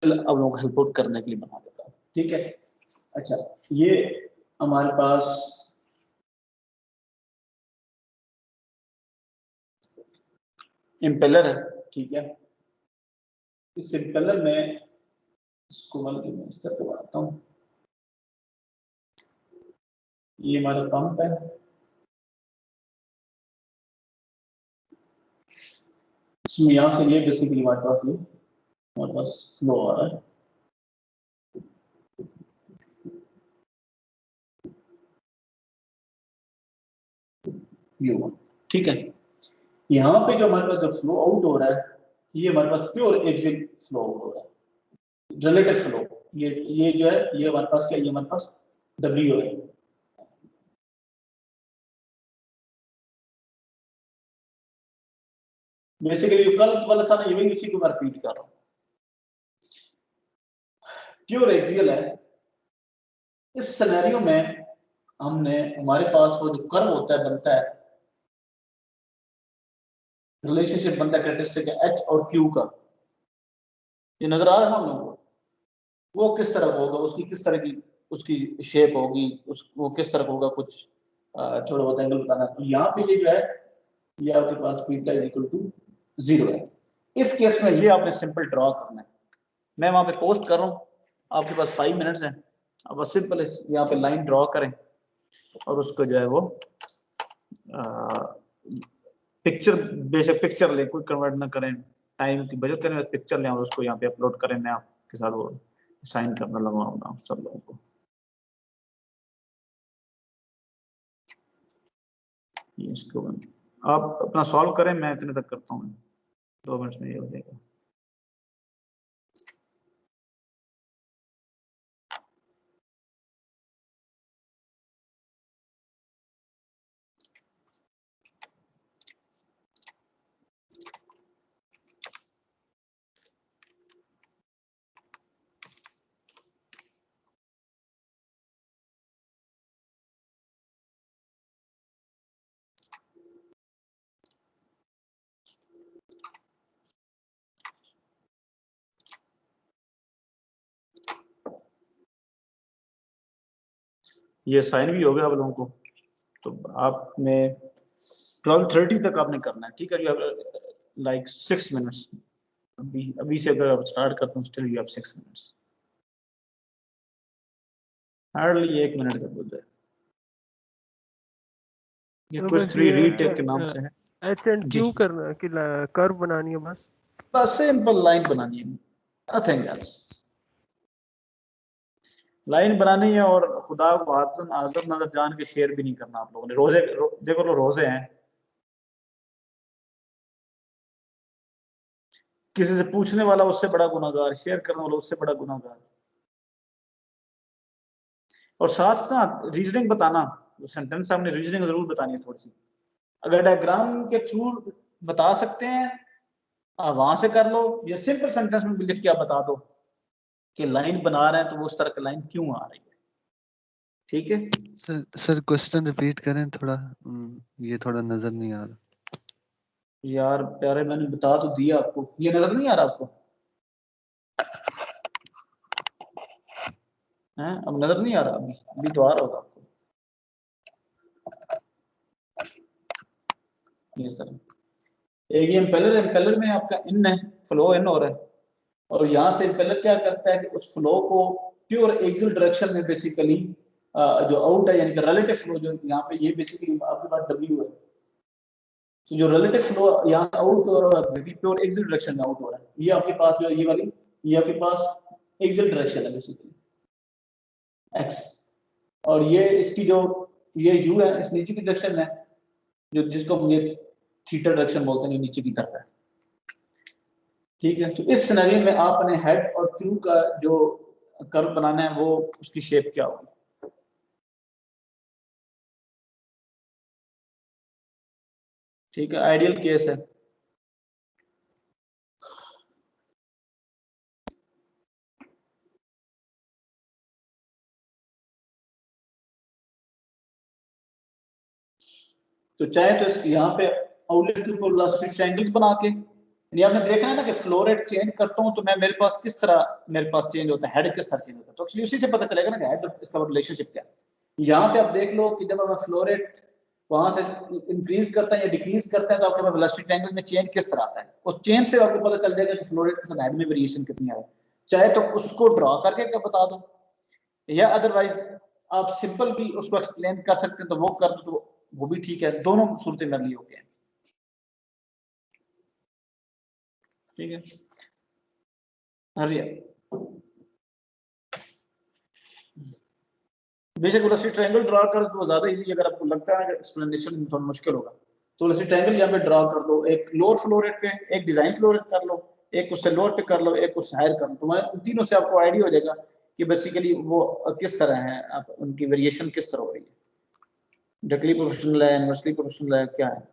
अब लोगों को हेल्प आउट करने के लिए बना देता हूँ, ठीक है। अच्छा, ये हमारे पास इम्पेलर है, ठीक है। इस इम्पेलर में इसको बल्कि मैं इस तरह बनाता हूँ, ये हमारा पंप है, इसमें यहाँ से ये बेसिकली हमारे पास फ्लो आ रहा है। ठीक है, यहाँ पे जो हमारे पास जो फ्लो आउट हो रहा है, ये हमारे पास प्योर एक्सिल फ्लो आउट हो रहा है, रिलेटिव फ्लो। ये जो है, ये हमारे पास क्या, ये हमारे पास W है। बेसिकली जो कल वाला था ना, ये भी इसी को मैं रिपीट कर रहा हूँ, प्योर एक्सियल है। इस सिनेरियो में हमारे पास वो जो कर्व होता है, बनता है रिलेशनशिप, बनता है कैरेक्टरिस्टिक H और Q का। ये नजर आ रहा है ना हम लोगों को? वो किस तरह का होगा, उसकी किस तरह की उसकी शेप होगी, वो किस तरह का होगा, कुछ थोड़ा बहुत एंगल बताना। तो यहाँ पे ये जो है, ये आपके पास बीटा इज इक्वल टू 0 है। इस केस में ये आपने सिंपल ड्रॉ करना है। मैं वहां पे पोस्ट कर रहा हूँ, आपके पास 5 मिनट्स हैं। अब बस सिंपल यहाँ पे लाइन ड्रॉ करें और उसको जो है वो पिक्चर, बेशक पिक्चर ले, कोई कन्वर्ट ना करें, टाइम की बचत करें, पिक्चर लें और उसको यहाँ पे अपलोड करें। मैं आपके साथ वो साइन करना लगाऊंगा सब लोगों को। इसको आप अपना सॉल्व करें, मैं इतने तक करता हूँ, 2 मिनट में ये हो जाएगा। ये साइन भी हो गया आप लोगों को। तो आपने 12:30 तक आपने करना है, ठीक है। लाइक 6 मिनट्स, अभी से अगर आप स्टार्ट करते हैं still you have 6 minutes, hardly 1 minute का बोल जाए। ये तो कुछ बस 3 ये रीटेक के नाम से है। H and जी, Q करना कि कर्व बनानी है बस। बस सिंपल लाइन बनानी है, नथिंग एल्स। लाइन बनानी है और खुदा को हाजिर नजर जान के शेयर भी नहीं करना आप लोगों ने। देखो लो, रोजे हैं, किसी से पूछने वाला उससे बड़ा गुनाहगार, शेयर करने वाला उससे बड़ा गुनाहगार। और साथ ना रीजनिंग बताना, जो सेंटेंस हमने रीजनिंग जरूर बतानी है थोड़ी सी। अगर डायग्राम के थ्रू बता सकते हैं आप वहां से कर लो, या सिंपल सेंटेंस में लिख के आप बता दो कि लाइन बना रहे हैं तो वो उस तरह की लाइन क्यों आ रही है, ठीक है। सर क्वेश्चन रिपीट करें थोड़ा, ये थोड़ा नजर नहीं आ रहा। यार प्यारे, मैंने बता तो दिया आपको, ये नजर नहीं आ रहा आपको? हैं, अब नजर नहीं आ रहा? अभी तो आ रहा होगा आपको। ये सर, एक ये इम्पेलर में आपका इन है, फ्लो इन हो रहा है, और यहाँ से इम्पेलर क्या करता है कि उस फ्लो को प्योर एक्सियल डायरेक्शन में बेसिकली जो आउट है, यानी कि रिलेटिव फ्लो जो यहाँ पे, ये बेसिकली आपके पास W है, तो जो रिलेटिव फ्लो यहाँ आउट हो रहा है प्योर एक्सियल डायरेक्शन में आउट हो रहा है। ये आपके पास जो ये वाली, ये आपके पास एक्सियल डायरेक्शन है बेसिकली X, और ये इसकी जो ये U है, इस नीचे की डायरेक्शन है, जो जिसको हम ये थीटा डायरेक्शन बोलते हैं, नीचे की तरफ है, ठीक है। तो इस सिनेरियो में आपने हेड और क्यू का जो कर्व बनाना है, वो उसकी शेप क्या होगी, ठीक है। आइडियल केस है, तो चाहे तो इसकी यहाँ पे आउटलेट के ऊपर वेलोसिटी ट्रायंगल्स बना के ये आपने देखा है ना कि फ्लो रेट चेंज करता हूँ तो मैं मेरे पास किस तरह मेरे पास चेंज होता है, हेड किस तरह चेंज होता है, तो एक्चुअली उसी से पता चलेगा ना कि हेड इसका रिलेशनशिप क्या है। यहाँ पे आप देख लो कि जब मैं फ्लो रेट वहां से इंक्रीज करता है या डिक्रीज करता है तो आपके पास वेलोसिटी ट्रायंगल में चेंज किस तरह आता है, उस चेंज से आपको पता चल जाएगा कि फ्लो रेट के साथ हेड में वेरिएशन कितनी आ रही है। चाहे तो उसको ड्रॉ करके क्या बता दो, या अदरवाइज आप सिंपल भी उसको एक्सप्लेन कर सकते हैं तो वो कर दो, तो वो भी ठीक है। दोनों सूरतें मेरे लिए ओके हैं, ठीक है। हरिया बेशक वेलोसिटी ट्रायंगल ड्रा कर दो, ज्यादा इजी। अगर आपको लगता है कि एक्सप्लेनेशन थोड़ा मुश्किल होगा तो वेलोसिटी ट्रायंगल यहाँ पे ड्रा कर दो, एक लोअर फ्लो रेट पे, एक डिजाइन फ्लो रेट कर लो, एक उससे लोअर पे कर लो, एक उससे हायर कर लो, तो उन तीनों से आपको आइडिया हो जाएगा कि बेसिकली वो किस तरह है, आप उनकी वेरिएशन किस तरह हो रही है, डायरेक्टली प्रोपोर्शनल है, इनवर्सली प्रोपोर्शनल है, क्या है।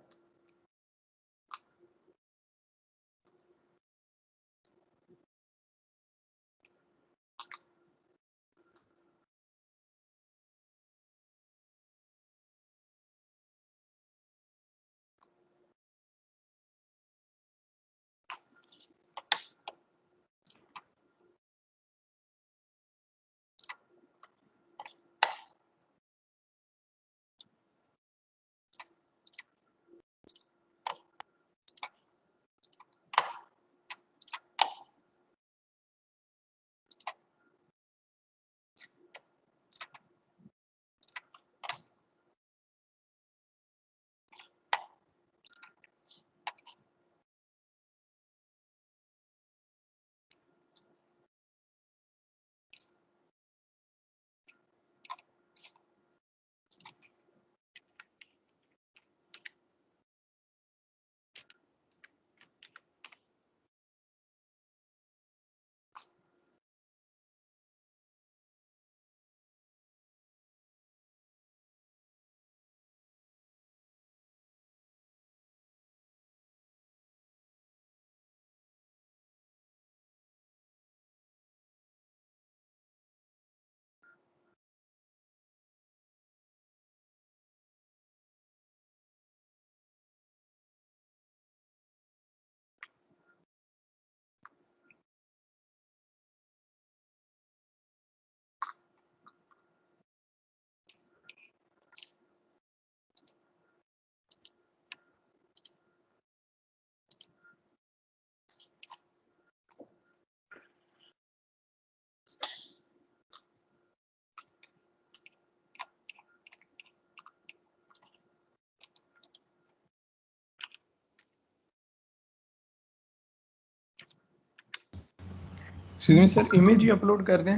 सर इमेज ही अपलोड कर दें?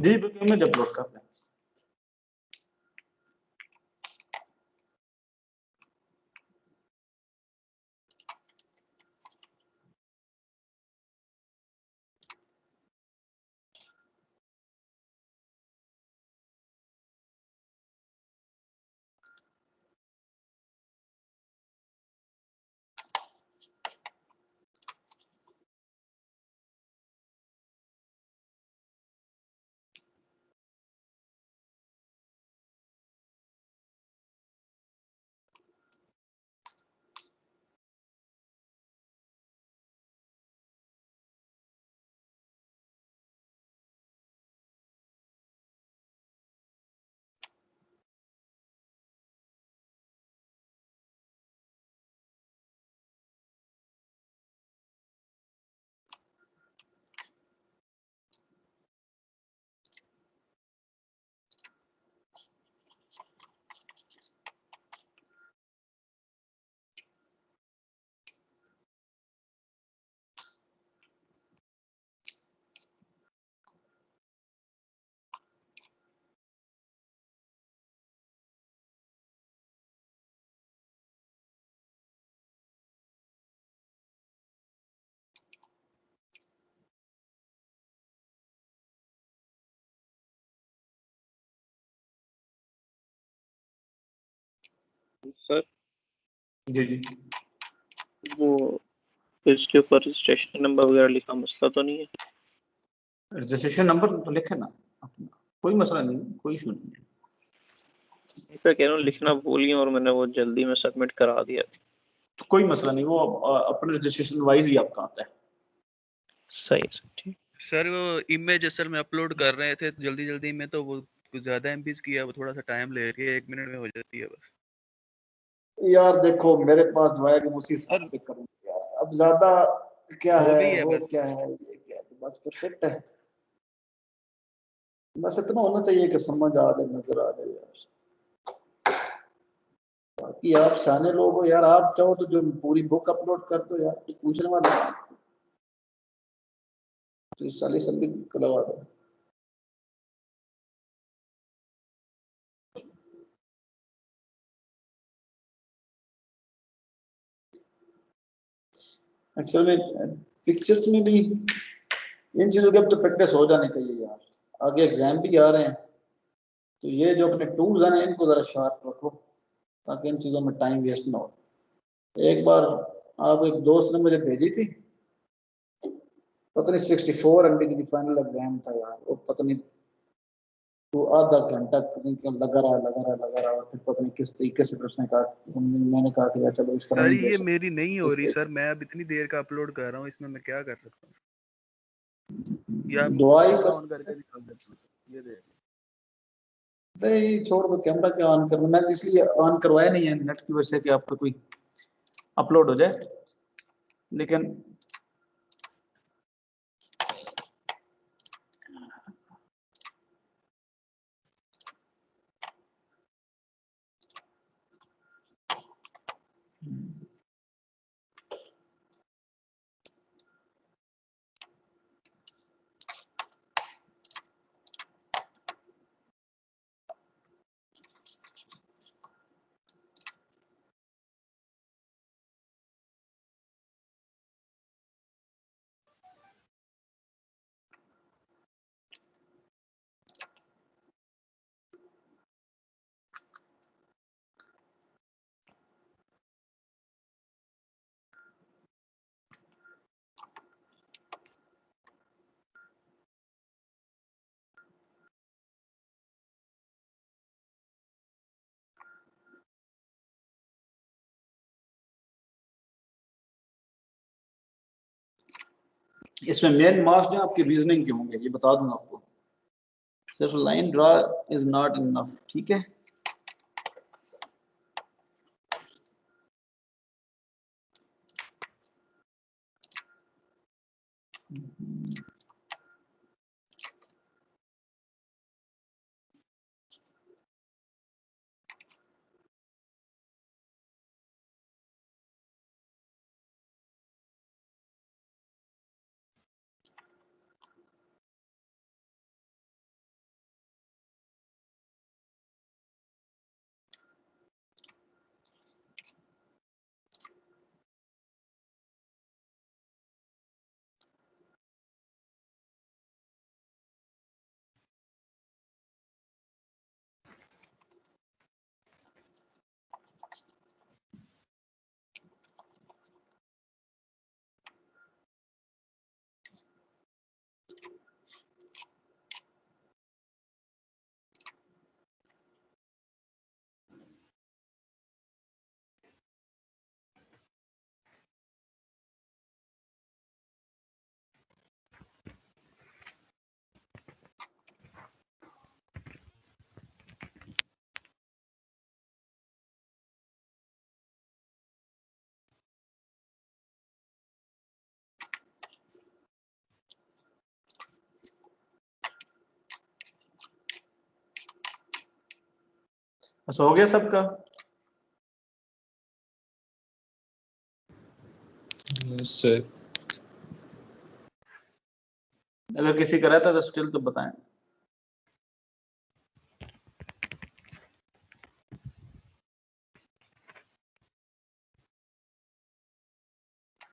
जी बिल्कुल, इमेज अपलोड कर दें। सर जी जी, वो इसके ऊपर रजिस्ट्रेशन नंबर वगैरह लिखा मसला तो नहीं है? रजिस्ट्रेशन नंबर तो लिखे ना, कोई मसला नहीं, कोई इशू नहीं है। सर कह रहा हूँ लिखना भूल गया और मैंने वो जल्दी में सबमिट करा दिया। तो कोई मसला नहीं, वो अपने रजिस्ट्रेशन वाइज ही आपका आता है। सही है सर, ठीक। सर वो इमेज असल में अपलोड कर रहे थे जल्दी जल्दी में, तो वो कुछ ज्यादा एमबीज किया, वो थोड़ा सा टाइम ले रही है, 1 मिनट में हो जाती है बस। यार देखो मेरे पास जो है कि उसी हिसाब पे करूंगा यार, अब ज्यादा क्या वो है भी है वो बस। क्या है ये क्या है, तो बस परफेक्ट है, बस इतना होना चाहिए कि समझ आ जाए, नजर आ जाए यार। बाकी आप सियाने लोग हो यार, आप चाहो तो जो पूरी बुक अपलोड कर दो यार, तो पूछने वाला नहीं। तो 40 सबमिट करवा दो। एक्चुअल में पिक्चर्स में भी इन चीजों की अब तो प्रैक्टिस हो जानी चाहिए यार, आगे एग्जाम भी आ रहे हैं, तो ये जो अपने टूल्स हैं इनको जरा शार्प रखो ताकि इन चीजों में टाइम वेस्ट ना हो। एक बार आप एक दोस्त ने मुझे भेजी थी, पता नहीं 64 MB की फाइनल एग्जाम था यार, वो पता नहीं तो आधा घंटा लगा रहा, फिर पता नहीं किस तरीके से उसने कहा, मैंने कहा कि यार चलो इस तरह सर नहीं दे ये सकते। मेरी नहीं हो रही सर, मैं अब इतनी देर का अपलोड कर रहा हूँ, इसमें मैं क्या कर सकता हूँ? या दुआ ही कैमरा कर ऑन करके दिखा देता हूँ, ये देख। नहीं, छोड़ दो कैमरा क्या ऑन करना, मैं तो इसलिए ऑन करवाया नहीं है नेट की वजह से कि आपका कोई अपलोड हो जाए, लेकिन इसमें मेन मार्क्स जो आपकी रीजनिंग के होंगे, ये बता दूंगा आपको, सिर्फ line draw is not enough, ठीक है। बस हो गया सबका? सर अगर किसी का रहता तो स्टिल तो बताएं।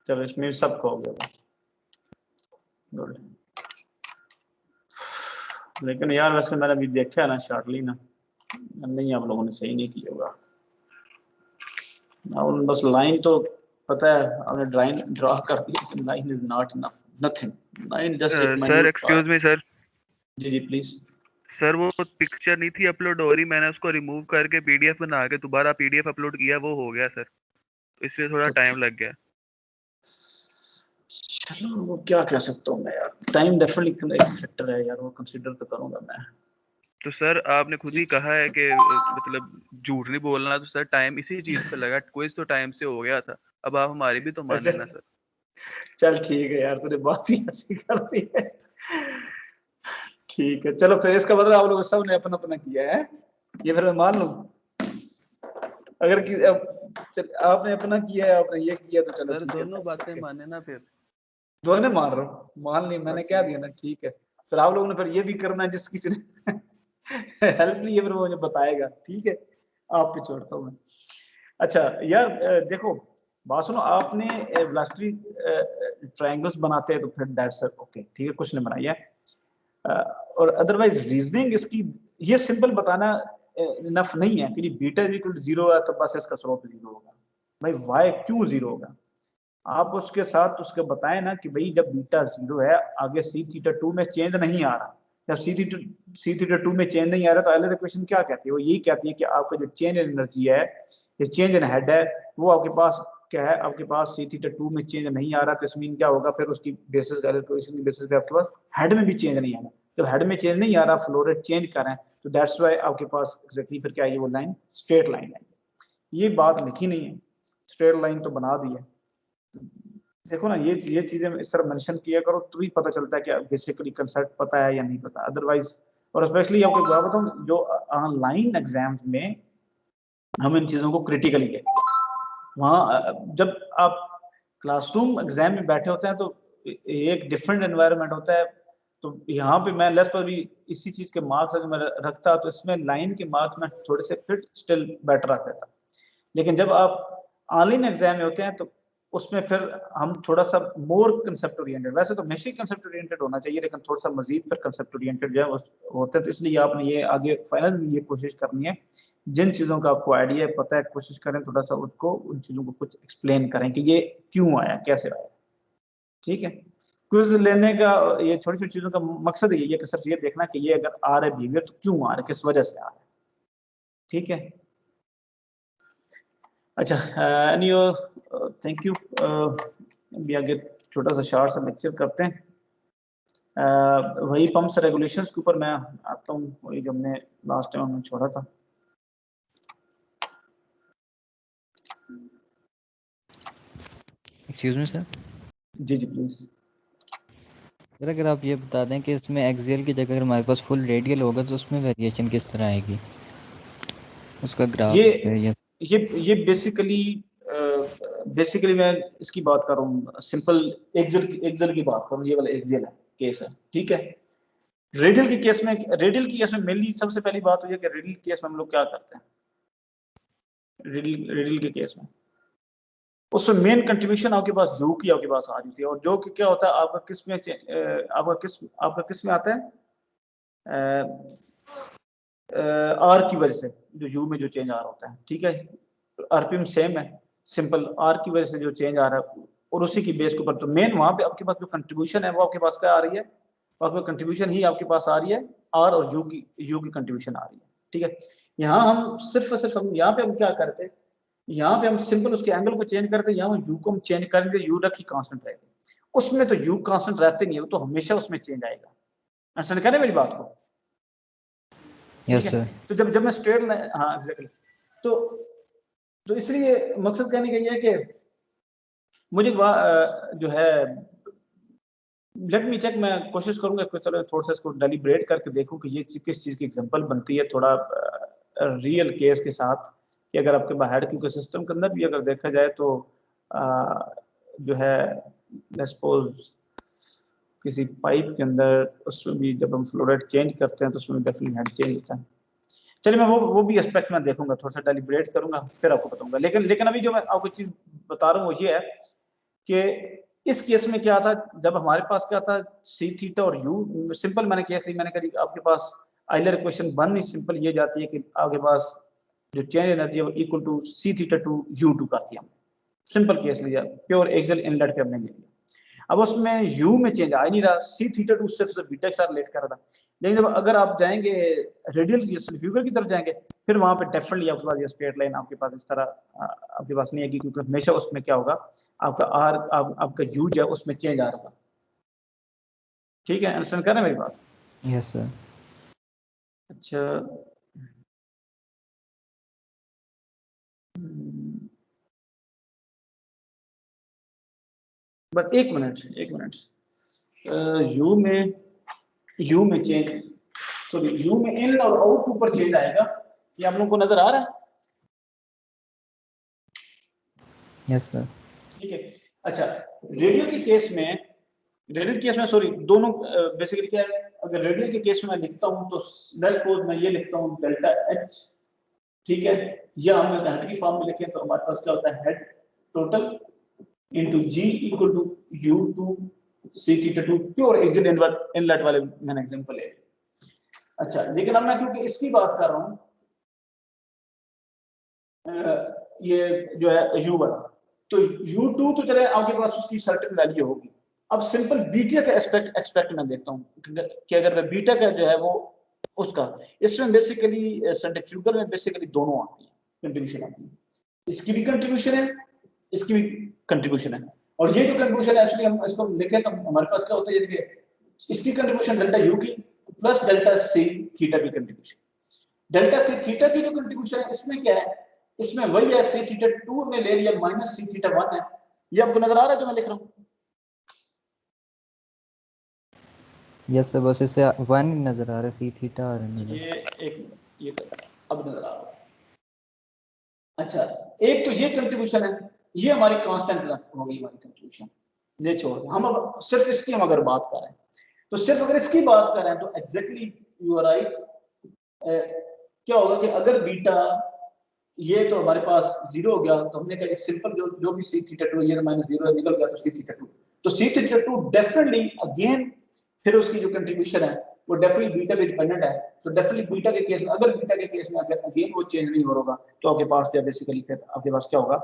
चलो इसमें सबका हो गया, गुड। लेकिन यार वैसे मैंने अभी देखा है ना शॉर्टली ना, नहीं आप लोगों ने सही नहीं किया होगा ना, बस लाइन तो पता है आपने ड्रा कर दी, line is not enough, nothing, line just एक sir minute excuse me sir, जी प्लीज। सर वो पिक्चर नहीं थी अपलोड हो रही, मैंने उसको रिमूव करके पीडीएफ बना के दोबारा पीडीएफ अपलोड किया, वो हो गया सर। इसलिए थोड़ा तो टाइम लग गया। चलो वो क्या कह सकता हूँ मैं यार, टाइम डेफिनेटली एक फैक्टर है यार, वो कंसीडर तो करूंगा मैं। तो सर आपने खुद ही कहा है कि मतलब झूठ नहीं बोलना, तो सर टाइम इसी चीज पे लगा, क्विज तो टाइम से हो गया था, अब आप हमारी भी तो माने अच्छा ना सर। चल ठीक है यार, तूने बात ही ऐसी कर दी है। ठीक है चलो, फिर इसका मतलब आप लोग सब ने अपना अपना किया है, ये फिर मैं मान लूं। अगर कि अब आपने अपना किया है, आपने ये किया, तो चलो सर ठीक है, दोनों बातें माने ना फिर। दोनों मान रहा हूँ, मान ली मैंने, क्या दिया ना, ठीक है। फिर आप लोगों ने फिर ये भी करना है, जिस किसी ने हेल्प ली है फिर वो मुझे बताएगा, ठीक है, आप पे छोड़ता हूँ मैं। अच्छा यार देखो बात सुनो, आपने वेलोसिटी ट्रायंगल्स बनाते हैं तो फिर दैट्स ओके, ठीक है, कुछ नहीं बनाया है। और अदरवाइज रीजनिंग इसकी ये सिंपल बताना इनफ नहीं है कि बीटा इक्वल टू 0 है तो बस इसका स्लोप 0 होगा। भाई वाई क्यों 0 होगा, आप उसके साथ उसके बताएं ना कि भाई जब बीटा 0 है, आगे सी थीटा 2 में चेंज नहीं आ रहा, जब सी थीटा 2 में चेंज नहीं आ रहा, तो एलर इक्वेशन क्या कहती है, वो यही कहती है कि आपका जो चेंज इन एनर्जी है, ये चेंज इन हेड है, वो आपके पास क्या है, आपके पास सी थीटा 2 में चेंज नहीं आ रहा, तो इसमें क्या होगा, फिर उसकी बेसिस एलर इक्वेशन की बेसिस पे आपके पास हेड में भी चेंज नहीं आ रहा। जब हेड में चेंज नहीं आ रहा, फ्लो रेट चेंज कर रहे हैं, तो दैट्स वाई आपके पास एग्जैक्टली फिर क्या है, वो लाइन स्ट्रेट लाइन है। ये बात लिखी नहीं है, स्ट्रेट लाइन तो बना दी है। देखो ना, ये चीजें इस तरह मेंशन किया करो, तो भी पता चलता है कि बेसिकली कंसेप्ट पता है या नहीं पता, अदरवाइज। और स्पेशली आपको क्या बताऊं, जो ऑनलाइन एग्जाम में हम इन चीजों को क्रिटिकली देखते हैं, वहाँ जब आप क्लासरूम एग्जाम में बैठे होते हैं तो एक डिफरेंट एनवायरनमेंट होता है। तो यहाँ पे मैं लेस पर भी इसी चीज के मार्क्स अगर मैं रखता, तो इसमें लाइन के मार्क्स में थोड़े से फिट स्टिल बेटर रख देता। लेकिन जब आप ऑनलाइन एग्जाम में होते हैं तो उसमें फिर हम थोड़ा सा मोर कंसेप्ट ओरिएंटेड, वैसे तो हमेशा ही कंसेप्ट ओरिएंटेड होना चाहिए, लेकिन थोड़ा सा मजीद फिर कंसेप्ट ओरिएंटेड जो है होता है। तो इसलिए आपने ये आगे फाइनल में ये कोशिश करनी है, जिन चीज़ों का आपको आइडिया पता है, कोशिश करें थोड़ा सा उसको, उन चीज़ों को कुछ एक्सप्लेन करें कि ये क्यों आया, कैसे आया, ठीक है। क्विज लेने का ये छोटी छोटी चीज़ों का मकसद यही है कि सिर्फ ये देखना कि ये अगर आ रहा है बिहेवियर तो क्यों आ रहा है, किस वजह से आ रहा है, ठीक है। अच्छा एनियो थैंक यू। अभी आगे छोटा सा शार्ट सा लेक्चर करते हैं। वही पंप्स रेगुलेशंस के ऊपर मैं आता हूँ, वही जो हमने लास्ट टाइम हमने छोड़ा था। Excuse me sir. जी जी प्लीज। सर अगर आप ये बता दें कि इसमें एक्सियल की जगह अगर हमारे पास फुल रेडियल होगा तो उसमें वेरिएशन किस तरह आएगी, उसका ग्राफ ये ये बेसिकली मैं इसकी बात कर रहा हूँ, सिंपल एक्सेल की बात कर रहा हूँ, ये वाला एक्सेल है केस है, ठीक है। रेडियल के केस में मेनली सबसे पहली बात हो है कि रेडियल केस में हम लोग क्या करते हैं, रेडियल के केस में उसमें मेन कंट्रीब्यूशन आपके पास यू की आपके पास आ रही थी, और जो कि क्या होता है आपका किस में आता है, आर की वजह से जो यू में जो चेंज आ रहा होता है, ठीक है। आरपीएम सेम है, सिंपल आर की वजह से जो चेंज आ रहा है, और उसी की बेस के ऊपर तो मेन वहां पे आपके पास जो कंट्रीब्यूशन है वो आपके पास क्या आ रही है, आपकी कंट्रीब्यूशन ही आपके पास आ रही है, आर और यू की कंट्रीब्यूशन आ रही है, ठीक है। यहाँ हम सिर्फ हम यहाँ पे हम क्या करते हैं, यहाँ पे हम सिंपल उसके एंगल को चेंज करते हैं, यहाँ यू को हम चेंज करेंगे, यू रखी कांस्टेंट रहेगी, उसमें तो यू कांस्टेंट रहते नहीं है, वो तो हमेशा उसमें चेंज आएगा। अंडरस्टैंड करें मेरी बात को, ठीक यस है। सर। तो जब मैं स्ट्रेट लाइन, हाँ एग्जैक्टली, तो इसलिए मकसद कहने का ये है कि मुझे जो है लेट मी चेक, मैं कोशिश करूंगा कि चलो थोड़ा सा इसको डेलिब्रेट करके देखूं कि ये किस चीज़ की एग्जांपल बनती है, थोड़ा रियल केस के साथ, कि अगर आपके हेड क्योंकि सिस्टम के अंदर भी अगर देखा जाए तो जो है लेट्स सपोज किसी पाइप के अंदर, उसमें भी जब हम फ्लो रेट चेंज करते हैं तो उसमें डेफिनेटली हेड चेंज होता है। चलिए मैं वो भी एस्पेक्ट में देखूंगा, थोड़ा सा डेलिब्रेट करूंगा, फिर आपको बताऊंगा। लेकिन अभी जो मैं आपको चीज बता रहा हूँ वो ये है कि इस केस में क्या था, जब हमारे पास क्या था सी थीटा और यू, सिंपल मैंने केस लिया, मैंने कहा आपके पास आइलर इक्वेशन बन सिंपल ये जाती है कि आपके पास जो चेंज एनर्जी है वो equal to C theta two U two कर दिया, सिंपल केस लिया, प्योर एक्सियल इनलेट पे हमने ले लिया। अब उसमें यू में चेंज आ ही नहीं रहा, सी थीटा टू सिर्फ बीटा के साथ रिलेट कर रहा था। लेकिन जब अगर आप जाएंगे रेडियल की सेंट्रीफ्यूगल की तरफ जाएंगे, फिर वहां पे डेफिनेटली आपके पास ये स्ट्रेट लाइन आपके पास इस तरह आपके पास नहीं आएगी, क्योंकि हमेशा उसमें क्या होगा, आपका आर आपका यू जो है उसमें चेंज आ रहा होगा। ठीक है, अंडरस्टैंड कर रहे हैं मेरी बात? Yes sir. अच्छा, बट एक मिनट यू में चेंज, सॉरी यू में इन और आउट के ऊपर चेंज आएगा, ये आप लोगों को नजर आ रहा है? Yes sir. ठीक है। अच्छा, रेडियल के केस में सॉरी दोनों बेसिकली क्या है, अगर रेडियल के केस में मैं लिखता हूं तो लेट्स सपोज मैं ये लिखता हूं डेल्टा एच, ठीक है, या हम हेड की फॉर्म में लिखें तो हमारे पास क्या होता है, head total into G equal to U two C theta two, pure exit inlet वाले मैंने एग्जांपल ले। अच्छा, लेकिन अब मैं क्योंकि इसकी बात कर रहा हूं, ये जो है यू वाला, तो u2 तो चले आपके पास उसकी सर्टेन वैल्यू होगी। अब सिंपल बीटा का एक्सपेक्ट मैं देखता हूँ कि अगर मैं बीटा का जो है वो उसका, इसमें बेसिकली सेंट्रीफ्यूगल में बेसिकली दोनों आती हैं, कंट्रीब्यूशन आती है, इसकी भी कंट्रीब्यूशन है, इसकी भी कंट्रीब्यूशन है, और ये जो कंट्रीब्यूशन एक्चुअली हम इसको लिखें तो हमारे पास क्या होता है, कि इसकी कंट्रीब्यूशन डेल्टा यू की प्लस डेल्टा सी थीटा की कंट्रीब्यूशन। डेल्टा सी थीटा की जो कंट्रीब्यूशन है इसमें क्या है, इसमें वही है सी थीटा 2 में ले लिया माइनस सी थीटा 1 है। ये आपको नजर आ रहा है जो मैं लिख रहा हूं? यस सर, बस इससे 1 नजर आ रहा है, सी थीटा आ रहा है। ये अब नजर आ रहा है। अच्छा, एक तो ये कंट्रीब्यूशन है, ये हमारी कांस्टेंट होगी हमारी कंट्रीब्यूशन, ये छोड़ हम अब सिर्फ इसकी हम अगर बात करें, तो सिर्फ अगर इसकी बात करें तो एग्जैक्टली यू आर राइट। क्या होगा कि अगर बीटा ये तो हमारे पास 0 हो गया, तो हमने कहा सिंपल जो भी सी थीटा 2 ये माइनस 0 निकल गया, तो सी थीटा 2, तो सी थीटा 2 डेफिनेटली अगेन फिर उसकी जो कंट्रीब्यूशन है वो डेफिनेटली बीटा पे डिपेंडेंट है। तो डेफिनेटली बीटा के केस में, अगर बीटा के केस में अगर अगेन वो चेंज नहीं हो रहा तो आपके पास जो बेसिकली फिर आपके पास क्या होगा,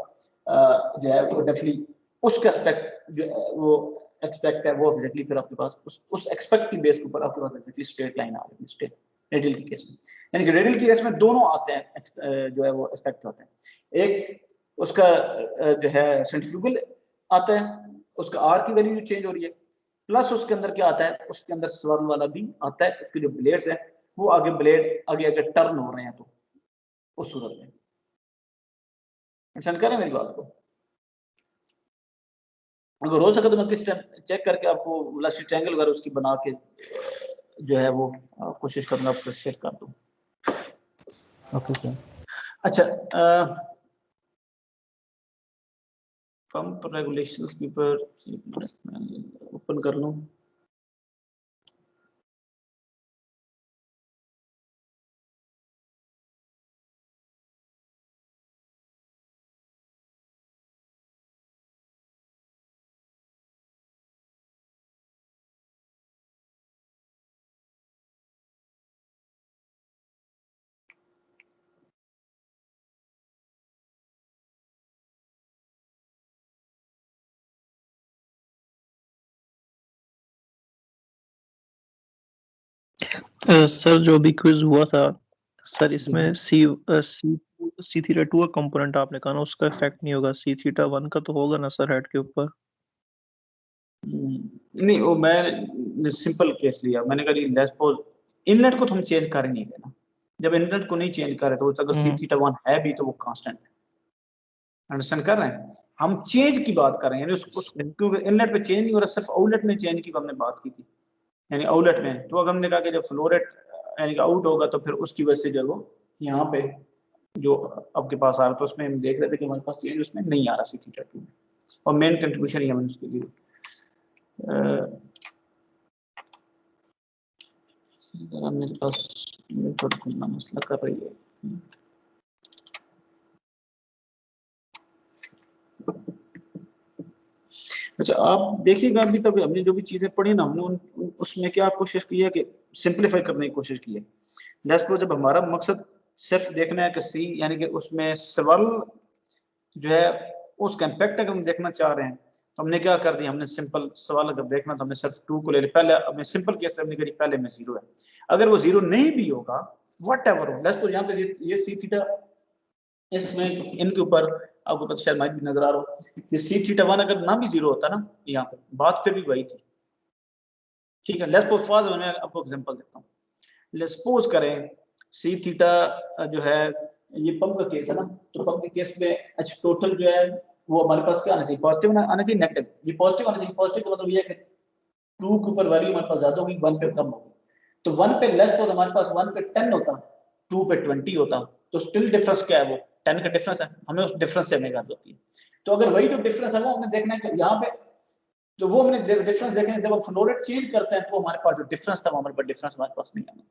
जो है वो डेफिनेटली उसका एस्पेक्ट जो वो एक्सपेक्ट है वो एग्जैक्टली फिर आपके पास उस एक्सपेक्ट की बेस के ऊपर आपके पास एग्जैक्टली स्ट्रेट लाइन आ रही है, स्ट्रेट रेडियल के केस में। यानी कि रेडियल के केस में दोनों आते हैं, जो है वो एस्पेक्ट होते हैं, एक उसका जो है सेंट्रीफ्यूगल आता है, उसका आर की वैल्यू चेंज हो रही है, प्लस उसके अंदर क्या आता है, उसके अंदर स्वर्ल वाला भी आता है, उसके जो ब्लेड्स हैं वो आगे ब्लेड आगे टर्न हो रहे हैं, तो उस सूरत में अंडरस्टैंड कर रहे हैं मेरी बात को? अगर हो सके तो मैं किस टाइम चेक करके आपको लास्ट ट्रायंगल वगैरह उसकी बना के जो है वो कोशिश करूंगा आपसे शेयर कर दूं। Okay sir. अच्छा, पंप रेगुलेशंस के ऊपर ओपन कर लूं। सर जो भी क्विज हुआ था सर, इसमें सी थीटा 2 का कंपोनेंट आपने कहा ना, उसका इफेक्ट नहीं होगा, सी थीटा 1 का तो होगा ना सर हेड के ऊपर? नहीं, वो मैं सिंपल केस लिया, मैंने कहा लेट्स सपोज इनलेट को तो हम चेंज कर ही नहीं देना, जब इनलेट को नहीं चेंज करे तो अगर सी थीटा 1 है भी तो वो कांस्टेंट है। अंडरस्टैंड कर रहे हैं? हम चेंज की बात कर रहे हैं, यानी उसको क्योंकि इनलेट पे चेंज नहीं हो रहा, सिर्फ आउटलेट में चेंज की हमने बात की थी, यानी आउटलेट में तो अगर हमने कहा कि जब फ्लो रेट यानी कि आउट होगा तो फिर उसकी वजह से जो वो यहाँ पे जो आपके पास आ रहा, तो उसमें हम देख रहे थे कि हमारे पास चेंज उसमें नहीं आ रहा सी थीटा 2 में, और मेन कंट्रीब्यूशन ही हमें उसके लिए मेरे पास थोड़ा मसला कर रही है। अच्छा, आप देखिएगा अभी तक हमने जो भी चीजें पढ़ी ना, हमने उसमें क्या कोशिश की है कि सिंपलीफाई करने की कोशिश की है। लेट्स जब हमारा मकसद सिर्फ देखना है कि सी यानी कि उसमें स्वर्ल जो है उस कंपैक्ट अगर हम देखना चाह रहे हैं तो हमने क्या कर दिया, हमने सिंपल सवाल अगर देखना तो हमने सिर्फ 2 को ले लिया। पहले हमने सिंपल केस हमने करी, पहले में 0 है, अगर वो 0 नहीं भी होगा वट एवर हो, लेट्स सपोज यहाँ पे ये सी थीटा, इसमें इनके ऊपर आपको पता शायद माइट भी नजर आ रहा हो, ये सी थीटा 1 अगर ना भी 0 होता ना, यहाँ पे बात फिर भी वही थी, ठीक है। लेट्स सपोज फर्स्ट मैं आपको एग्जांपल देता हूँ, लेट्स सपोज करें सी थीटा जो है, ये पंप का केस है ना, तो पंप के केस में एच टोटल जो है वो हमारे पास क्या आना चाहिए, पॉजिटिव आना चाहिए नेगेटिव, ये पॉजिटिव आना चाहिए। पॉजिटिव का मतलब ये है कि 2 के ऊपर वैल्यू हमारे पास ज्यादा होगी, 1 पे कम होगी। तो 1 पे लेस तो हमारे पास 1 पे 10 होता, 2 पे 20 होता, तो स्टिल डिफरेंस क्या है, वो 10 का डिफरेंस है, हमें उस डिफरेंस से हमें बात होती है। तो अगर वही जो डिफरेंस है वो हमें देखना है कि यहाँ पे जो वो हमने डिफरेंस देखे, जब हम फ्लो रेट चेंज करते हैं तो हमारे पास जो डिफरेंस था वो हमारे पास डिफरेंस हमारे पास नहीं आना,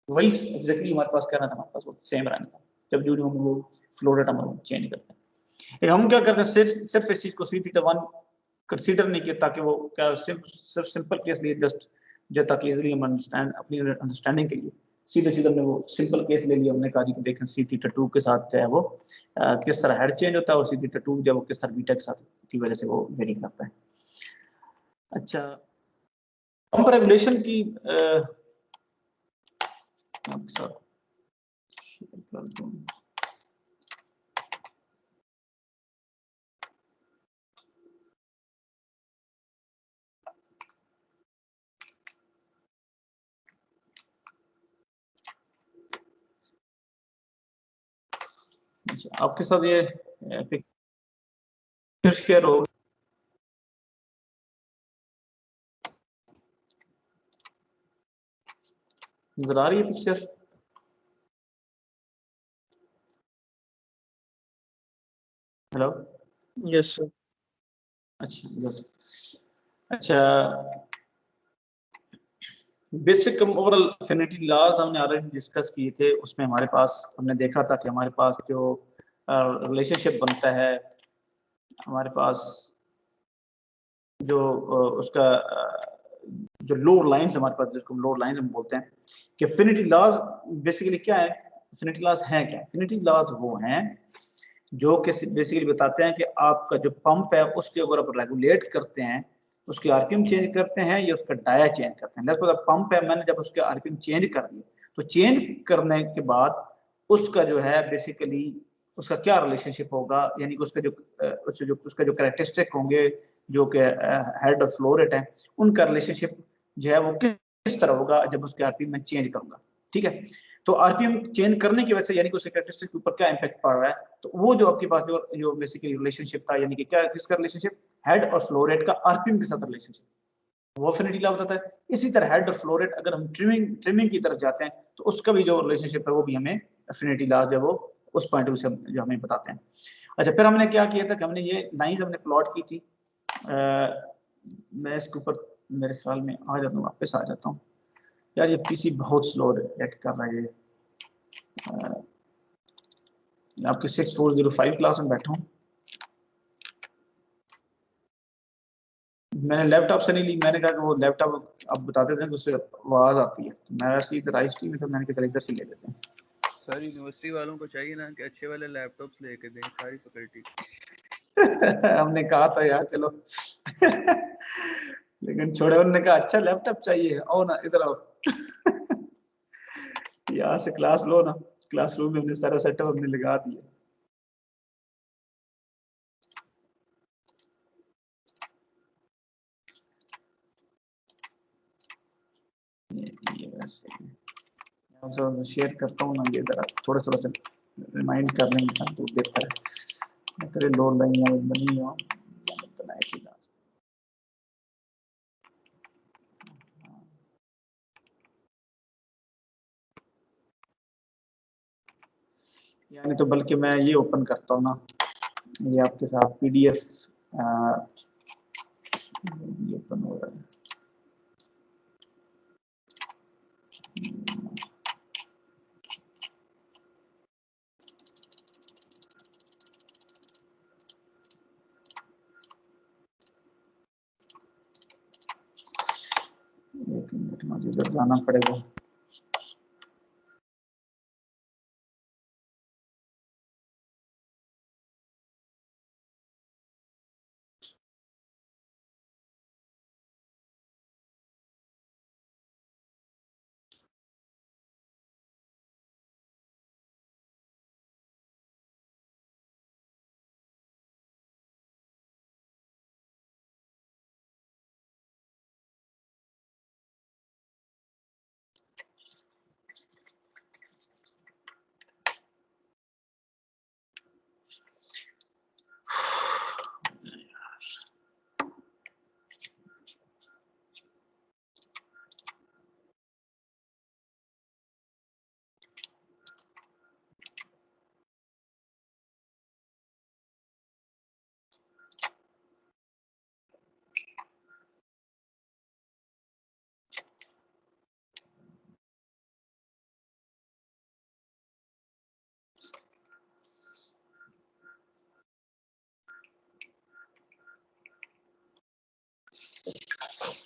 वही एग्जैक्टली हमारे पास करना था, हमारे पास वो सेम रहना था जब जो हम वो फ्लो रेट हम चेंज करते हैं। हम क्या करते हैं, सिर्फ इस चीज को सी थीटा 1 कंसीडर नहीं किया, ताकि वो क्या सिर्फ सिंपल केस लिए जस्ट जो, ताकि इजीली हम अंडरस्टैंड अपनी अंडरस्टैंडिंग के लिए सीधे सीधे हमने वो सिंपल केस ले लिया। हमने कहा कि देखें सी थीटा 2 के साथ जो है वो किस तरह हेड चेंज होता है, और सी थीटा 2 जो है वो किस तरह बीटा के साथ की वजह से वो वेरी करता है। अच्छा, पंप रेगुलेशन की आपके साथ शेयर कर दूं। अच्छा, आपके साथ ये पिक्चर शेयर हो, नजर आ रही है पिक्चर? Hello, yes sir. अच्छा गुड। अच्छा, बेसिक ओवरऑल एफिनिटी लॉज हमने ऑलरेडी डिस्कस किए थे, उसमें हमारे पास हमने देखा था कि हमारे पास जो रिलेशनशिप बनता है, हमारे पास जो उसका जो लोअर लाइंस हमारे पास, जिसको लोअर लाइन हम बोलते हैं, कि एफिनिटी लॉज बेसिकली क्या है, एफिनिटी लॉज है क्या, एफिनिटी लॉज वो हैं जो कि बेसिकली बताते हैं कि आपका जो पंप है उसके अगर आप रेगुलेट करते हैं, उसके आरपीएम चेंज करते हैं या उसका डाया चेंज करते हैं। लेट्स पंप है, मैंने जब उसके आरपीएम चेंज कर दिए, तो चेंज करने के बाद उसका जो है बेसिकली उसका क्या रिलेशनशिप होगा, यानी कि उसका जो कैरेक्टरिस्टिक होंगे, जो कि हेड और फ्लो रेट है, उनका रिलेशनशिप जो है वो किस तरह होगा जब उसके आरपीएम में चेंज करूंगा, ठीक है। तो आरपीएम चेंज करने की वजह से यानी कि उसके कैरेक्टरिस्टिक के ऊपर क्या इंपैक्ट पड़ रहा है, तो वो जो आपके पास जो बेसिकली रिलेशनशिप था, यानी कि क्या किसका रिलेशनशिप, हेड और फ्लो रेट का आरपीएम के साथ रिलेशनशिप, वो एफिनिटी लॉ बताता है। इसी तरह हेड और फ्लो रेट अगर हम ट्रिमिंग की तरफ जाते हैं तो उसका भी जो रिलेशनशिप है वो भी हमें एफिनिटी लॉ जो वो उस पॉइंट से जो हमें बताते हैं। अच्छा, फिर हमने क्या किया था कि हमने ये लाइंस हमने प्लॉट की थी। मैं इसके ऊपर मेरे ख्याल में आ जाता हूँ, वापस आ जाता हूँ यार, ये पीसी बहुत स्लो रेट कर रहा है। आपके 6405 क्लास में बैठा हूँ, मैंने लैपटॉप से नहीं ली, मैंने कहा कि वो लैपटॉप आप बताते थे उससे आवाज आती है, तो मैं वैसे इधर आईएसटी में, तो मैंने कहा इधर से ले लेते हैं। सर यूनिवर्सिटी वालों को चाहिए ना कि अच्छे वाले लैपटॉप्स लेके दें सारी फैकल्टी। हमने कहा था यार चलो लेकिन छोड़े, उन्होंने कहा अच्छा लैपटॉप चाहिए, आओ ना इधर आओ यहाँ से क्लास लो ना, क्लासरूम में हमने सारा सेटअप हमने लगा दिया। ये वैसे शेयर करता हूँ ना, ये जरा थोड़ा थोड़ा सा रिमाइंड करने में तो बेहतर है। तेरे लो लाइन बनी हो यानी, तो बल्कि मैं ये ओपन करता हूँ ना, ये आपके साथ पीडीएफ ओपन हो रहा है। एक मिनट, मुझे इधर जाना पड़ेगा।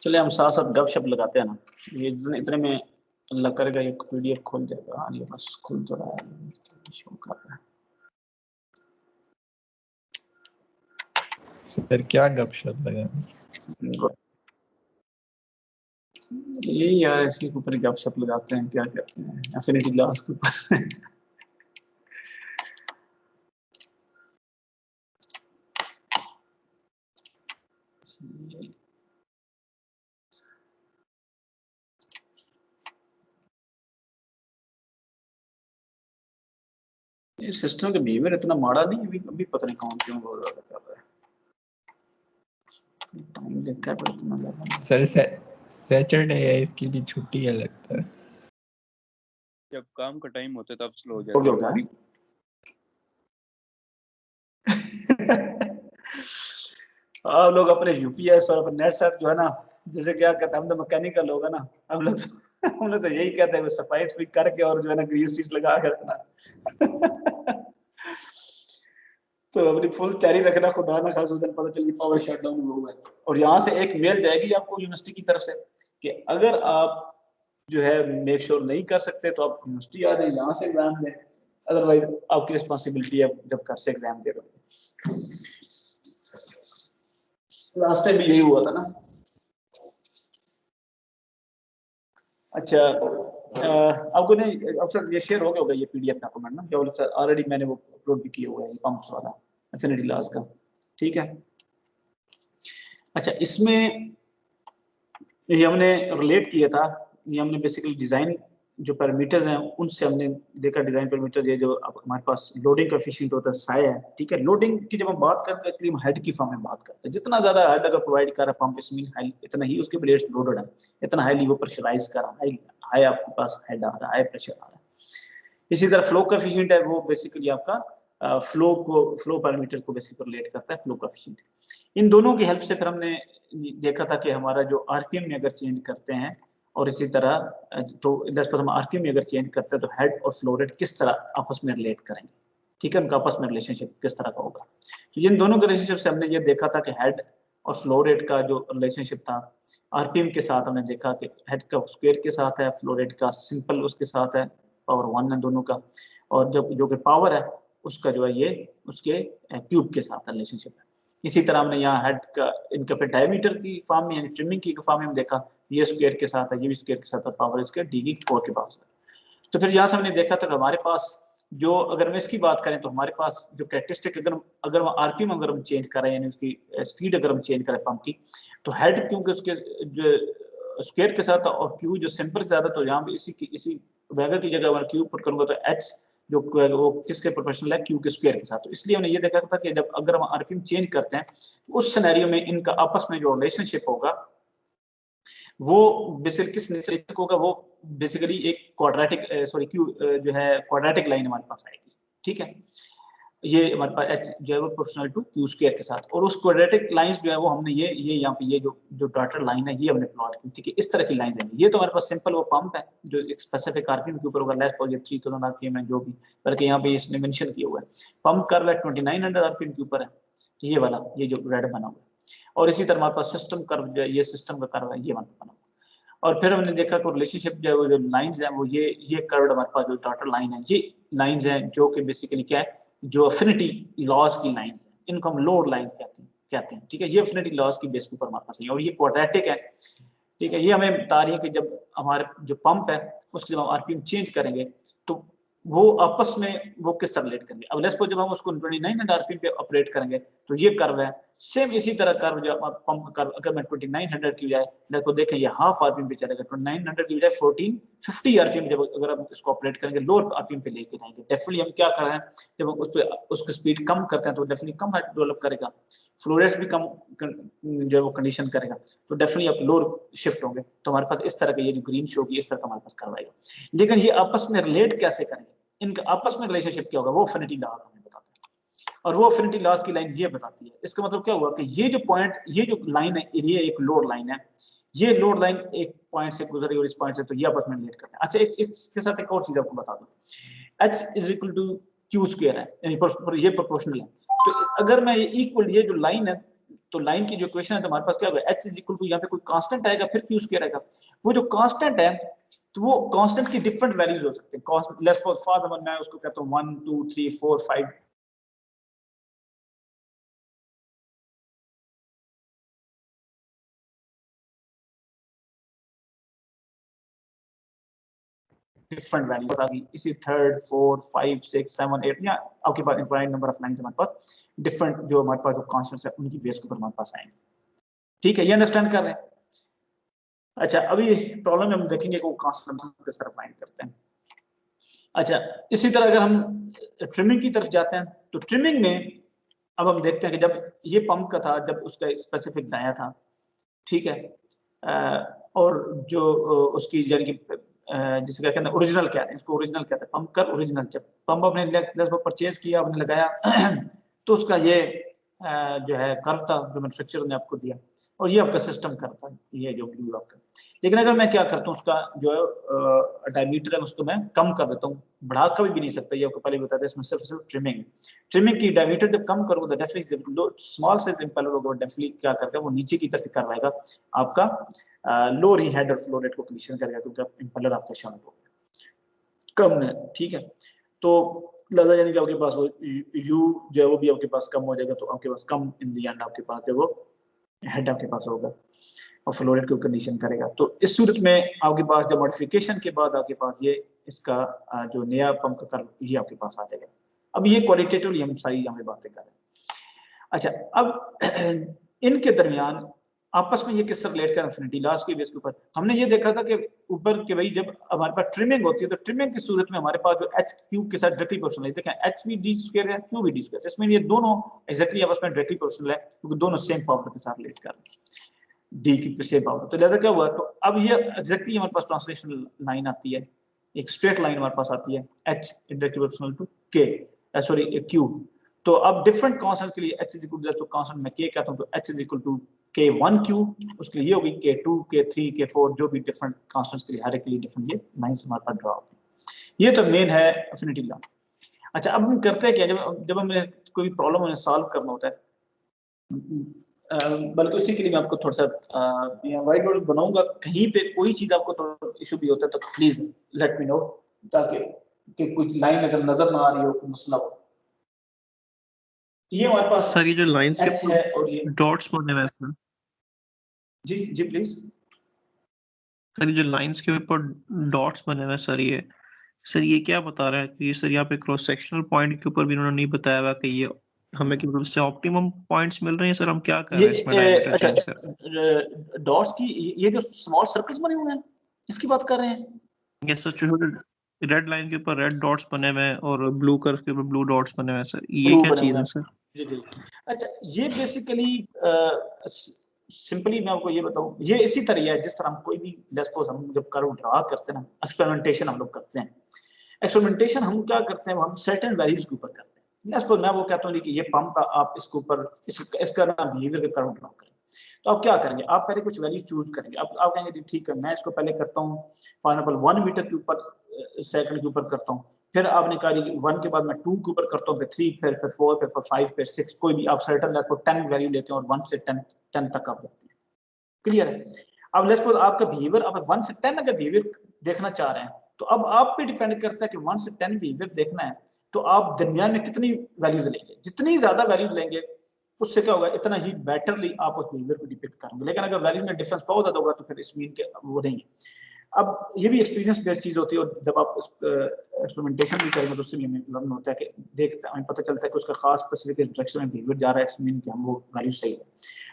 चले हम साथ साथ गपशप लगाते हैं ना, ये इतने में अल्लाह करेगा एक पीडीएफ खुल जाएगा। हाँ ये बस खुल तो रहा है, शो कर रहा है। सर क्या गपशप लगा? यही यार, इसी के ऊपर गपशप लगाते हैं, क्या कहते हैं, एफिनिटी लॉस के ऊपर। ये सिस्टम का बिहेवियर इतना माड़ा नहीं, अभी पता नहीं कौन क्यों हो रहा है। टाइम देखता है पर इतना लगा। सर सैटरडे है, इसकी भी छुट्टी है लगता है। जब काम का टाइम होता है तब स्लो हो हो जाता है। गया आप लोग अपने यूपीएस और अपने नेट सेट जो है ना, जैसे क्या कहते हैं, हम तो मैकेनिकल लोग है ना, हम लोग तो यही कहते हैं सफाई स्पीक करके और जो है ना ग्रीस चीज लगा कर रखना। तो अपनी फुल तैयारी रखना, खुदा ना खास उस दिन पता चली पावर शट डाउन हुआ है। और यहाँ से एक मेल जाएगी आपको यूनिवर्सिटी की तरफ से कि अगर आप जो है मेक श्योर नहीं कर सकते तो आप यूनिवर्सिटी आ जाए, यहाँ से एग्जाम दें, अदरवाइज आपकी रिस्पॉन्सिबिलिटी है जब घर से एग्जाम दे रहे हो। लास्ट टाइम भी यही हुआ था ना। अच्छा आपको नहीं, अब सर ये शेयर हो गया होगा ये पीडीएफ डॉक्यूमेंट ना, केवल सर ऑलरेडी मैंने वो अपलोड भी किया हुआ है पंप्स वाला एफिनिटी लॉस का, ठीक है। अच्छा इसमें ये हमने रिलेट किया था, ये हमने बेसिकली डिजाइन जो पैरामीटर्स हैं उनसे हमने देखा, डिजाइन पैरामीटर ये जो हमारे पास लोडिंग कोएफिशिएंट होता है साई है, ठीक है। लोडिंग की जब हम बात करते हैं एक्चुअली हम हेड की फॉर्म में बात करते हैं, जितना ज्यादा हेड अगर प्रोवाइड कर रहा है पंप इसमें इतना ही उसके ब्लेड्स लोडेड है, इतना हाईली वो प्रेशराइज कर रहा है, हाई आपके पास हेड आ रहा है, हाई प्रेशर आ रहा है। इसी तरह फ्लो कोएफिशिएंट है, वो बेसिकली आपका फ्लो पैरामीटर को बेसिकली रिलेट करता है, फ्लो कोएफिशिएंट। इन दोनों की हेल्प से फिर हमने देखा था कि हमारा जो आरपीएम में अगर चेंज करते हैं और इसी तरह तो हम आरपीएम में अगर चेंज करते हैं तो हेड और फ्लो रेट किस तरह आपस में रिलेट करेंगे, ठीक है, उनका आपस में रिलेशनशिप किस तरह का होगा। तो इन दोनों के रिलेशनशिप से हमने ये देखा था कि हेड और फ्लो रेट का जो रिलेशनशिप था आरपीएम के साथ, हमने देखा कि हेड का स्क्वायर के साथ है, फ्लो रेट का सिंपल उसके साथ है, पावर 1 है दोनों का, और जब जो कि पावर है उसका जो है ये उसके क्यूब के साथ रिलेशनशिप है। इसी तरह हमने यहाँ हेड का इनका फिर डायमीटर की फॉर्म में यानी ट्रिमिंग की फॉर्म में हम देखा, ये स्क्वायर के साथ है, ये भी स्क्वायर के साथ है, पावर इसके डी की 4 के पास है। तो फिर यहाँ से हमने देखा था कि हमारे पास जो अगर हम इसकी बात करें तो हमारे पास जो कैरेक्टरिस्टिक अगर आरपीएम अगर हम चेंज करें यानी उसकी स्पीड अगर हम चेंज करें पंप की, तो हेड क्योंकि उसके जो स्क्वायर के साथ और क्यू जो सिंपल के साथ है, तो यहाँ पे इसी वैगर की जगह अगर क्यू पुट करूंगा तो एच जो वो किसके प्रोपोर्शनल है, क्यू के स्क्वायर के साथ। तो इसलिए हमने ये देखा था कि जब अगर हम आरपीएम चेंज करते हैं तो उस सिनेरियो में इनका आपस में जो रिलेशनशिप होगा वो बेसिकली किस नेचर का होगा, वो बेसिकली एक क्वाड्रेटिक क्यू जो है क्वाड्रेटिक लाइन हमारे पास आएगी, ठीक है। ये हमारे पास एच जो है वो प्रोपोर्शनल टू क्यू स्क्वायर के साथ, और उस क्वाड्रेटिक लाइंस जो है वो हमने ये यहाँ पे ये जो डॉटेड लाइन है ये हमने प्लॉट की, ठीक है। इस तरह की लाइंस हैं। ये तो हमारे पास सिंपल वो पंप है जो एक स्पेसिफिक आरपीएम के ऊपर होगा, लेस फॉर 3000 आरपीएम है जो भी, बल्कि यहाँ पे इसने मेंशन किया हुआ है पंप कर्व है 2900 आरपीएम के ऊपर है, ये वाला ये जो रेड बना हुआ है। और इसी तरह हमारे पास सिस्टम कर्व जो ये सिस्टम का कर्व है ये वाला बना हुआ है। और फिर हमने देखा कि रिलेशनशिप जो है वो जो लाइंस हैं वो ये कर्व्ड हमारे पास जो डॉटेड लाइन है ये लाइंस हैं जो कि बेसिकली क्या है, जो अफिनिटी लॉज की लाइंस हैं, इनको हम लोड लाइंस कहते हैं, ठीक है। ये अफिनिटी लॉज की बेस के ऊपर हमारे पास है और ये क्वाड्रेटिक है, ठीक है। ये हमें बता रही है कि जब हमारे जो पंप है उसके जब हम आरपीएम चेंज करेंगे तो वो आपस में वो किस तरह रिलेट करेंगे। अब लेट्स सपोज जब हम उसको 2900 आरपीएम पे ऑपरेट करेंगे तो ये कर्व है सेम इसी तरह कर्व जो पंप का कर्व, अगर मैं 2900 की बजाय देखो देखें ये हाफ आरपीएम पे चलेगा, 2900 की बजाय 1450 आरपीएम जब अगर हम इसको ऑपरेट करेंगे लोअर आरपीएम पे लेके जाएंगे, डेफिनेटली हम क्या कर रहे हैं जब हम उस पे उसकी स्पीड कम करते हैं तो डेफिनेटली कम हाइट डेवलप करेगा, फ्लो रेट्स भी कम जो है वो कंडीशन करेगा, तो डेफिनेटली आप लोअर शिफ्ट होंगे। तो हमारे पास इस तरह का ये जो ग्रीन शो की इस तरह का हमारे पास कर्व आएगा। लेकिन ये आपस में रिलेट कैसे करेंगे, इनका आपस में रिलेशनशिप क्या होगा, वो अफिनिटी लॉ हमें बताता है और वो अफिनिटी लॉज की लाइन ये बताती है। इसका मतलब क्या हुआ कि ये जो पॉइंट ये जो लाइन है ये एक लोड लाइन है, ये लोड लाइन एक पॉइंट से गुजरी और इस पॉइंट से, तो ये आपस में रिलेट करते हैं। अच्छा एक इसके साथ एक और चीज आपको बता दूं, H is equal to Q square है यानी ये प्रोपोर्शनल है। तो अगर मैं ये इक्वल ये जो लाइन है तो लाइन की जो इक्वेशन है तो हमारे पास क्या होगा, h इज इक्वल टू यहाँ पे कोई कांस्टेंट आएगा फिर q स्क्वायर आएगा। वो जो कांस्टेंट है तो वो कांस्टेंट की डिफरेंट वैल्यूज हो सकते हैं। लेट्स सपोज फॉर एग्जांपल मैं उसको कहता हूँ 1 2 3 4 5 डिफरेंट वैल्यूज आ गई। इसी 3rd 4 5 6 7 8 या आपके पास इनफाइनाइट नंबर ऑफ लाइंस हमारे पास डिफरेंट जो हमारे पास जो कांस्टेंट्स है उनकी बेस के ऊपर हमारे पास आएंगे। ठीक है, ये अंडरस्टैंड कर रहे हैं। अच्छा, अभी प्रॉब्लम में हम देखेंगे कि वो कांस्टेंट किस तरह फाइंड करते हैं। अच्छा, इसी तरह अगर हम ट्रिमिंग की तरफ जाते हैं तो ट्रिमिंग में अब हम देखते हैं कि जब ये पंप का था, जब उसका स्पेसिफिक डाया था, ठीक है, और जो उसकी यानी कि जिसका कहते हैं ओरिजिनल कहते हैं, इसको ओरिजिनल कहते हैं, पंप का ओरिजिनल। जब पंप आपने लगभग परचेज किया, आपने लगाया तो उसका ये जो है कर्व था जो मैन्युफैक्चरर ने आपको दिया, और ये आपका सिस्टम करता है, ये जो ग्लू आपका। लेकिन अगर मैं क्या करता हूँ, उसका जो है डायमीटर है उसको मैं कम कर देता हूँ, बढ़ा कभी भी नहीं सकता, ये आपको पहले बताया था। इसमें सिर्फ ट्रिमिंग की डायमीटर जब कम करोगे तो डेफिनेटली स्मॉल साइज इंपेलर होगा, डेफिनेटली क्या करता है वो नीचे की तरफ करवाएगा आपका लो रीहेड और फ्लो रेट को कंडीशन करेगा, क्योंकि इंपेलर आपका शॉर्ट हो कम है। ठीक है, तो लगा यानी कि आपके पास वो यू जो है वो भी आपके पास कम हो जाएगा, तो आपके पास कम इन दी एंड आपके पास जो वो हेड आपके पास होगा और फ्लो रेट को कंडीशन करेगा। तो इस सूरत में आपके पास जब मॉडिफिकेशन के बाद आपके पास ये इसका जो नया पंप का कर्व ये आपके पास आ जाएगा। अब ये क्वालिटेटिवली हम सारी यहाँ पे बातें करें। अच्छा, अब इनके दरमियान आपस में ये किस तरह रिलेट कर इन्फिनिटी लॉस के बेस के ऊपर हमने ये देखा था कि ऊपर के भाई जब हमारे पास ट्रिमिंग होती है तो ट्रिमिंग की सूरत में हमारे पास जो h क्यूब के साथ डायरेक्टली प्रोपोर्शनल है। देखें h भी d स्क्वायर है, q भी d स्क्वायर है, इसमें ये दोनों एग्जैक्टली आपस में डायरेक्टली प्रोपोर्शनल है क्योंकि दोनों सेम पावर के साथ रिलेट कर रहे हैं, d की सेम पावर। तो जैसा क्या हुआ, तो अब ये एग्जैक्टली हमारे पास ट्रांसलेशनल लाइन आती है, एक स्ट्रेट लाइन हमारे पास आती है h directly proportional to k sorry q। तो अब डिफरेंट कांस्टेंट के लिए h is equal to constant मैं k कहता हूं तो h is equal to k1q, उसके लिए ये होगी k2 k3 k4, जो भी डिफरेंट कांस्टेंट्स के लिए हर एक के लिए डिफरेंट ये लाइंस हमारे पास ड्रा होती है। ये तो मेन है एफिनिटी लॉ। अच्छा, अब हम करते हैं क्या, जब हमें कोई प्रॉब्लम हमें सॉल्व करना होता है, बल्कि उसी के लिए मैं आपको थोड़ा सा व्हाइट बोर्ड बनाऊंगा, कहीं पे कोई चीज आपको थोड़ा इशू भी होता है तो प्लीज लेट मी नो, ताकि कि कुछ लाइन अगर नजर ना आ रही हो कोई मसला हो। ये हमारे पास सर ये जो लाइन h है और ये डॉट्स बने हुए हैं जी जी प्लीज सर, ये जो लाइंस के ऊपर डॉट्स बने हुए हैं सर ये क्या बता रहा है कि सर यहाँ पे क्रॉस सेक्शनल पॉइंट के ऊपर भी उन्होंने नहीं बताया हुआ कि ये हमें कि मतलब से ऑप्टिमम पॉइंट्स मिल रहे हैं। सर हम क्या कर रहे हैं इसमें डायमीटर चेंज सर? डॉट्स की ये जो स्मॉल सर्कल्स बने हुए हैं इसकी बात कर रहे हैं? ये सर छोटे रेड लाइन के ऊपर रेड डॉट्स बने हुए हैं और ब्लू कर्व के ऊपर ब्लू डॉट्स बने हुए हैं सर, ये ब्लू क्या बने चीज हुए है हैं। सर? जी जी। अच्छा, ये बेसिकली सिंपली मैं आपको ये बताऊं, ये इसी तरह है जिस तरह हम कोई भी सपोज हम जब कर्व ड्रा करते हैं ना, एक्सपेरिमेंटेशन हम लोग करते हैं। एक्सपेरिमेंटेशन हम क्या करते हैं, हम सर्टेन वैल्यूज के ऊपर करते हैं। सपोज मैं वो कहता हूँ कि ये पंप का आप इसके ऊपर इसका ना बिहेवियर का कर्व ड्रा करें, तो आप क्या करेंगे, आप पहले कुछ वैल्यू चूज करेंगे। आप कहेंगे ठीक है मैं इसको पहले करता हूँ फॉर एग्जांपल 1 मीटर के ऊपर सेकंड के ऊपर करता हूँ, फिर आपने कहा कि 1 के बाद मैं 2 के ऊपर करता हूँ, फिर 3, फिर 4, फिर 5, फिर 6, कोई भी आप सर्टेन लेट्स सपोज 10 वैल्यू लेते हैं और 1 से 10 तक आप लेते हैं। क्लियर है? अब लेट्स सपोज आपका बिहेवियर आप 1 से 10 अगर बिहेवियर देखना चाह रहे हैं तो अब आप पे डिपेंड करता है कि 1 से 10 बिहेवियर देखना है तो आप दरमियान में कितनी वैल्यूज लेंगे। जितनी ज्यादा वैल्यूज लेंगे उससे क्या होगा, इतना ही बेटरली आप उस बिहेवियर को डिपिक्ट करेंगे। लेकिन अगर वैल्यूज में डिफरेंस बहुत ज्यादा होगा तो फिर इस मीन के वो नहीं है। अब ये भी एक्सपीरियंस बेस्ड चीज होती है और जब आप एक्सपेरिमेंटेशन भी करेंगे तो उससे भी हमें लर्न होता है कि देखते हमें पता चलता है कि उसका खास स्पेसिफिक इंस्ट्रक्शन में बिहेवियर जा रहा है, इट्स मीन कि हम वो वैल्यू सही है।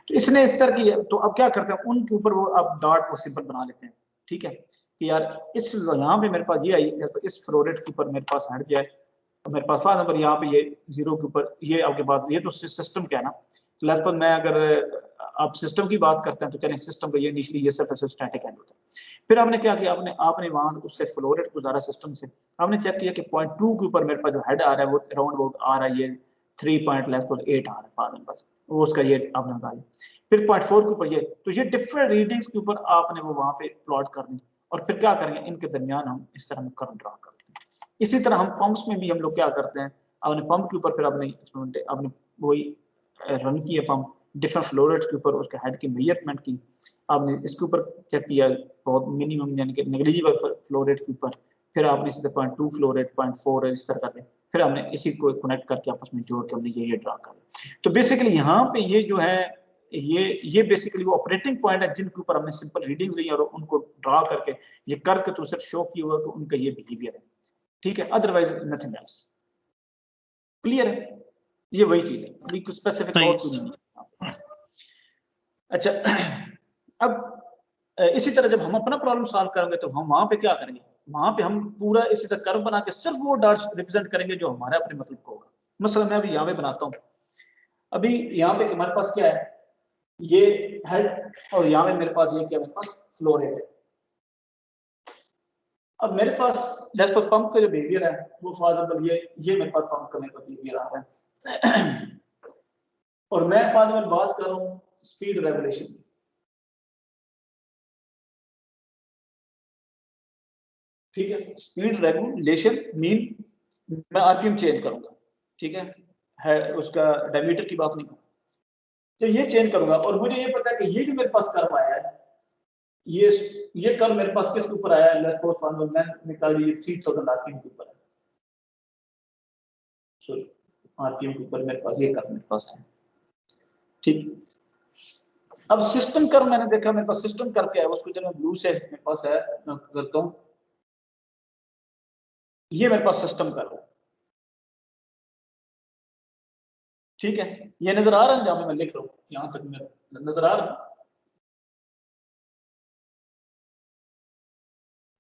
तो इसने इस तरह की, तो अब क्या करते हैं उनके ऊपर वो आप डॉट को सिंपल बना लेते हैं। ठीक है कि यार इस यहाँ पे मेरे पास ये आई तो इस फ्लो रेट के ऊपर मेरे पास हट गया है, तो मेरे पास नंबर यहाँ पे ये 0 के ऊपर ये आपके पास ये तो सिस्टम क्या है ना। तो लगभग मैं अगर आप सिस्टम की बात करते हैं तो चलें सिस्टम का ये इनिशियली ये सिर्फ स्टैटिक एंड होता है। फिर आपने क्या किया, आपने वहां उससे फ्लो रेट गुजारा सिस्टम से, आपने चेक किया कि 0.2 के ऊपर मेरे पास जो हेड आ रहा है वो अराउंड अबाउट आ रहा है ये 3.8 आ रहा है फॉर एग्जांपल, वो उसका ये आपने निकाला। फिर 0.4 के ऊपर ये, तो ये डिफरेंट रीडिंग्स के ऊपर आपने वो वहां पे प्लॉट करनी और फिर क्या करेंगे इनके दरमियान हम इस तरह कर्व ड्रा करते हैं। इसी तरह हम पंप्स में भी हम लोग क्या करते हैं, आपने पंप के ऊपर फिर आपने वही रन किया पंप, डिफरेंट फ्लो रेट के ऊपर उसके हेड की मेजरमेंट की, आपने इसके ऊपर चेक किया बहुत मिनिमम यानी कि नेग्लिजिबल फ्लो रेट के ऊपर, फिर आपने सीधे 0.2 फ्लो रेट 0.4 इस तरह करके फिर हमने इसी को कनेक्ट करके आपस में जोड़ के हमने ये ड्रा कर। तो बेसिकली यहाँ पे ये जो है ये बेसिकली वो ऑपरेटिंग पॉइंट है जिनके ऊपर हमने सिंपल रीडिंग्स ली और उनको ड्रा करके ये करके तो सिर्फ शो किया हुआ कि उनका ये बिहेवियर है, ठीक है, अदरवाइज नथिंग एल्स। क्लियर है? ये वही चीज है, अभी कुछ स्पेसिफिक और कुछ नहीं है। अच्छा, अब इसी तरह जब हम अपना प्रॉब्लम सॉल्व करेंगे तो हम वहां पे क्या करेंगे, वहां पे हम पूरा इसी तरह कर्व बना के सिर्फ वो डॉट्स रिप्रेजेंट करेंगे जो हमारे अपने मतलब को होगा। मसलन मैं अभी यहाँ पे बनाता हूँ, अभी यहाँ पे हमारे पास क्या है, ये हेड और यहाँ पे मेरे पास ये क्या, मेरे पास फ्लो रेट है। अब मेरे पास लेट्स सपोज पंप का जो बिहेवियर है वो फॉर एग्जांपल ये मेरे पास पंप करने का बिहेवियर आ रहा है और मैं फॉर एग्जांपल बात कर रहा हूँ स्पीड रेगुलेशन की, ठीक है, स्पीड रेगुलेशन मीन मैं आरपीएम चेंज करूंगा, ठीक है उसका डायमीटर की बात नहीं करूंगा, तो ये चेंज करूंगा और मुझे ये पता है कि ये जो मेरे पास कर्व आया है, ये कर्व मेरे पास किसके ऊपर आया है, लेट्स सपोज मैं निकाल ली 3000 आरपीएम के ऊपर है, सॉरी आरपीएम के ऊपर मेरे पास ये कर्व मेरे पास है, ठीक। अब सिस्टम कर्व मैंने देखा मेरे पास सिस्टम कर्व क्या है, उसको जब मैं ब्लू से मेरे पास है मैं करता हूं, ये मेरे पास सिस्टम कर्व है, ठीक है, ये नजर आ रहा है जहां मैं लिख रहा हूं, यहां तक मेरा नजर आ रहा है,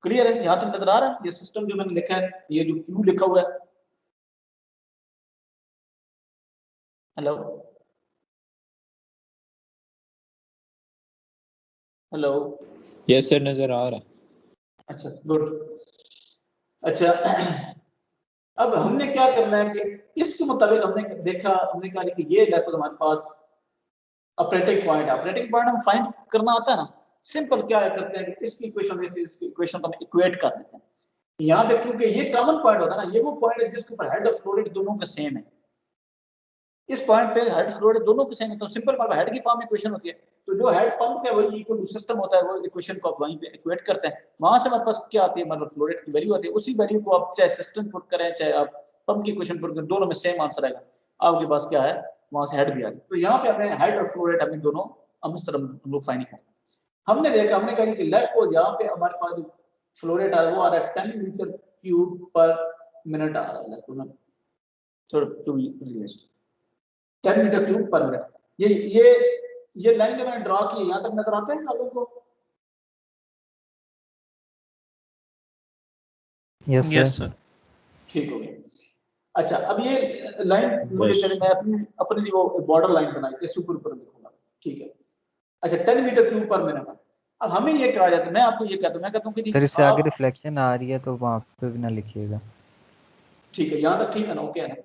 क्लियर है, यहां तक नजर आ रहा है, ये सिस्टम जो मैंने लिखा है, ये जो क्यू लिखा हुआ है, हेलो हेलो, यस सर, नजर आ रहा है। अच्छा गुड। अच्छा अब हमने क्या करना है कि इसके मुताबिक हमने देखा, हमने कहा कि ये लेफ्ट हमारे पास ऑपरेटिंग पॉइंट है, ऑपरेटिंग पॉइंट हम फाइंड करना आता है ना, सिंपल क्या है करते हैं कि इसकी इक्वेशन लेते हैं, इसकी इक्वेशन को हम इक्वेट कर देते हैं, यहाँ पे क्योंकि ये कॉमन पॉइंट होता है ना, ये वो पॉइंट है जिसके ऊपर हेड और फ्लो रेट दोनों का सेम है, इस पॉइंट पे हेड फ्लो रेट दोनों के सेम है, तो सिंपल मतलब हेड की फॉर्म में इक्वेशन होती है, तो जो हेड पंप है वही इक्वल टू सिस्टम होता है, वो इक्वेशन को आप वहीं पे इक्वेट करते हैं, वहां से हमारे पास क्या आती है, मतलब फ्लो रेट की वैल्यू आती है, उसी वैल्यू को आप चाहे सिस्टम पुट करें चाहे आप पंप की इक्वेशन पुट करें, दोनों में सेम आंसर आएगा, आपके पास क्या है वहां से हेड भी आ गया, तो यहाँ पे हमने हेड और फ्लो रेट हमने दोनों हम इस तरह हम लोग फाइंड करें, हमने देखा, हमने कहा कि लेफ्ट को यहाँ पे हमारे पास जो फ्लो रेट आ रहा है वो आ रहा है 10 मीटर क्यूब पर मिनट आ रहा है, थोड़ा too realistic 10 metre cube per minute, ये लाइन जो मैंने ड्रॉ की है यहाँ तक नजर आता है आप लोगों को? Yes sir. ठीक हो गया। अच्छा अब ये लाइन मुझे चले, मैं अपने लिए वो बॉर्डर लाइन बनाई थी, सुपर ऊपर लिखूंगा, ठीक है। अच्छा 10 मीटर क्यूब पर मिनट, अब हमें ये कहा जाता है, मैं आपको ये कहता हूँ, मैं कहता हूँ कि सर इससे आगे रिफ्लेक्शन आ रही है तो वहाँ पे भी ना लिखिएगा, ठीक है, यहाँ तक ठीक है ना, ओके है ना,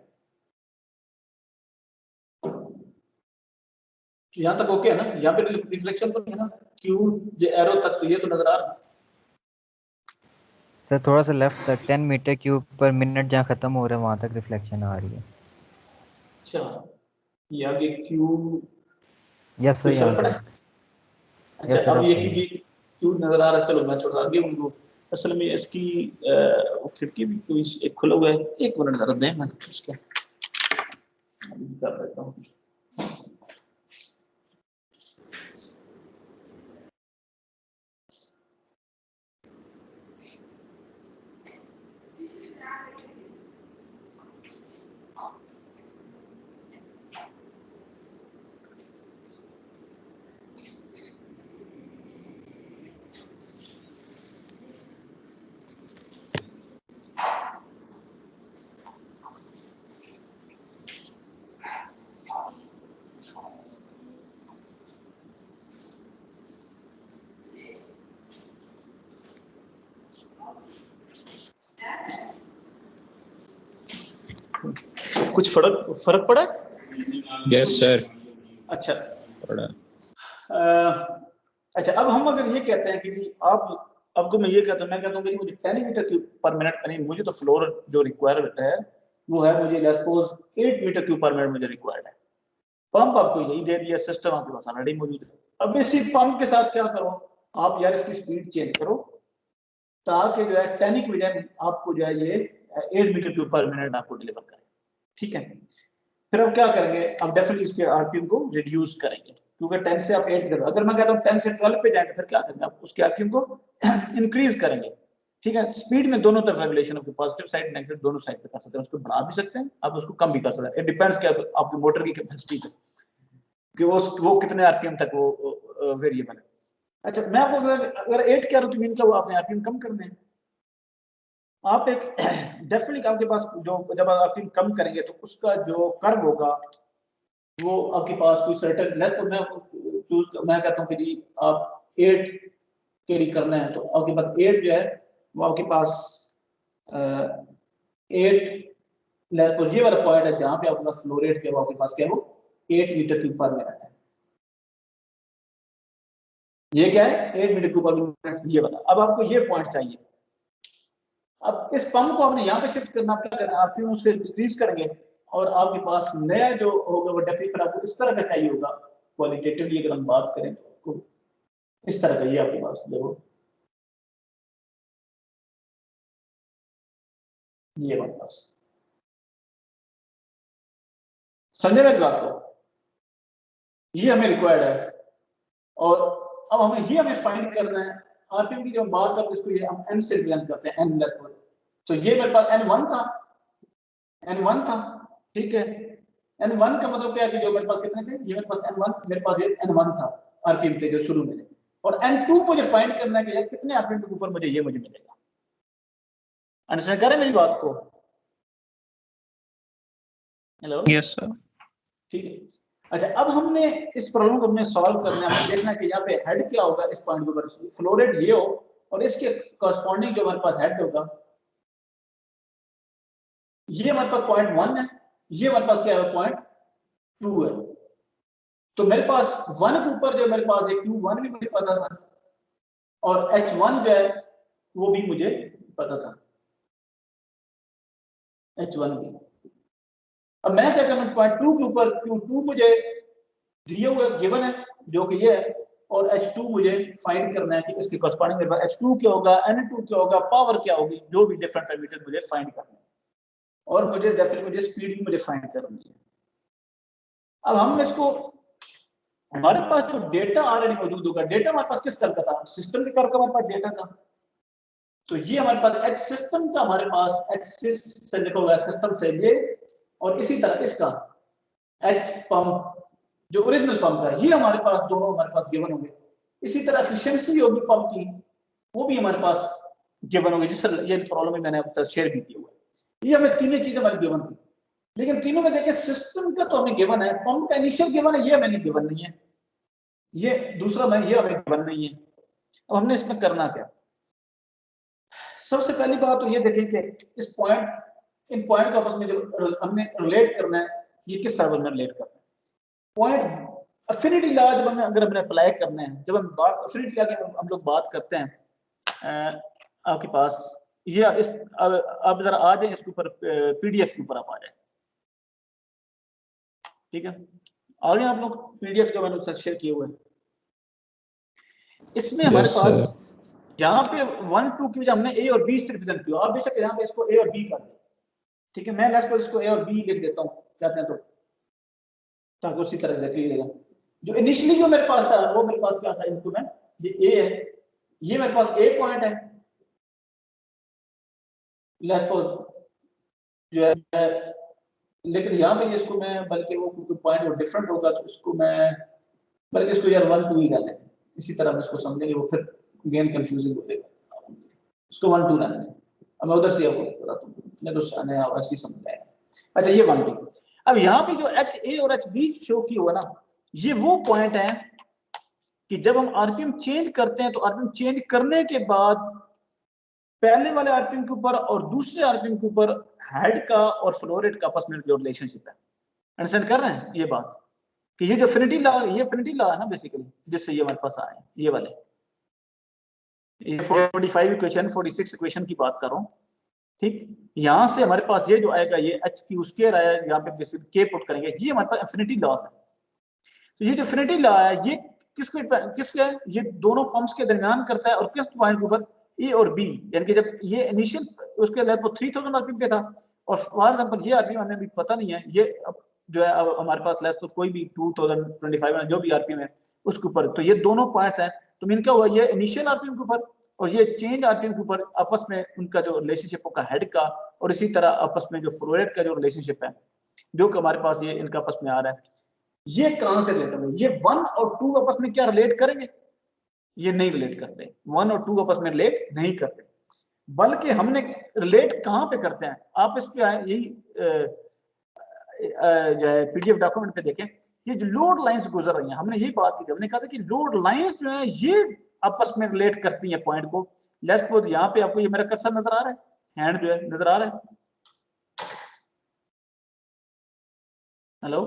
यहाँ तक ओके है ना, यहाँ पे रिफ्लेक्शन तो नहीं है ना, क्यू जो एरो तक तो ये तो नजर आ रहा है सर थोड़ा सा लेफ्ट तक 10 मीटर क्यूब पर मिनट जहाँ खत्म हो रहा है वहाँ तक रिफ्लेक्शन आ रही है। अच्छा ये आगे क्यू, यस सर यहाँ तक। अच्छा अब ये क्यू नजर आ रहा है, चलो मैं थोड़ा आगे उनको, असल में इसकी खिड़की भी कोई एक खुला हुआ है, एक मिनट जरा दें, मैं इसको कर देता हूँ। कुछ फर्क पड़ा? यस सर अच्छा पड़ा। अच्छा अब हम अगर ये कहते हैं कि आप, आपको मैं ये कहता हूँ, मैं कहता हूँ कि मुझे 10 मीटर क्यूब पर मिनट नहीं, मुझे तो फ्लोर जो रिक्वायर्ड है वो है, मुझे let's suppose 8 metre cube per minute मुझे रिक्वायर्ड है, पंप आपको यही दे दिया, सिस्टम आपके पास ऑलरेडी मौजूद है। अब इसी पंप के साथ क्या करो आप यार, इसकी स्पीड चेंज करो ताकि जो है 10 की बजाय आपको जो है ये 8 मीटर क्यूब पर मिनट आपको डिलीवर करे, ठीक है। फिर हम क्या करेंगे, अब डेफिनेटली इसके आरपीएम को रिड्यूस करेंगे, क्योंकि 10 से आप 8 करो। अगर मैं कहता हूँ 10 से 12 पे जाएंगे, फिर क्या करेंगे, आप उसके आरपीएम को इंक्रीज करेंगे, ठीक है। स्पीड में दोनों तरफ रेगुलेशन, आपके पॉजिटिव साइड नेगेटिव दोनों साइड पे कर सकते हैं, उसको बढ़ा भी सकते हैं, आप उसको कम भी कर सकते हैं। इट डिपेंड्स क्या आपकी मोटर की कैपेसिटी पे कि वो कितने आरपीएम तक वो वेरिएबल है। अच्छा, मैं आपको अगर 8 कह रहा हूँ तो मीन क्या, वो आपने आरपीएम कम करने हैं। आप एक डेफिनेटली आपके पास जो जब आप आरपीएम कम करेंगे तो उसका जो कर्व होगा वो आपके पास कोई सर्टेन लेस, तो मैं कहता हूँ कि जी आप 8 कैरी करना है तो आपके पास 8 जो है वो आपके पास 8 लेस, तो ये वाला पॉइंट है जहाँ पे आपके पास फ्लो रेट क्या आपके पास क्या है वो 8 मीटर क्यूब पर मिनट है। ये क्या है 8 मीटर क्यूब पर मिनट, ये वाला। अब आपको ये पॉइंट चाहिए। अब इस पंप को आपने यहाँ पे शिफ्ट करना, क्या करना, आप फिर उसको इंक्रीज करेंगे और आपके पास नया जो होगा वो डेफिनेटली आपको इस तरह का चाहिए होगा। क्वालिटेटिवली अगर हम बात करें तो इस तरह का ये आपके पास देखो, ये हमारे पास समझे मेरी बात को, ये हमें रिक्वायर्ड है। और अब हमें फाइंड करना है आरपीएम की जब बात करते हैं इसको ये हम n से रिप्रेजेंट करते हैं, n लेस। तो ये मेरे पास n1 था, ठीक है। n1 का मतलब क्या है कि जो मेरे पास कितने थे, ये मेरे पास n1, मेरे पास ये n1 था आरपीएम थे जो शुरू में, और n2 मुझे फाइंड करना है कि यार कितने आरपीएम के ऊपर मुझे मिलेगा। अंडरस्टैंड करें मेरी बात को? हेलो, यस सर, ठीक है। अच्छा, अब हमने इस प्रॉब्लम को हमने सॉल्व करना है, हमें देखना है कि यहाँ पे हेड क्या होगा इस पॉइंट के ऊपर, फ्लो रेट ये हो और इसके कॉरस्पॉन्डिंग जो हमारे पास हेड होगा ये हमारे पास 0.1 है, ये हमारे पास क्या है 0.2 है। तो मेरे पास 1 के ऊपर जो मेरे पास है Q1 भी मुझे पता था और H1 जो है वो भी मुझे पता था, H1 भी। अब मैं क्या करना, 0.2 के ऊपर Q2 मुझे दिए हुए गिवन है जो कि ये है, और H2 मुझे फाइंड करना है कि इसके कॉरस्पॉन्डिंग मेरे पास H2 क्या होगा, N2 क्या होगा, पावर क्या होगी, जो भी डिफरेंट पैरामीटर मुझे फाइंड करना है। और मुझे डेफिनेटली मुझे स्पीड भी मुझे फाइंड करनी है। अब हम इसको, हमारे पास जो डेटा ऑलरेडी मौजूद होगा, डेटा हमारे पास किस तरह का था, सिस्टम के तरह का हमारे पास डेटा था। तो ये हमारे पास एच सिस्टम का, हमारे पास एक्सिस से लिखा हुआ है सिस्टम से ये, और इसी तरह इसका एच पंप जो ओरिजिनल पंप है, ये हमारे पास दोनों हमारे पास गिवन होंगे। इसी तरह एफिशिएंसी होगी पंप की, वो भी हमारे पास गिवन होगी, जिससे ये प्रॉब्लम मैंने आपके साथ शेयर भी किया हुआ है। ये हमें तीनों चीजें हमारी गिवन थी, लेकिन तीनों में देखिए सिस्टम का तो हमें गिवन है, पंप का इनिशियल गिवन है, ये हमें गिवन नहीं है, ये दूसरा में ये हमें गिवन नहीं है। अब हमने इसमें करना क्या, सबसे पहली बात तो ये देखें कि इस पॉइंट, इन पॉइंट को आपस में जो हमने रिलेट करना है, ये किस तरह में रिलेट करना है। पॉइंट अफिनिटी लॉ जब हमें अगर हमने अप्लाई करना है, जब हम बात अफिनिटी लॉ की हम लोग बात करते हैं, आपके पास ये इस आप जरा आ जाए इसके ऊपर, पीडीएफ के ऊपर आप आ जाए, ठीक है। आ गए आप लोग पीडीएफ जो मैंने उससे शेयर किए हुए हैं, इसमें हमारे पास यहाँ पे 1 2 की वजह हमने ए और बी से रिप्रेजेंट किया। आप बेशक यहाँ पे इसको ए और बी कर दें, ठीक है। मैं लास्ट पर इसको ए और बी लिख देता हूँ, कहते हैं तो, ताकि उसी तरह से लिखेगा। जो इनिशियली जो मेरे पास था वो मेरे पास क्या था, इंक्रीमेंट ये ए है, ये मेरे पास ए पॉइंट है, लेट्स सपोज जो है, लेकिन यहाँ पे इसको मैं बल्कि वो पॉइंट वो डिफरेंट होगा तो इसको मैं बल्कि इसको यार 1 2 ही कर लेंगे, इसी तरह हम इसको समझेंगे, वो फिर गेम कंफ्यूजिंग हो जाएगा, इसको 1 2 रहने दें। अब मैं उधर से आपको बताता हूँ, मैं तो आने ऐसे ही समझ आएगा। अच्छा, ये 1 2। अब यहाँ पे जो एच ए और एच बी शो की हुआ ना, ये वो पॉइंट है कि जब हम आरपीएम चेंज करते हैं तो आरपीएम चेंज करने के बाद पहले वाले आरपीएम के ऊपर और दूसरे आरपीएम के ऊपर हेड का और फ्लो रेट का आपस में जो रिलेशनशिप है, अंडरस्टैंड कर रहे हैं ये बात, कि ये जो एफिनिटी लॉ, ये एफिनिटी लॉ है ना बेसिकली, जिससे ये हमारे पास आए ये वाले, ये 45 इक्वेशन 46 इक्वेशन की बात कर रहा हूँ, ठीक। यहाँ से हमारे पास ये जो आएगा ये एच क्यू स्क्वायर आया, यहाँ पे बेसिकली के पुट करेंगे, ये हमारे पास एफिनिटी लॉ है। ये जो फिनिटी लॉ है ये किसके है? ये दोनों पंप्स के दरमियान करता है और किस पॉइंट के ऊपर? ए और बी, यानी कि जब ये इनिशियल उसके लेवल पर 3000 आरपीएम पे था और फॉर एग्जांपल ये आरपीएम हमें भी पता नहीं है, ये अब जो है अब हमारे पास लेस तो कोई भी 2025 जो भी आरपीएम है उसके ऊपर, तो ये दोनों पॉइंट्स हैं, तो मीन क्या हुआ? ये इनिशियल आरपीएम के ऊपर और ये चेंज आरपीएम के ऊपर आपस में उनका जो रिलेशनशिप होगा हेड का, और इसी तरह आपस में जो फ्लो रेट का जो रिलेशनशिप है जो कि हमारे पास ये इनका आपस में आ रहा है, ये कहां से रिलेट होंगे? ये 1 और 2 आपस में क्या रिलेट करेंगे? ये नहीं रिलेट करते, 1 और 2 आपस में रिलेट नहीं करते, बल्कि हमने रिलेट कहां पे करते हैं? आप इस पे आए, यही जो है पीडीएफ डॉक्यूमेंट पे देखें, ये जो लोड लाइंस गुजर रही हैं, हमने यही बात की थी, हमने कहा था कि लोड लाइंस जो है ये आपस में रिलेट करती हैं पॉइंट को। लेट्स सपोज यहाँ पे आपको ये मेरा कर्सर नजर आ रहा है, हैंड जो है नजर आ रहा है, hello?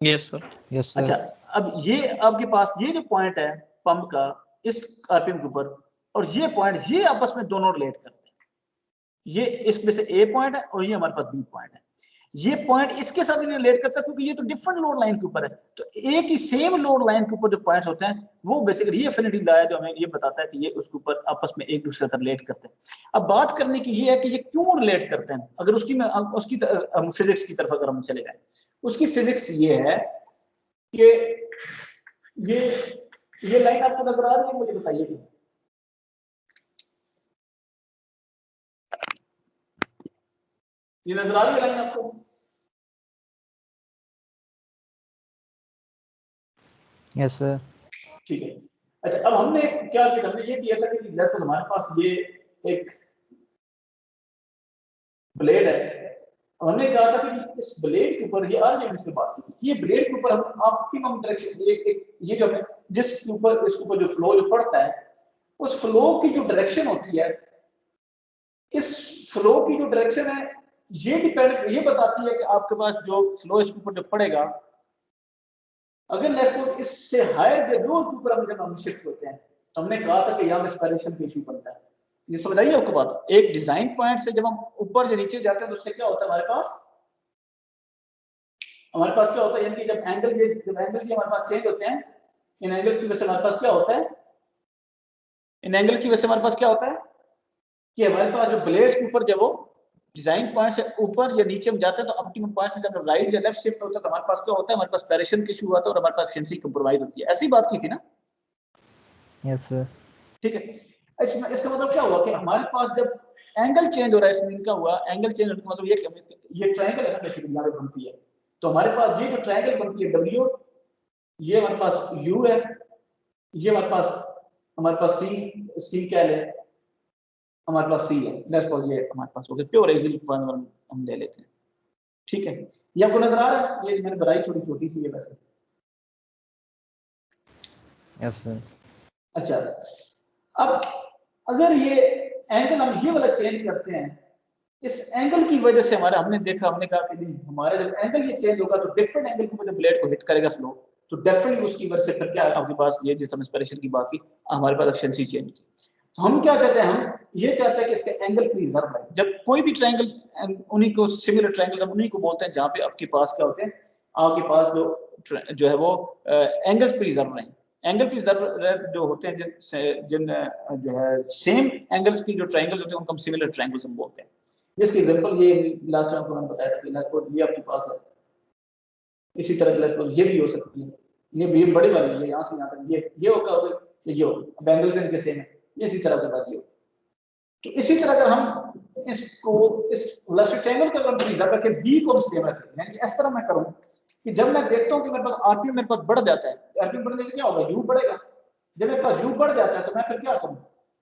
Yes sir. Yes sir. अच्छा, अब ये आपके पास ये जो पॉइंट है पंप का इस आरपीएम के ऊपर और ये पॉइंट, ये आपस में दोनों रिलेट करते हैं, ये इसमें से ए पॉइंट है और ये हमारे पास बी पॉइंट है, ये पॉइंट इसके साथ नहीं रिलेट करता क्योंकि ये तो डिफरेंट लोड लाइन के ऊपर है, तो एक ही सेम लोड लाइन के ऊपर जो पॉइंट्स होते हैं वो बेसिकली ये एफिनिटी लॉ है जो हमें ये बताता है कि ये उसके ऊपर आपस में एक दूसरे से रिलेट करते हैं। अब बात करने की ये है कि ये क्यों रिलेट करते हैं, अगर उसकी फिजिक्स की तरफ अगर हम चले जाए, उसकी फिजिक्स ये है कि ये लाइन आपको नजर आ रही है, मुझे बताइए। ये नजर आ रही है लाइन आपको? Yes sir. ठीक है। अच्छा, अब हमने क्या किया? हमने ये किया था कि लेफ्ट हमारे पास ये एक ब्लेड है, हमने कहा था कि इस ब्लेड के ऊपर ये आर्ग्यूमेंट्स पे बात की, ये ब्लेड के ऊपर हम ऑप्टिमम डायरेक्शन ये जो है जिसके ऊपर इसके ऊपर जो फ्लो जो पड़ता है उस फ्लो की जो डायरेक्शन होती है, इस फ्लो की जो डायरेक्शन है ये बताती है कि आपके पास जो फ्लो इसके ऊपर जो पड़ेगा, अगर लेफ्ट इससे हायर जो लो के ऊपर हम शिफ्ट होते हैं, हमने कहा था कि यहाँ एस्पिरेशन का इशू बनता है। ये समझ आइए आपको बात? एक डिजाइन पॉइंट से जब हम ऊपर से नीचे जाते हैं तो उससे क्या होता है? हमारे पास क्या होता है, यानी कि जब एंगल हमारे पास चेंज होते हैं, इन एंगल्स की वजह से हमारे पास क्या होता है? इन एंगल की वजह से हमारे पास क्या होता है कि हमारे पास जो ब्लेड्स के ऊपर जब वो डिजाइन पॉइंट से ऊपर या नीचे हम जाते हैं तो ऑप्टिमम पॉइंट से जब राइट या लेफ्ट शिफ्ट होता है तो हमारे पास क्या होता है? हमारे पास एस्पिरेशन का इशू आता है और हमारे पास एफिशिएंसी कंप्रोमाइज होती है। ऐसी बात की थी ना? Yes sir. ठीक है। इसका मतलब क्या हुआ कि हमारे पास जब एंगल चेंज हो रहा है, इसमें क्या हुआ? एंगल चेंज होने का मतलब ये कि ये ट्रायंगल है ना, बेसिकली यहाँ पे बनती है, तो हमारे पास ये जो ट्रायंगल बनती है W, ये हमारे पास U है, ये हमारे पास C क्या है? हमारे पास C है। लेट्स सपोज ये हमारे पास हो गया प्योर एक्सियल फॉर्मूला हम ले लेते हैं। ठीक है, ये आपको नजर आ रहा है? ये मैंने बनाई थोड़ी छोटी सी है वैसे। Yes sir. अच्छा, अब अगर ये एंगल हम ये वाला चेंज करते हैं, इस एंगल की वजह से हमने कहा कि नहीं, हमारा जब एंगल ये चेंज होगा तो डिफरेंट एंगल के ऊपर ब्लेड को हिट करेगा फ्लो, तो डेफिनेटली उसकी वजह से फिर क्या आपके पास ये जिस एस्पिरेशन की बात की, हमारे पास एफिशिएंसी चेंज होगी। हम क्या चाहते हैं? हम ये चाहते हैं कि इसका एंगल प्रिजर्व रहे। जब कोई भी ट्रायंगल, उन्हीं को सिमिलर ट्रायंगल हम उन्हीं को बोलते हैं जहां पे आपके पास क्या होते हैं, आपके पास जो है वो एंगल्स प्रिजर्व रहे। एंगल प्रिजर्व जो होते हैं जिन जो है सेम एंगल्स की जो ट्रायंगल्स होते हैं उनको हम सिमिलर ट्रायंगल्स हम बोलते हैं। जिसकी एग्जांपल ये लास्ट टाइम आपको मैंने बताया था कि लेट्स ये आपके पास है, इसी तरह लेट्स ये भी हो सकती है, ये बड़ी वाली है, यहाँ से यहाँ तक ये होगा, ये होगा, एंगल्स इनके सेम है, ये इसी तरह के बात ये। तो इसी तरह अगर हम इसको इस इलास्टिक ट्रायंगल का अगर प्रिजर्व करके बी को हम सेम रखें, यानी कि इस तरह मैं करूं कि जब मैं देखता हूं कि मेरे पास आरपीएम मेरे पास बढ़ जाता है, आरपीएम बढ़ने से क्या होगा? यू बढ़ेगा। जब मेरे पास यू बढ़ जाता है तो मैं फिर क्या करूं?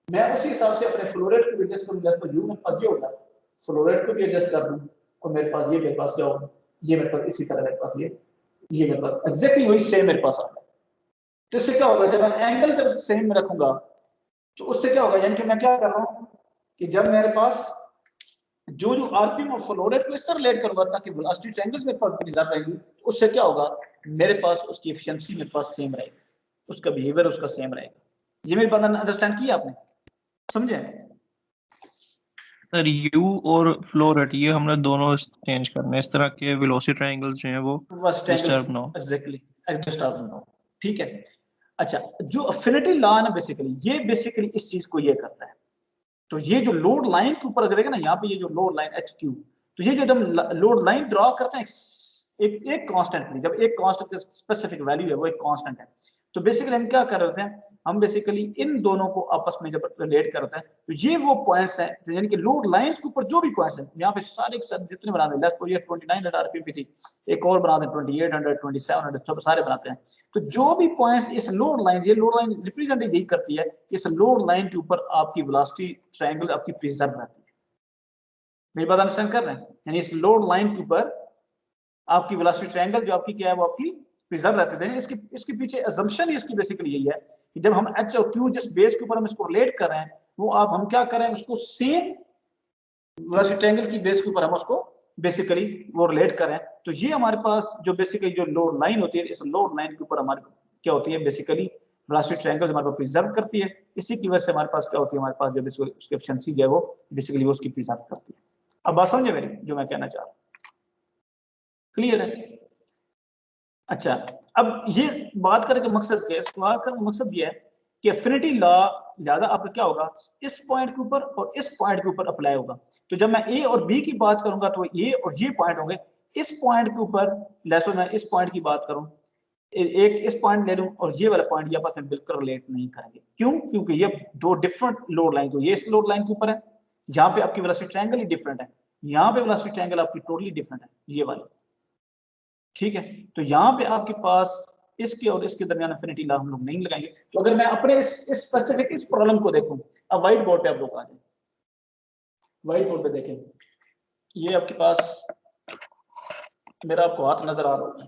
मैं उसी हिसाब से अपने फ्लो रेट को एडजस्ट करूंगा। तो यू मेरे पास ये होगा, फ्लो रेट को भी एडजस्ट कर दूं और मेरे पास क्या होगा? ये मेरे पास इसी तरह मेरे पास ये मेरे पास एग्जैक्टली वही सेम मेरे पास आ गया। तो इससे क्या होगा? जब मैं एंगल जब सेम में रखूंगा तो उससे क्या होगा? यानी कि मैं क्या कर रहा हूं कि जब मेरे पास जो आरपीएम और फ्लो रेट को इस तरह रिलेट करूंगा ताकि वेलोसिटी ट्रायंगल्स मेरे पास प्रिजर्व रहेंगी, तो उससे क्या होगा? मेरे पास उसकी एफिशिएंसी मेरे पास सेम रहेगी, उसका बिहेवियर उसका सेम रहेगा। ये मेरी बात अंडरस्टैंड की आपने? समझे? सर यू और फ्लो रेट ये हमने दोनों चेंज करने, इस तरह के वेलोसिटी ट्रायंगल्स जो हैं वो बस डिस्टर्ब ना हो। एग्जैक्टली डिस्टर्ब ना हो। ठीक है। अच्छा, जो अफिनिटी लॉ है ना बेसिकली, ये बेसिकली इस चीज को ये करता है। तो ये जो लोड लाइन के ऊपर अगर ना, यहाँ पे ये जो लोड लाइन HQ, तो ये जो एकदम लोड लाइन ड्रॉ करते हैं एक कांस्टेंट, जब एक कांस्टेंट का स्पेसिफिक वैल्यू है वो एक कांस्टेंट है, तो बेसिकली हम क्या कर रहे होते हैं, हम बेसिकली इन दोनों को आपस में जब रिलेट कर रहे हैं, तो ये वो पॉइंट्स हैं, यानी कि लोड लाइंस के ऊपर जो भी पॉइंट्स हैं, यहाँ पे सारे जितने बना दें, लेट्स सपोज ये 2900 RPM थी, एक और बना दें 2800, 2700, सब सारे बनाते हैं। तो जो भी पॉइंट्स इस लोड लाइन, ये लोड लाइन रिप्रेजेंट यही करती है, इस लोड लाइन के ऊपर आपकी वेलोसिटी ट्रायंगल आपकी प्रिजर्व रहती है। मेरी बात अंडरस्टैंड कर रहे हैं? यानी इस लोड लाइन के ऊपर आपकी वेलोसिटी ट्रायंगल जो आपकी क्या है वो आपकी प्रिजर्व रहते थे। इसके पीछे असम्पशन ही इसकी बेसिकली यही है कि जब हम H और Q जिस बेस के ऊपर हम इसको रिलेट कर रहे हैं, वो हम क्या कर रहे हैं, उसको सेम वेलोसिटी ट्रायंगल की बेस के ऊपर हम उसको बेसिकली वो रिलेट कर रहे हैं। तो ये हमारे पास जो बेसिकली जो लोड लाइन होती है, इस लोड लाइन के ऊपर हमारे क्या होती है, बेसिकली वेलोसिटी ट्रायंगल हमारे पास प्रिजर्व करती है। इसी की वजह से हमारे पास क्या होती है, हमारे पास जो बेसिकली उसकी एफिशिएंसी जो है वो बेसिकली वो उसकी प्रिजर्व करती है। अब बात समझे मेरी जो मैं कहना चाह रहा हूँ? क्लियर है? अच्छा, अब ये बात करने का मकसद क्या है, इस बात करने का मकसद ये है कि एफिनिटी लॉ ज्यादा आपका क्या होगा, इस पॉइंट के ऊपर और इस पॉइंट के ऊपर अप्लाई होगा। तो जब मैं ए और बी की बात करूंगा तो ये और ये पॉइंट होंगे, इस पॉइंट के ऊपर लेट्स मैं इस पॉइंट की बात करूं, एक इस पॉइंट ले लूं और ये वाला पॉइंट ये आपस में बिल्कुल रिलेट नहीं करेंगे। क्यों? क्योंकि ये दो डिफरेंट लोड लाइन, तो ये इस लोड लाइन के ऊपर है, जहां पे आपकी वेलोसिटी ट्रायंगल ही डिफरेंट है, यहाँ पे वेलोसिटी ट्रायंगल आपकी टोटली डिफरेंट है, ये वाली, ठीक है। तो यहाँ पे आपके पास इसके और इसके दरमियान एफिनिटी लॉ हम लोग नहीं लगाएंगे। तो अगर मैं अपने इस स्पेसिफिक इस प्रॉब्लम को देखूं, अब व्हाइट बोर्ड पे आप लोग आ जाए, व्हाइट बोर्ड पे देखें, ये आपके पास मेरा आपको हाथ नजर आ रहा होगा,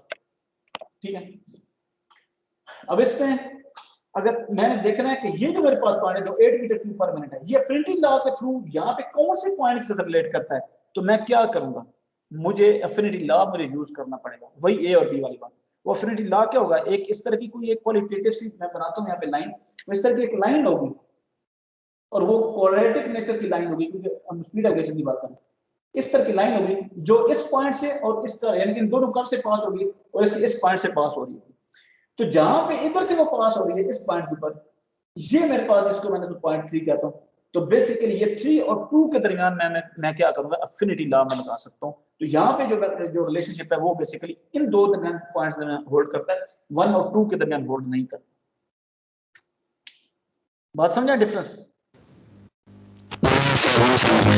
ठीक है। अब इसमें अगर मैंने देखना है कि ये जो मेरे पास पॉइंट है जो 8 मीटर क्यूब पर मिनट है, ये एफिनिटी लॉ के थ्रू यहाँ पे कौन से पॉइंट से रिलेट करता है, तो मैं क्या करूंगा, मुझे एफिनिटी लॉ मुझे यूज करना पड़ेगा, वही ए और बी वाली बात। वो एफिनिटी लॉ क्या होगा, एक इस तरह की कोई एक क्वालिटेटिव सी मैं बनाता हूँ यहाँ पे लाइन, इस तरह की एक लाइन होगी और वो क्वाड्रेटिक नेचर की लाइन होगी, क्योंकि हम स्पीड ऑफ रिएक्शन की बात करें, इस तरह की लाइन होगी जो इस पॉइंट से और इस तरह यानी कि इन दोनों कर्व से पास होगी और इसके इस पॉइंट से पास हो रही है। तो जहां पे इधर से वो पास हो रही है इस पॉइंट के ऊपर, ये मेरे पास इसको मैंने तो पॉइंट 3 कहता हूँ। तो बेसिकली ये 3 और 2 के दरमियान मैं क्या करूंगा, एफिनिटी लॉ में लगा सकता हूँ। तो यहाँ पे जो रिलेशनशिप है वो बेसिकली इन दो दरमियान पॉइंट्स दरमियान होल्ड करता है, 1 और 2 के दरमियान होल्ड नहीं करता। बात समझा डिफरेंस?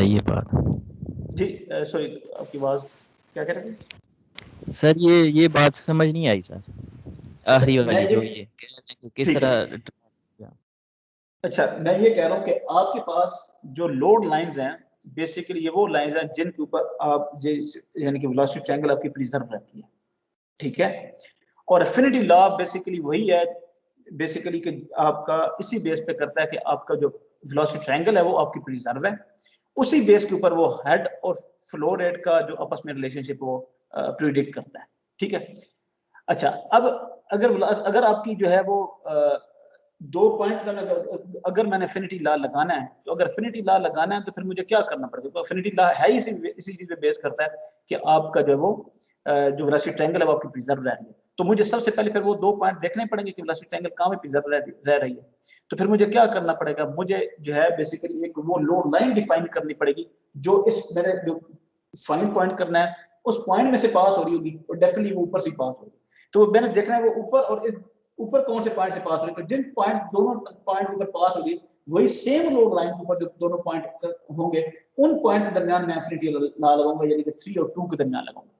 ये बात जी सॉरी आपकी आवाज क्या कह रहे थे सर, ये बात समझ नहीं आई सर, आखिरी वाली जो ये किस तरह। अच्छा, मैं ये कह रहा हूँ कि आपके पास जो लोड लाइंस हैं बेसिकली ये वो लाइंस हैं जिनके ऊपर आप यानी कि वेलोसिटी ट्रायंगल आपकी प्रिजर्व रहती है, ठीक है। और एफिनिटी लॉ बेसिकली वही है बेसिकली कि आपका इसी बेस पे करता है कि आपका जो वेलोसिटी ट्रायंगल है वो आपकी प्रिजर्व है, उसी बेस के ऊपर वो हेड और फ्लो रेट का जो आपस में रिलेशनशिप वो प्रिडिक्ट करता है, ठीक है। अच्छा, अब अगर आपकी जो है वो 2 पॉइंट अगर मैंने एफिनिटी लॉ लगाना है, तो अगर एफिनिटी लॉ लगाना है तो फिर मुझे क्या करना पड़ेगा, तो एफिनिटी लॉ है इसी चीज पे बेस करता है कि आपका जो है वो जो वेलोसिटी ट्रायंगल है वो आपकी प्रिजर्व रह रही है। तो मुझे सबसे पहले फिर वो 2 पॉइंट देखने पड़ेंगे कि वेलोसिटी ट्रायंगल कहाँ पे प्रिजर्व रह रही है। तो फिर मुझे क्या करना पड़ेगा, मुझे जो है बेसिकली एक वो लोड लाइन डिफाइन करनी पड़ेगी जो इस मेरे जो फाइन पॉइंट करना है उस पॉइंट में से पास हो रही होगी और डेफिनेटली वो ऊपर से पास होगी। तो मैंने देखना है वो ऊपर और ऊपर कौन से पॉइंट से पास हो रही है, तो जिन पॉइंट दोनों पॉइंट ऊपर पास होगी वही सेम लोड लाइन के ऊपर जो दोनों पॉइंट होंगे उन पॉइंट के दरमियान मैं एफिनिटी लॉ लगाऊंगा, यानी कि 3 और 2 के दरमियान लगाऊंगा।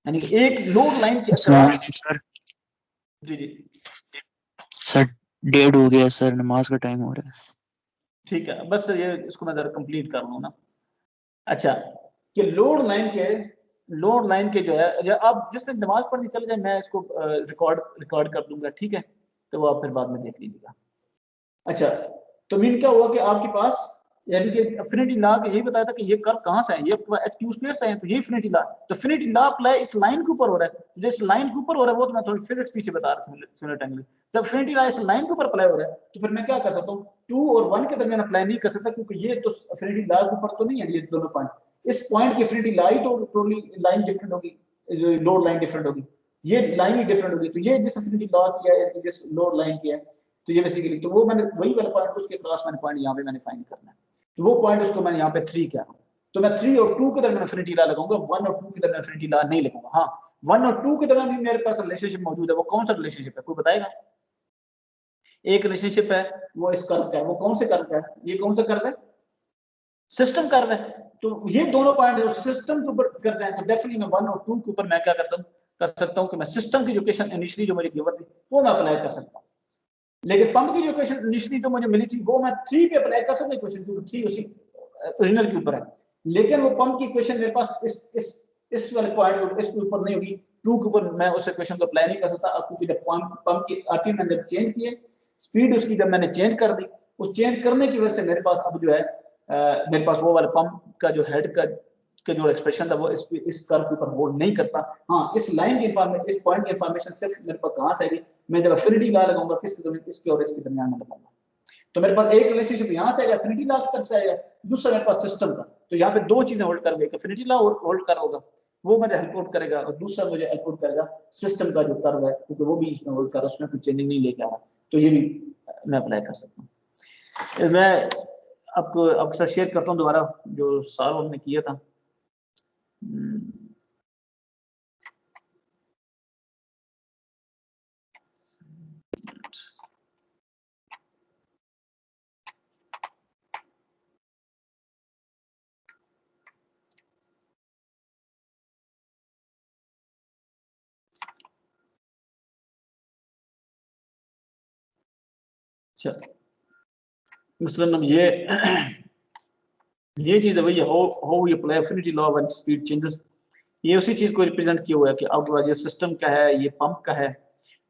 यानी कि एक लोड लाइन के सर जी सर 1:30 हो गया सर, नमाज का टाइम हो रहा है। ठीक है, बस ये इसको मैं जरा कंप्लीट कर लूँ ना। अच्छा, कि लोड लाइन के जो है आप जिस दिन नमाज पढ़ने चले जाए मैं इसको रिकॉर्ड कर दूंगा, ठीक है, तो वो आप फिर बाद में देख लीजिएगा। अच्छा, तो मीन क्या हुआ कि आपके पास यानी कि एफिनिटी लॉ यही बताया था कि ये कर्व कहाँ से है, ये HQ² से है, तो ये एफिनिटी लॉ, तो एफिनिटी लॉ अप्लाई इस लाइन के ऊपर हो रहा है, जो इस लाइन के ऊपर हो रहा है वो तो मैं थोड़ी फिजिक्स पीछे बता रहा हूँ सिमुलेटेनली। जब एफिनिटी लॉ इस लाइन के ऊपर अप्लाई हो रहा है तो फिर मैं क्या कर सकता हूँ, 2 और 1 के दरमियान अप्लाई नहीं कर सकता, क्योंकि ये तो एफिनिटी लॉ के ऊपर तो नहीं है ये दोनों पॉइंट, इस पॉइंट की एफिनिटी लॉ ही तो टोटली लाइन डिफरेंट होगी, जो लोड लाइन डिफरेंट होगी, ये लाइन ही डिफरेंट होगी। तो ये जिस अफिनिटी लॉ किया है, जिस लोड लाइन किया है, तो ये बेसिकली तो वो मैंने वही वाला पॉइंट उसके क्रॉस मैंने पॉइंट यहाँ पे मैंने फाइंड करना है। तो वो पॉइंट उसको मैंने यहाँ पे 3 किया, तो मैं 3 और 2 के दरमियान अफिनिटी लॉ लगाऊंगा, 1 और 2 के दरमियान अफिनिटी लॉ नहीं लगाऊंगा। हाँ 1 और 2 के दरमियान भी मेरे पास रिलेशनशिप मौजूद है। वो कौन सा रिलेशनशिप है, कोई बताएगा? एक रिलेशनशिप है वो इस कर्व का है। वो कौन से कर्व का है? ये कौन सा कर्व है? सिस्टम कर्व है। तो ये दोनों पॉइंट है सिस्टम के ऊपर करते हैं, तो डेफिनेटली मैं 1 और 2 के ऊपर मैं क्या करता हूँ, कर सकता हूँ कि मैं सिस्टम की जो इक्वेशन इनिशियली जो मुझे गिवन थी वो मैं अप्लाई कर सकता हूँ। लेकिन पंप की जो इक्वेशन इनिशियली जो मुझे मिली थी वो मैं 3 पे अप्लाई कर सकता हूँ इक्वेशन, क्योंकि 3 उसी ओरिजिनल के ऊपर है। लेकिन वो पंप की इक्वेशन मेरे पास इस वाले पॉइंट इसके ऊपर नहीं होगी, 2 के ऊपर मैं उस इक्वेशन को अप्लाई नहीं कर सकता, क्योंकि जब पंप की आरपीएम मैंने चेंज किए, स्पीड उसकी जब मैंने चेंज कर दी, उस चेंज करने की वजह से मेरे पास अब जो है मेरे पास वो वाला पंप का जो हेड का जो एक्सप्रेशन था वो इस कर्व के ऊपर होल्ड नहीं करता। हाँ इस लाइन की इंफॉर्मेशन, इस पॉइंट की इंफॉर्मेशन सिर्फ मेरे पास कहां से आएगी, मैं जब अफिनिटी लॉ लगाऊंगा किसके और इसके दरमियान में लगाऊंगा। तो मेरे पास एक रिलेशनशिप यहाँ से आएगा, अफिनिटी लॉ कर से आएगा, दूसरा मेरे पास सिस्टम का। तो यहाँ पे दो चीजें होल्ड कर गई, अफिनिटी लॉ होल्ड कर होगा, वो मुझे हेल्प आउट करेगा, और दूसरा मुझे हेल्प आउट करेगा सिस्टम का जो कर्व है, क्योंकि वो भी इसमें होल्ड कर रहा है, उसमें कुछ चेंजिंग नहीं लेके आ रहा। तो ये भी मैं अप्लाई कर सकता हूँ। मैं आपको आपके साथ शेयर करता हूँ दोबारा जो सॉल्व हमने किया था। मतलब ये चीज है वही, how you apply affinity law when speed changes. ये उसी चीज को रिप्रेजेंट किया हुआ है कि आपके पास ये सिस्टम का है, ये पंप का है।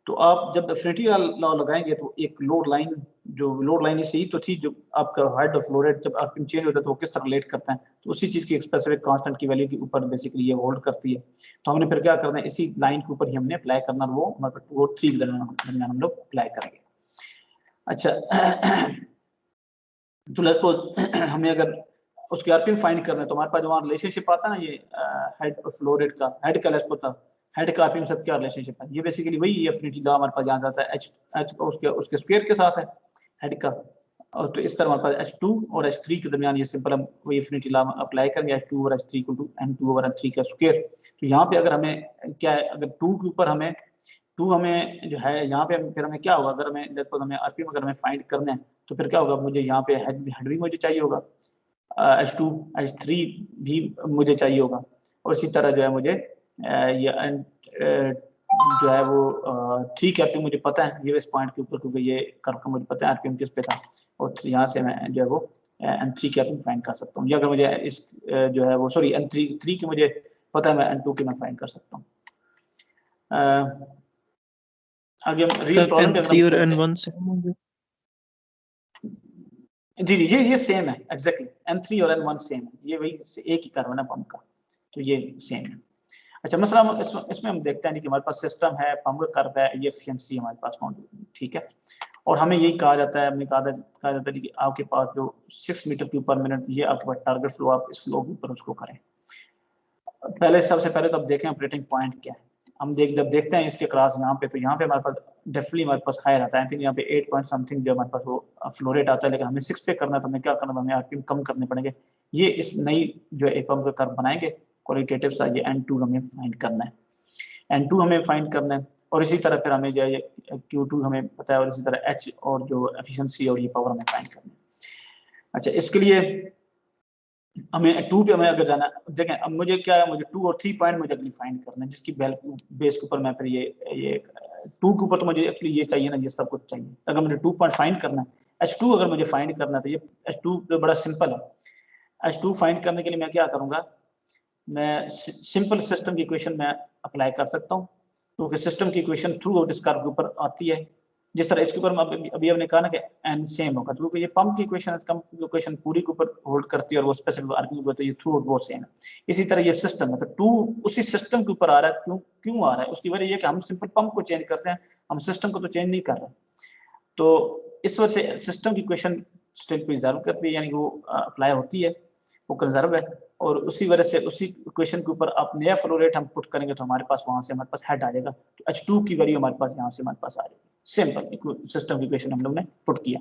तो आप जब अफिनिटी लॉ लगाएंगे तो एक लोड लाइन, जो लोड लाइन इसी तो थी, जो आपका हेड ऑफ फ्लो रेट जब आरपीएम चेंज होता है तो वो किस तरह रिलेट करता है, तो उसी चीज की एक स्पेसिफिक कांस्टेंट की वैल्यू के ऊपर बेसिकली ये होल्ड करती है। तो हमने फिर क्या करना है, इसी लाइन के ऊपर ही हमने अप्लाई करना, वो हमारे 2 और 3 के दरमियान हम लोग अप्लाई करेंगे। अच्छा तो लेट्स सपोज हमें अगर उसके आरपीएम फाइंड करना है, तो हमारे पास जो वहाँ रिलेशनशिप आता है ना, ये हेड और फ्लो रेट का, हेड का लेट्स सपोज हेड का आरपीएम साथ क्या रिलेशनशिप है, ये बेसिकली वही अफिनिटी लॉ हमारे पास जान जाता है, एच उसके स्क्वायर के साथ है हेड का। और तो इस तरह हमारे पास H2 और H3 के दरमियान ये सिंपल हम वही अफिनिटी लॉ अप्लाई करेंगे, H2 और H3 इक्वल टू N2/N3 का स्क्वायर। तो यहाँ पे अगर हमें क्या है, अगर 2 के ऊपर हमें 2 हमें जो है यहाँ पे फिर हमें क्या होगा, अगर हमें लेट्स सपोज हमें आरपीएम अगर हमें फाइंड करना है तो फिर क्या होगा, मुझे यहाँ पे हेड भी मुझे चाहिए होगा, H2 H3 भी मुझे चाहिए होगा, और इसी तरह जो है मुझे ये जो है वो 3 के आरपीएम मुझे पता है ये इस पॉइंट के ऊपर, क्योंकि ये कर्व का मुझे पता है आरपीएम किस पे था, और यहाँ से मैं जो है वो N3 के आरपीएम फाइंड कर सकता हूँ। या अगर मुझे इस जो है वो सॉरी N3 के मुझे पता है, मैं N2 के मैं फाइंड कर सकता हूँ। आगे हम रियल प्रॉब्लम N3 और N1 से मुझे जी ये सेम है एग्जैक्टली, N3 और N1 सेम है, ये वही एक ही कर्व है ना पंप का, तो ये सेम है। अच्छा मसला इसमें हम देखते हैं कि हमारे पास सिस्टम है, पंप का कर्व है, ये एफिशिएंसी हमारे पास मौजूद, ठीक है। और हमें यही कहा जाता है, हमने कहा जाता है कि आपके पास जो 6 मीटर क्यूब पर मिनट ये आपके पास टारगेट फ्लो, आप इस फ्लो के ऊपर उसको करें। पहले सबसे पहले तो अब देखें ऑपरेटिंग पॉइंट क्या है। हम जब देखते हैं इसके क्रॉस यहाँ पे, तो यहाँ पे हमारे पास डेफिनेटली हमारे पास हायर आता है, आई थिंक यहाँ पे 8 पॉइंट समथिंग जो हमारे पास वो फ्लो रेट आता है, लेकिन हमें 6 पे करना है, तो हमें क्या करना है, हमें आरपीएम कम करने पड़ेंगे। ये इस नई जो है पंप का कर्व बनाएंगे क्वालिटेटिव सा, ये N2 हमें फाइंड करना है, N2 हमें फाइंड करना है, और इसी तरह फिर हमें जो है Q2 हमें पता है, और इसी तरह H और जो एफिशिएंसी और ये पावर हमें फाइंड करना है। अच्छा इसके लिए हमें 2 पे हमें अगर जाना, देखें अब मुझे क्या है, मुझे 2 और 3 पॉइंट मुझे अगली फाइंड करना है, जिसकी बेस के ऊपर मैं फिर ये 2 के ऊपर तो मुझे एक्चुअली ये चाहिए ना, ये सब कुछ चाहिए। अगर मुझे 2 पॉइंट फाइंड करना है, H2 अगर मुझे फाइंड करना है, तो ये H2 तो बड़ा सिंपल है। H2 फाइंड करने के लिए मैं क्या करूंगा, मैं सिंपल सिस्टम की इक्वेशन में अप्लाई कर सकता हूँ, क्योंकि सिस्टम की इक्वेशन थ्रू आउट इस कर्व के ऊपर आती है। जिस तरह इसके ऊपर अभी हमने कहा ना कि n सेम होगा, क्योंकि ये पंप की इक्वेशन पूरी के ऊपर होल्ड करती है, और वो स्पेसिफिक आर्ग्यूमेंट होता है, ये थ्रू आउट वो सेम है। इसी तरह ये सिस्टम है, तो 2 उसी सिस्टम के ऊपर आ रहा है। क्यों आ रहा है, उसकी वजह ये कि हम सिंपल पंप को चेंज करते हैं, हम सिस्टम को तो चेंज नहीं कर रहे। तो इस वजह से सिस्टम की इक्वेशन स्टिल प्रिजर्व करती है, यानी वो अप्लाई होती है, वो कंजर्व है। और उसी वजह से उसी इक्वेशन के ऊपर आप नया फ्लो रेट हम पुट करेंगे तो हमारे पास वहां से हमारे पास हेड आ जाएगा, तो H2 की वैल्यू हमारे पास यहाँ से हमारे पास आ जाएगी। सिंपल सिस्टम की इक्वेशन हम लोग ने पुट किया।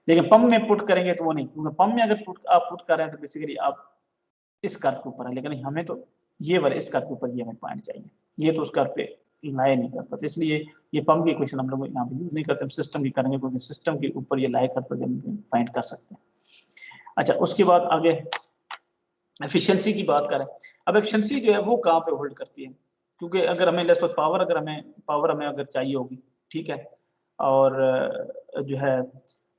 लेकिन पंप में पुट करेंगे तो वो नहीं, क्योंकि पंप में अगर आप पुट कर रहे हैं तो बेसिकली आप इस कर्व के ऊपर है, लेकिन हमें तो ये वाले इस कर्व के ऊपर ये हमें पॉइंट चाहिए, ये तो उस कर्व पे लाए नहीं करता, तो इसलिए ये पंप की इक्वेशन हम लोग यहाँ पे यूज नहीं करते, हम सिस्टम की करेंगे क्योंकि सिस्टम के ऊपर ये लाए करते हम फाइंड कर सकते हैं। अच्छा, उसके बाद आगे एफिशिएंसी की बात करें। अब एफिशिएंसी जो है वो कहाँ पे होल्ड करती है, क्योंकि अगर हमें लेस पावर हमें अगर चाहिए होगी, ठीक है, और जो है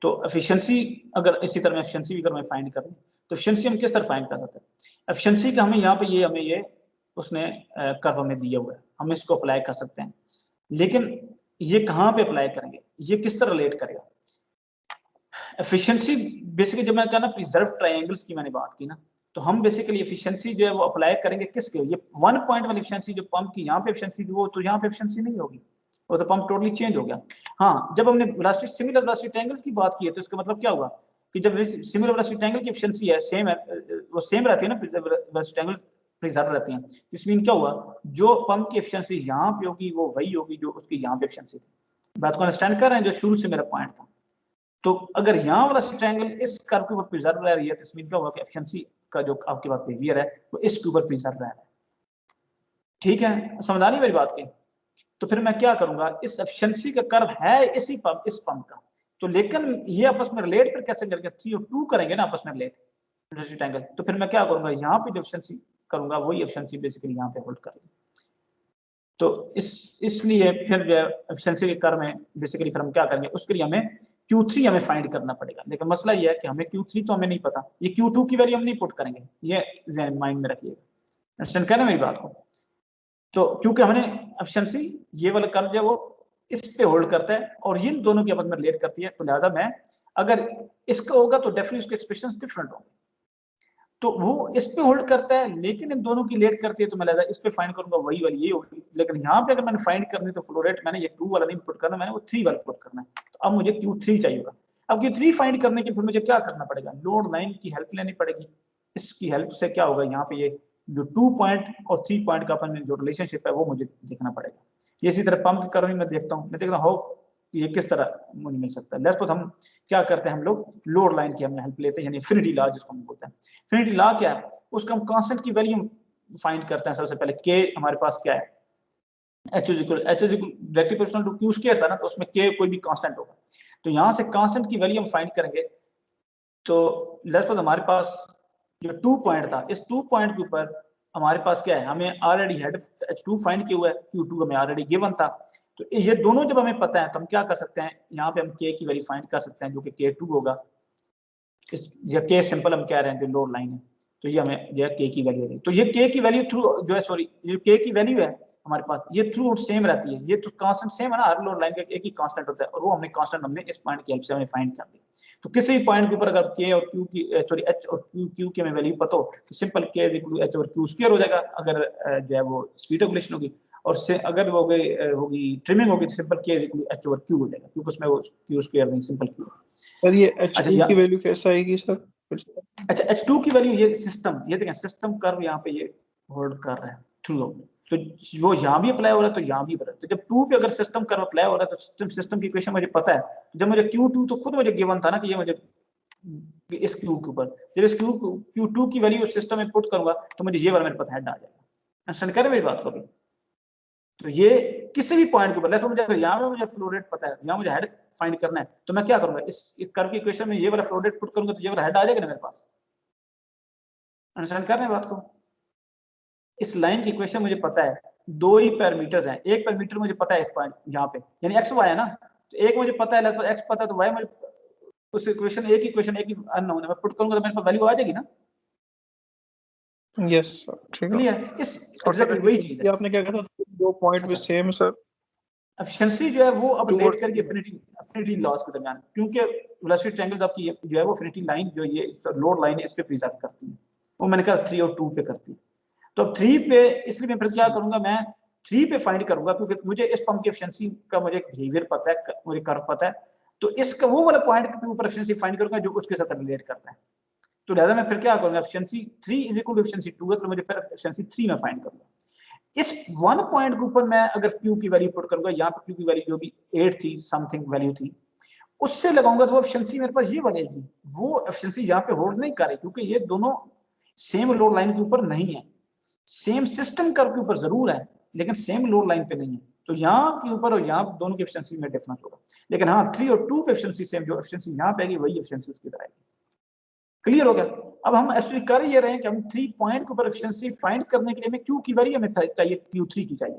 तो एफिशिएंसी अगर इसी तरह एफिशिएंसी भी अगर हमें फाइंड करें तो एफिशिएंसी हम किस तरह फाइंड कर सकते हैं। एफिशिएंसी का हमें यहाँ पे ये उसने कर्व हमें दिया हुआ है, हम इसको अप्लाई कर सकते हैं, लेकिन ये कहाँ पे अप्लाई करेंगे, ये किस तरह रिलेट करेगा। एफिशिएंसी बेसिकली जब मैं कहा ना प्रिजर्व ट्रायंगल्स की मैंने बात की ना, तो हम बेसिकली एफिशिएंसी जो है वो अप्लाई करेंगे किसके, ये 1 पॉइंट वाली एफिशिएंसी जो पंप की यहाँ पे एफिशिएंसी थी वो तो यहाँ पे एफिशिएंसी नहीं होगी, वो तो पंप टोटली चेंज हो गया। हाँ, जब हमने वेलोसिटी सिमिलर वेलोसिटी ट्रायंगल्स की बात की है तो इसका मतलब क्या हुआ कि जब सिमिलर वेलोसिटी ट्रायंगल की एफिशिएंसी है सेम है, वो सेम रहती है ना, वेलोसिटी ट्रायंगल प्रिजर्व रहती हैं, इस मीन क्या हुआ, जो पंप की एफिशिएंसी यहाँ पे होगी वो वही होगी जो उसकी यहाँ पे एफिशिएंसी थी। बात को अंडरस्टैंड कर रहे हैं, जो शुरू से मेरा पॉइंट था। तो अगर यहाँ वाला ट्रायंगल इस कर्व के ऊपर प्रिजर्व रह रही है तो इसमें क्या होगा कि एफिशिएंसी का जो आपके पास बिहेवियर है वो इसके ऊपर प्रिजर्व रह रहा है। ठीक है, समझ आ रही मेरी बात की। तो फिर मैं क्या करूंगा, इस एफिशिएंसी का कर्व है इसी पंप, इस पंप का, तो लेकिन ये आपस में रिलेट फिर कैसे करेंगे, 3 और 2 करेंगे ना आपस में रिलेट ट्रायंगल, तो फिर मैं क्या करूंगा, यहाँ पे जो एफिशिएंसी करूंगा वही एफिशिएंसी बेसिकली यहाँ पे होल्ड करेगी। तो इसलिए फिर एफिशिएंसी के कर्व में बेसिकली फिर हम क्या करेंगे, उसके लिए हमें Q3 हमें फाइंड करना पड़ेगा, लेकिन मसला ये है कि हमें Q3 तो हमें नहीं पता, ये Q2 की वैल्यू हम नहीं पुट करेंगे, ये माइंड में रखिएगा। अंडरस्टैंड कर रहे हैं मेरी बात को। तो क्योंकि हमने एफिशिएंसी ये वाला कर्व जो वो इस पे होल्ड करता है और इन दोनों की आपस में रिलेट करती है, तो लिहाजा मैं अगर इसका होगा तो डेफिनेटली उसके एक्सप्रेशंस डिफरेंट होंगे, तो वो इस पे होल्ड करता है लेकिन इन दोनों की रिलेट करती है, तो मैं लिहाजा इस पे फाइंड करूंगा वही वाली ये होगी। लेकिन यहाँ पे अगर मैंने फाइंड करनी तो फ्लो रेट मैंने ये 2 वाला नहीं पुट करना, मैंने वो 3 वाला पुट करना है, तो अब मुझे Q3 चाहिए होगा। अब Q3 फाइंड करने के फिर मुझे क्या करना पड़ेगा, लोड लाइन की हेल्प लेनी पड़ेगी। इसकी हेल्प से क्या होगा, यहाँ पे ये जो 2 पॉइंट और 3 पॉइंट का अपन में जो रिलेशनशिप है वो मुझे देखना पड़ेगा। ये इसी तरह पंप के कर्व में मैं देखता हूँ, मैं देख रहा हूँ ये किस तरह मुझे मिल सकता है। लेट्स सपोज हम क्या करते हैं, हम लोग लोड लाइन की हम हेल्प लेते हैं, यानी इन्फिनिटी लॉ जिसको हम बोलते हैं। इन्फिनिटी लॉ क्या है, उसका हम कांस्टेंट की वैल्यू फाइंड करते हैं। सबसे पहले k हमारे पास क्या है, h directly proportional to q square था ना, तो उसमें k कोई भी कांस्टेंट होगा, तो यहाँ से कांस्टेंट की वैल्यू हम फाइंड करेंगे। तो लेट्स सपोज हमारे पास जो 2 पॉइंट था, इस 2 पॉइंट के ऊपर हमारे पास क्या है, हमें ऑलरेडी हेड H2 फाइंड किया हुआ है, Q2 हमें ऑलरेडी गिवन था, तो ये दोनों जब हमें पता है तो हम क्या कर सकते हैं, यहाँ पे हम k की वैल्यू फाइंड कर सकते हैं जो कि K2 होगा। इस ये k सिंपल हम कह रहे हैं जो लोड लाइन है, तो ये हमें जो है k की वैल्यू है, तो ये k की वैल्यू थ्रू जो है सॉरी ये k की वैल्यू है हमारे पास, ये थ्रू सेम रहती है, ये तो कांस्टेंट सेम है ना, हर लोड लाइन का एक ही कांस्टेंट होता है, और वो हमने कांस्टेंट हमने इस पॉइंट की हेल्प से हमें फाइंड कर दिया। तो किसी भी पॉइंट के ऊपर अगर k और q की सॉरी h और q की हमें वैल्यू पता हो तो सिंपल k h और q स्क्वायर हो जाएगा, अगर जो है वो स्पीड ऑफ रिलेशन होगी, और से अगर वो होगी ट्रिमिंग होगी तो सिंपल k h और q हो जाएगा, क्योंकि उसमें वो q स्क्वायर नहीं सिंपल q। सर ये h2 की वैल्यू कैसे आएगी सर? अच्छा, H2 की वैल्यू ये सिस्टम, ये देखें सिस्टम कर्व यहाँ पे ये होल्ड कर रहा है थ्रू, तो वो यहाँ भी अप्लाई हो रहा है तो यहाँ भी अप्लाई, तो जब 2 पे अगर सिस्टम कर्व अप्लाई हो रहा है तो सिस्टम की इक्वेशन मुझे पता है, तो जब मुझे Q2 तो खुद मुझे गिवन था ना कि ये मुझे इस Q के ऊपर, जब इस Q2 की वैल्यू सिस्टम में पुट करूंगा तो मुझे ये वाला मेरे पास हेड आ जाएगा। अंडरस्टैंड कर रहे मेरी बात को भी। तो ये किसी भी पॉइंट के ऊपर, लेट्स मुझे अगर यहाँ पे मुझे फ्लो रेट पता है, यहाँ मुझे हेड फाइंड करना है, तो मैं क्या करूंगा, इस कर्व की इक्वेशन में ये वाला फ्लो रेट पुट करूंगा तो ये वाला हेड आ जाएगा ना मेरे पास। अंडरस्टैंड कर रहे हैं बात को। इस लाइन की इक्वेशन मुझे पता है, 2 ही पैरामीटर्स हैं, एक पैरामीटर मुझे पता है इस पॉइंट यहाँ पे, यानी x y है ना, तो एक मुझे पता है लगभग x पता है, तो y मुझे उस इक्वेशन एक ही अननोन है, मैं पुट करूंगा तो मेरे पास वैल्यू आ जाएगी ना। यस सर, ठीक है। क्लियर, इस एग्जैक्टली वही चीज है। आपने क्या कहा था, 2 पॉइंट भी सेम सर। एफिशिएंसी जो है वो अब रिलेट करके एफिनिटी लॉस के दरमियान, क्योंकि वेलोसिटी ट्रायंगल्स आपकी जो है वो एफिनिटी लाइन जो ये लोड लाइन है इस पे प्रिजर्व करती है, वो मैंने कहा 3 और 2 पे करती है। तो अब 3 पे इसलिए मैं फिर क्या करूंगा, मैं 3 पे फाइंड करूंगा, क्योंकि मुझे इस पंप की एफिशिएंसी का मुझे बिहेवियर पता है, मुझे कर्व पता है, तो इसका वो वाला पॉइंट के ऊपर एफिशिएंसी फाइंड करूंगा जो उसके साथ रिलेट करता है। तो लिहाजा मैं फिर क्या करूंगा, efficiency 3 is equal to efficiency 2 है, तो मुझे फिर एफिशिएंसी 3 में फाइंड करना। इस 1 पॉइंट के ऊपर मैं अगर Q की वैल्यू पुट करूंगा, यहाँ पे Q की वैल्यू जो भी 8 थी समथिंग वैल्यू थी, उससे लगाऊंगा तो वो एफिशिएंसी मेरे पास ये बनेगी। वो एफिशिएंसी यहाँ पे होल्ड नहीं कर रही, क्योंकि ये दोनों सेम लोड लाइन के ऊपर नहीं है, सेम सिस्टम कर्व के ऊपर जरूर है लेकिन सेम लोड लाइन पे नहीं है। तो यहाँ के ऊपर और यहाँ दोनों की एफिशिएंसी में डिफरेंस होगा, लेकिन हाँ 3 और 2 पे एफिशिएंसी सेम, जो एफिशिएंसी यहाँ पे आएगी वही एफिशिएंसी उसकी तरह आएगी। क्लियर हो गया? अब हम एक्चुअली कर ये रहे हैं कि हम 3 पॉइंट के ऊपर एफिशिएंसी फाइंड करने के लिए हमें Q की वैल्यू हमें चाहिए, Q3 की चाहिए।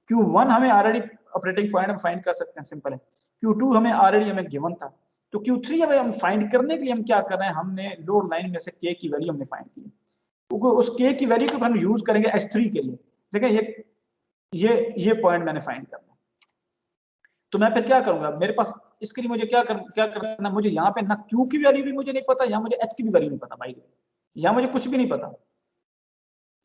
Q1 हमें ऑलरेडी ऑपरेटिंग पॉइंट हम फाइंड कर सकते हैं, सिंपल है। Q2 हमें ऑलरेडी हमें गिवन था, तो Q3 हम फाइंड करने के लिए हम क्या कर रहे हैं, हमने लोड लाइन में से K की वैल्यू हमने फाइंड की, तो उस K की वैल्यू को हम यूज करेंगे H3 के लिए। देखिए ये पॉइंट मैंने फाइंड करना, तो मैं फिर क्या करूंगा, मेरे पास इसके लिए मुझे क्या करना, मुझे यहाँ पे ना Q की वैल्यू भी मुझे नहीं पता, यहाँ मुझे H की भी वैल्यू नहीं पता भाई, यहाँ मुझे कुछ भी नहीं पता,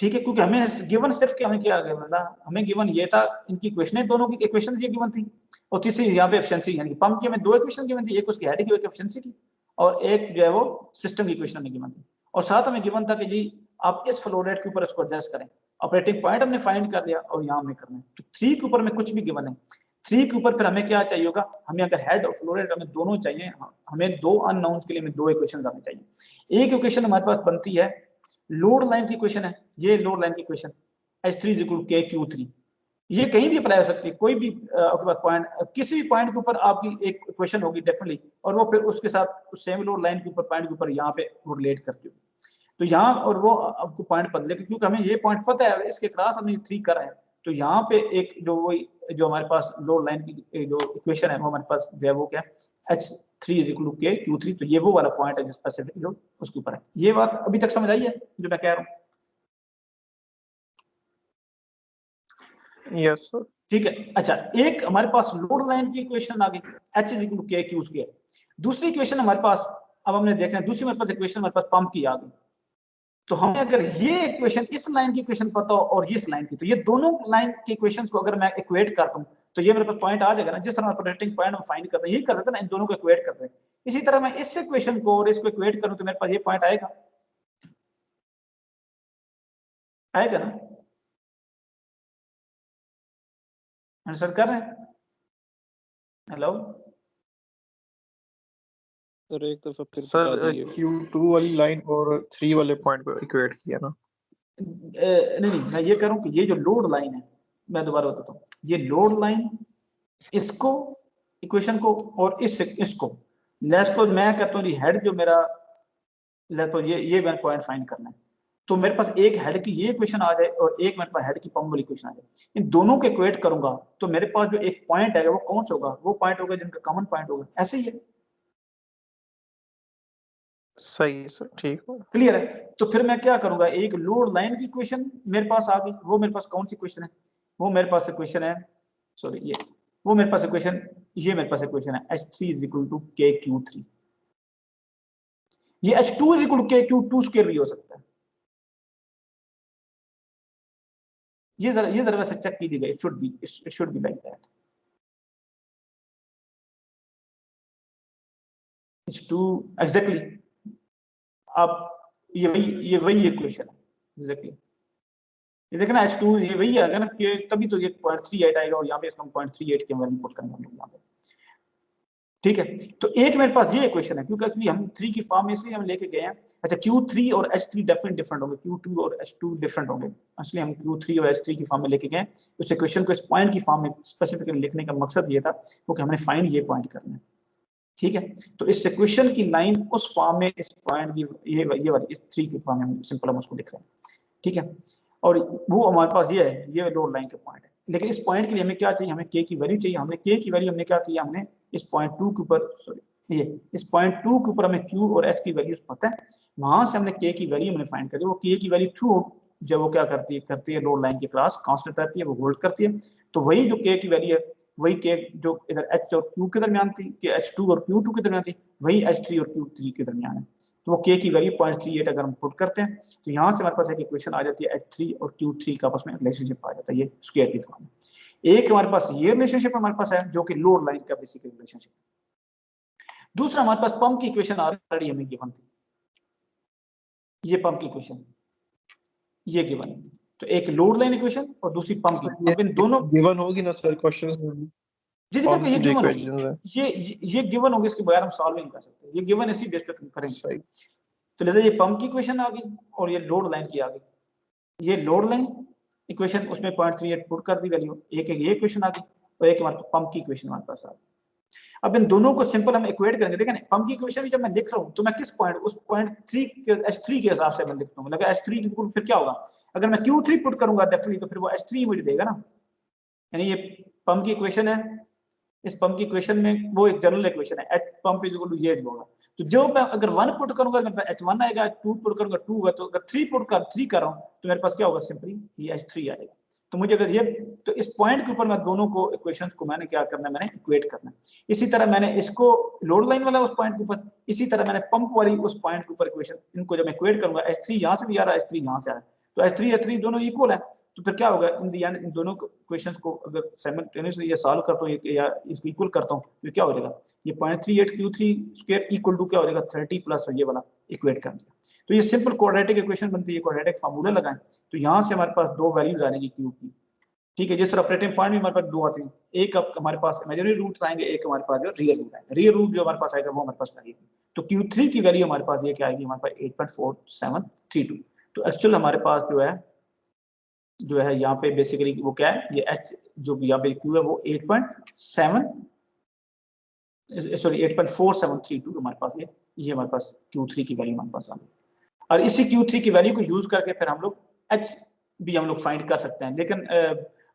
ठीक है, क्योंकि हमें गिवन सिर्फ क्या, हमें क्या गिवन, हमें गिवन ये था, इनकी इक्वेशन, दोनों की इक्वेशन ये गिवन थी, और तीसरी यहाँ पे एफिशिएंसी, यानी पंप की हमें 2 इक्वेशन गिवन थी, एक उसकी हेड की, एक एफिशिएंसी की, और एक जो है वो सिस्टम की इक्वेशन हमें गिवन थी, और साथ हमें गिवन था कि जी आप इस फ्लो रेट के ऊपर इसको एडजस्ट करें। ऑपरेटिंग पॉइंट हमने फाइंड कर लिया और यहाँ हमें करना है, तो 3 के ऊपर में कुछ भी गिवन है, 3 के ऊपर फिर हमें क्या चाहिए होगा, हमें अगर हेड और फ्लो रेट हमें दोनों चाहिए, हमें 2 अननोन्स के लिए हमें 2 इक्वेशंस हमें चाहिए। एक इक्वेशन हमारे पास बनती है लोड लाइन की इक्वेशन है, ये लोड लाइन की इक्वेशन H3 = KQ3, ये कहीं भी अप्लाई हो सकती है, कोई भी आपके पास पॉइंट, किसी भी पॉइंट के ऊपर आपकी एक इक्वेशन होगी डेफिनेटली, और वो फिर उसके साथ उस सेम लोड लाइन के ऊपर पॉइंट के ऊपर यहाँ पे रिलेट करती हो, तो यहाँ और वो आपको पॉइंट पता, लेकिन क्योंकि हमें ये पॉइंट पता है, इसके क्रॉस हमने 3 कर रहे हैं, तो यहाँ पे एक जो हमारे पास लोड लाइन की जो इक्वेशन है वो हमारे पास जो है वो क्या है, H3 = KQ3, तो ये वो वाला पॉइंट है जो स्पेसिफिक जो उसके ऊपर है। ये बात अभी तक समझ आई है जो मैं कह रहा हूँ? Yes sir. ठीक है, अच्छा, एक हमारे पास लोड लाइन की इक्वेशन आ गई, H = KQ²। दूसरी इक्वेशन हमारे पास, अब हमने देखना है, दूसरी हमारे पास इक्वेशन हमारे पास पंप की आ गई, तो हमें अगर ये इक्वेशन, इस लाइन की इक्वेशन पता हो और इस लाइन की, तो ये दोनों लाइन की इक्वेशंस को अगर मैं इक्वेट करता हूं तो ये मेरे पास पॉइंट आ जाएगा ना, जिस तरह ऑपरेटिंग पॉइंट हम फाइंड करते हैं, यही कर सकते हैं ना, इन दोनों को इक्वेट करते हैं। इसी तरह मैं इस इक्वेशन को और इसको इक्वेट करूं तो मेरे पास ये पॉइंट आएगा, आएगा ना? आंसर कर रहे हैं? हेलो सर एक दफा फिर सर बता दीजिए। Q2 वाली लाइन और 3 वाले पॉइंट पे इक्वेट किया ना? नहीं, मैं ये करूं कि ये जो लोड लाइन है, मैं दोबारा बताता हूँ, ये लोड लाइन, इसको इक्वेशन को और इसको लेस को मैं कहता हूँ हेड जो मेरा लेस, तो ये मैं पॉइंट फाइंड करना है, तो मेरे पास एक हेड की ये इक्वेशन आ जाए और एक मेरे पास हेड की पंप वाली इक्वेशन आ जाए, इन दोनों को इक्वेट करूंगा तो मेरे पास जो एक पॉइंट आएगा वो कौन सा होगा, वो पॉइंट होगा जिनका कॉमन पॉइंट होगा, ऐसे ही है। सही है सर, ठीक है, क्लियर है? तो फिर मैं क्या करूंगा, एक लोड लाइन की इक्वेशन मेरे पास आ गई, वो मेरे पास कौन सी इक्वेशन है, वो मेरे पास इक्वेशन है, सॉरी ये वो मेरे पास इक्वेशन, ये मेरे पास इक्वेशन है H3 = KQ3। ये H2 = KQ2² भी हो सकता है, ये जरा वैसे चेक कीजिएगा, it should be like that. H2 exactly, आप ये वही इक्वेशन है एग्जैक्टली, ये देखना H2 ये वही आएगा ना, कि तभी तो ये 0.38 आएगा, और यहाँ पे इसको 0.38 के वैल्यू पुट करेंगे हम लोग यहाँ पे, ठीक है। तो एक मेरे पास ये इक्वेशन है, क्योंकि एक्चुअली हम 3 की फॉर्म में इसलिए हम लेके गए हैं। अच्छा, Q3 और H3 डिफरेंट होंगे, Q2 और H2 डिफरेंट होंगे, इसलिए हम Q3 और H3 की फॉर्म में लेके गए। उस इक्वेशन को इस पॉइंट की फॉर्म में स्पेसिफिकली लिखने का मकसद ये था क्योंकि हमने फाइंड ये पॉइंट करना है, ठीक है। तो इस इक्वेशन की लाइन उस फॉर्म में, इस पॉइंट की ये वाली 3 की फॉर्म में सिंपल हम उसको लिख रहे हैं, ठीक है। और वो हमारे पास ये है, ये लोड लाइन का पॉइंट है, लेकिन इस पॉइंट के लिए हमें क्या चाहिए, हमें K की वैल्यू चाहिए। हमने K की वैल्यू हमने क्या किया, हमने इस पॉइंट 2 के ऊपर, सॉरी ये इस पॉइंट 2 के ऊपर हमें Q और H की वैल्यूज पता है, वहां से हमने K की वैल्यू हमने फाइंड करी। वो K की वैल्यू थ्रू जब वो क्या करती है लोड लाइन के क्रॉस कांस्टेंट रहती है, वो होल्ड करती है। तो वही जो K की वैल्यू है, वही K जो इधर H और Q के दरमियान थी, कि H2 और Q2 के दरमियान थी, वही H3 और Q3 के दरमियान है। तो वो K की वैल्यू 0.38 अगर हम पुट करते हैं तो यहाँ से हमारे पास एक इक्वेशन आ जाती है, H3 और Q3 का आपस में रिलेशनशिप आ जाता है, ये स्क्वायर की फॉर्म में। एक हमारे पास ये रिलेशनशिप हमारे पास है जो कि लोड लाइन का बेसिकली रिलेशनशिप। दूसरा हमारे पास पंप की इक्वेशन ऑलरेडी हमें गिवन थी, ये पंप की इक्वेशन, ये गिवन है। तो एक लोड लाइन इक्वेशन और दूसरी पंप की, अब इन दोनों गिवन होगी ना सर क्वेश्चंस में? जी बिल्कुल ये जो गिवन इक्वेशंस होगी, है ये गिवन होगी, इसके बगैर हम सॉल्व नहीं कर सकते, ये गिवन इसी बेस पे करेंगे। सही। तो लिहाजा ये पंप की इक्वेशन आ गई और ये लोड लाइन की आ गई। ये लोड लाइन इक्वेशन, उसमें 0.38 पुट कर दी वैल्यू, एक ये इक्वेशन आ गई और एक हमारे पंप की इक्वेशन हमारे पास आ गई। अब इन दोनों को सिंपल हम इक्वेट करेंगे। देखें पंप की इक्वेशन भी जब मैं लिख रहा हूँ तो मैं किस पॉइंट, उस पॉइंट 3 के H3 के हिसाब से मैं लिखता हूँ। मतलब H3 की फिर क्या होगा, अगर मैं Q3 पुट करूंगा डेफिनेटली तो फिर वो H3 मुझे देगा ना। यानी ये पंप की इक्वेशन है, इस पंप की इक्वेशन में वो एक जनरल इक्वेशन है, H pump is equal to ये होगा। तो जो मैं अगर 1 पुट करूंगा तो मेरे पास H1 आएगा, 2 पुट करूंगा 2 होगा, तो अगर 3 पुट कर 3 कर रहा हूं तो मेरे पास क्या होगा, सिंपली ये H3 आएगा। तो मुझे अगर ये, तो इस पॉइंट के ऊपर मैं दोनों को इक्वेशंस को मैंने क्या करना है, मैंने इक्वेट करना है। इसी तरह मैंने इसको लोड लाइन वाला उस पॉइंट के ऊपर, इसी तरह मैंने पंप वाली उस पॉइंट के ऊपर इक्वेशन, इनको जब मैं इक्वेट करूंगा, H3 यहां से भी आ रहा है, H3 यहां से आ रहा है, तो H3 दोनों इक्वल है। तो फिर क्या होगा इन द एंड, इन दोनों क्वेश्चंस को अगर साइमल्टेनियसली ये सॉल्व करता हूं या इसको इक्वल करता हूं तो क्या हो जाएगा, ये 0.38 Q3 स्क्वायर इक्वल टू क्या हो जाएगा 30 प्लस ये वाला इक्वेट कर दिया। तो ये सिंपल क्वाड्रेटिक इक्वेशन बनती है, क्वाड्रेटिक फार्मूला लगाएं तो यहां से हमारे पास दो वैल्यूज आ जाएंगी Q की, ठीक है। जिस तरह ऑपरेटिंग पॉइंट भी हमारे पास दो आते हैं, एक अब हमारे पास इमेजिनरी रूट्स आएंगे, एक हमारे पास जो रियल रूट आएगा। रियल रूट जो हमारे पास आएगा वो हमारे पास आएगी, तो Q3 की वैल्यू हमारे पास ये क्या आएगी, हमारे पास 8.4732। तो एक्चुअल हमारे पास जो है यहाँ पे बेसिकली वो क्या है, ये H जो यहाँ पे Q है वो 8.4732 हमारे पास, ये हमारे पास Q3 की वैल्यू हमारे पास आ गई। और इसी Q3 की वैल्यू को यूज करके फिर हम लोग H भी हम लोग फाइंड कर सकते हैं, लेकिन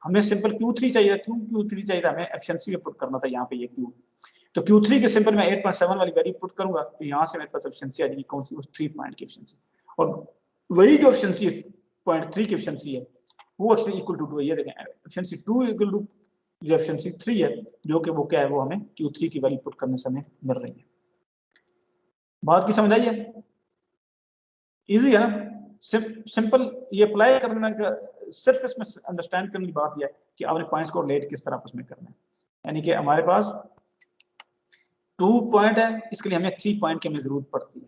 हमें सिंपल Q3 चाहिए। क्यों Q3 चाहिए था, हमें एफिशिएंसी में पुट करना था यहाँ पे ये Q। तो Q3 के सिंपल मैं 8.7 वाली वैल्यू पुट करूंगा तो यहाँ से मेरे पास एफिशिएंसी आ जाएगी कौन सी, उस 3 पॉइंट की एफिशिएंसी। और वही जो एफिशिएंसी 0.3 की एफिशिएंसी है वो एक्चुअली इक्वल टू ये देखें, एफिशिएंसी 2 इक्वल टू जो एफिशिएंसी 3 है, जो कि वो क्या है, वो हमें Q3 की वैल्यू पुट करने से हमें मिल रही है। बात की समझ आई है, इजी है ना, सिंपल ये अप्लाई करने का, सिर्फ इसमें अंडरस्टैंड करने की बात यह है कि आपने पॉइंट्स को रिलेट किस तरह उसमें करना है। यानी कि हमारे पास 2 पॉइंट है, इसके लिए हमें 3 पॉइंट की हमें जरूरत पड़ती है,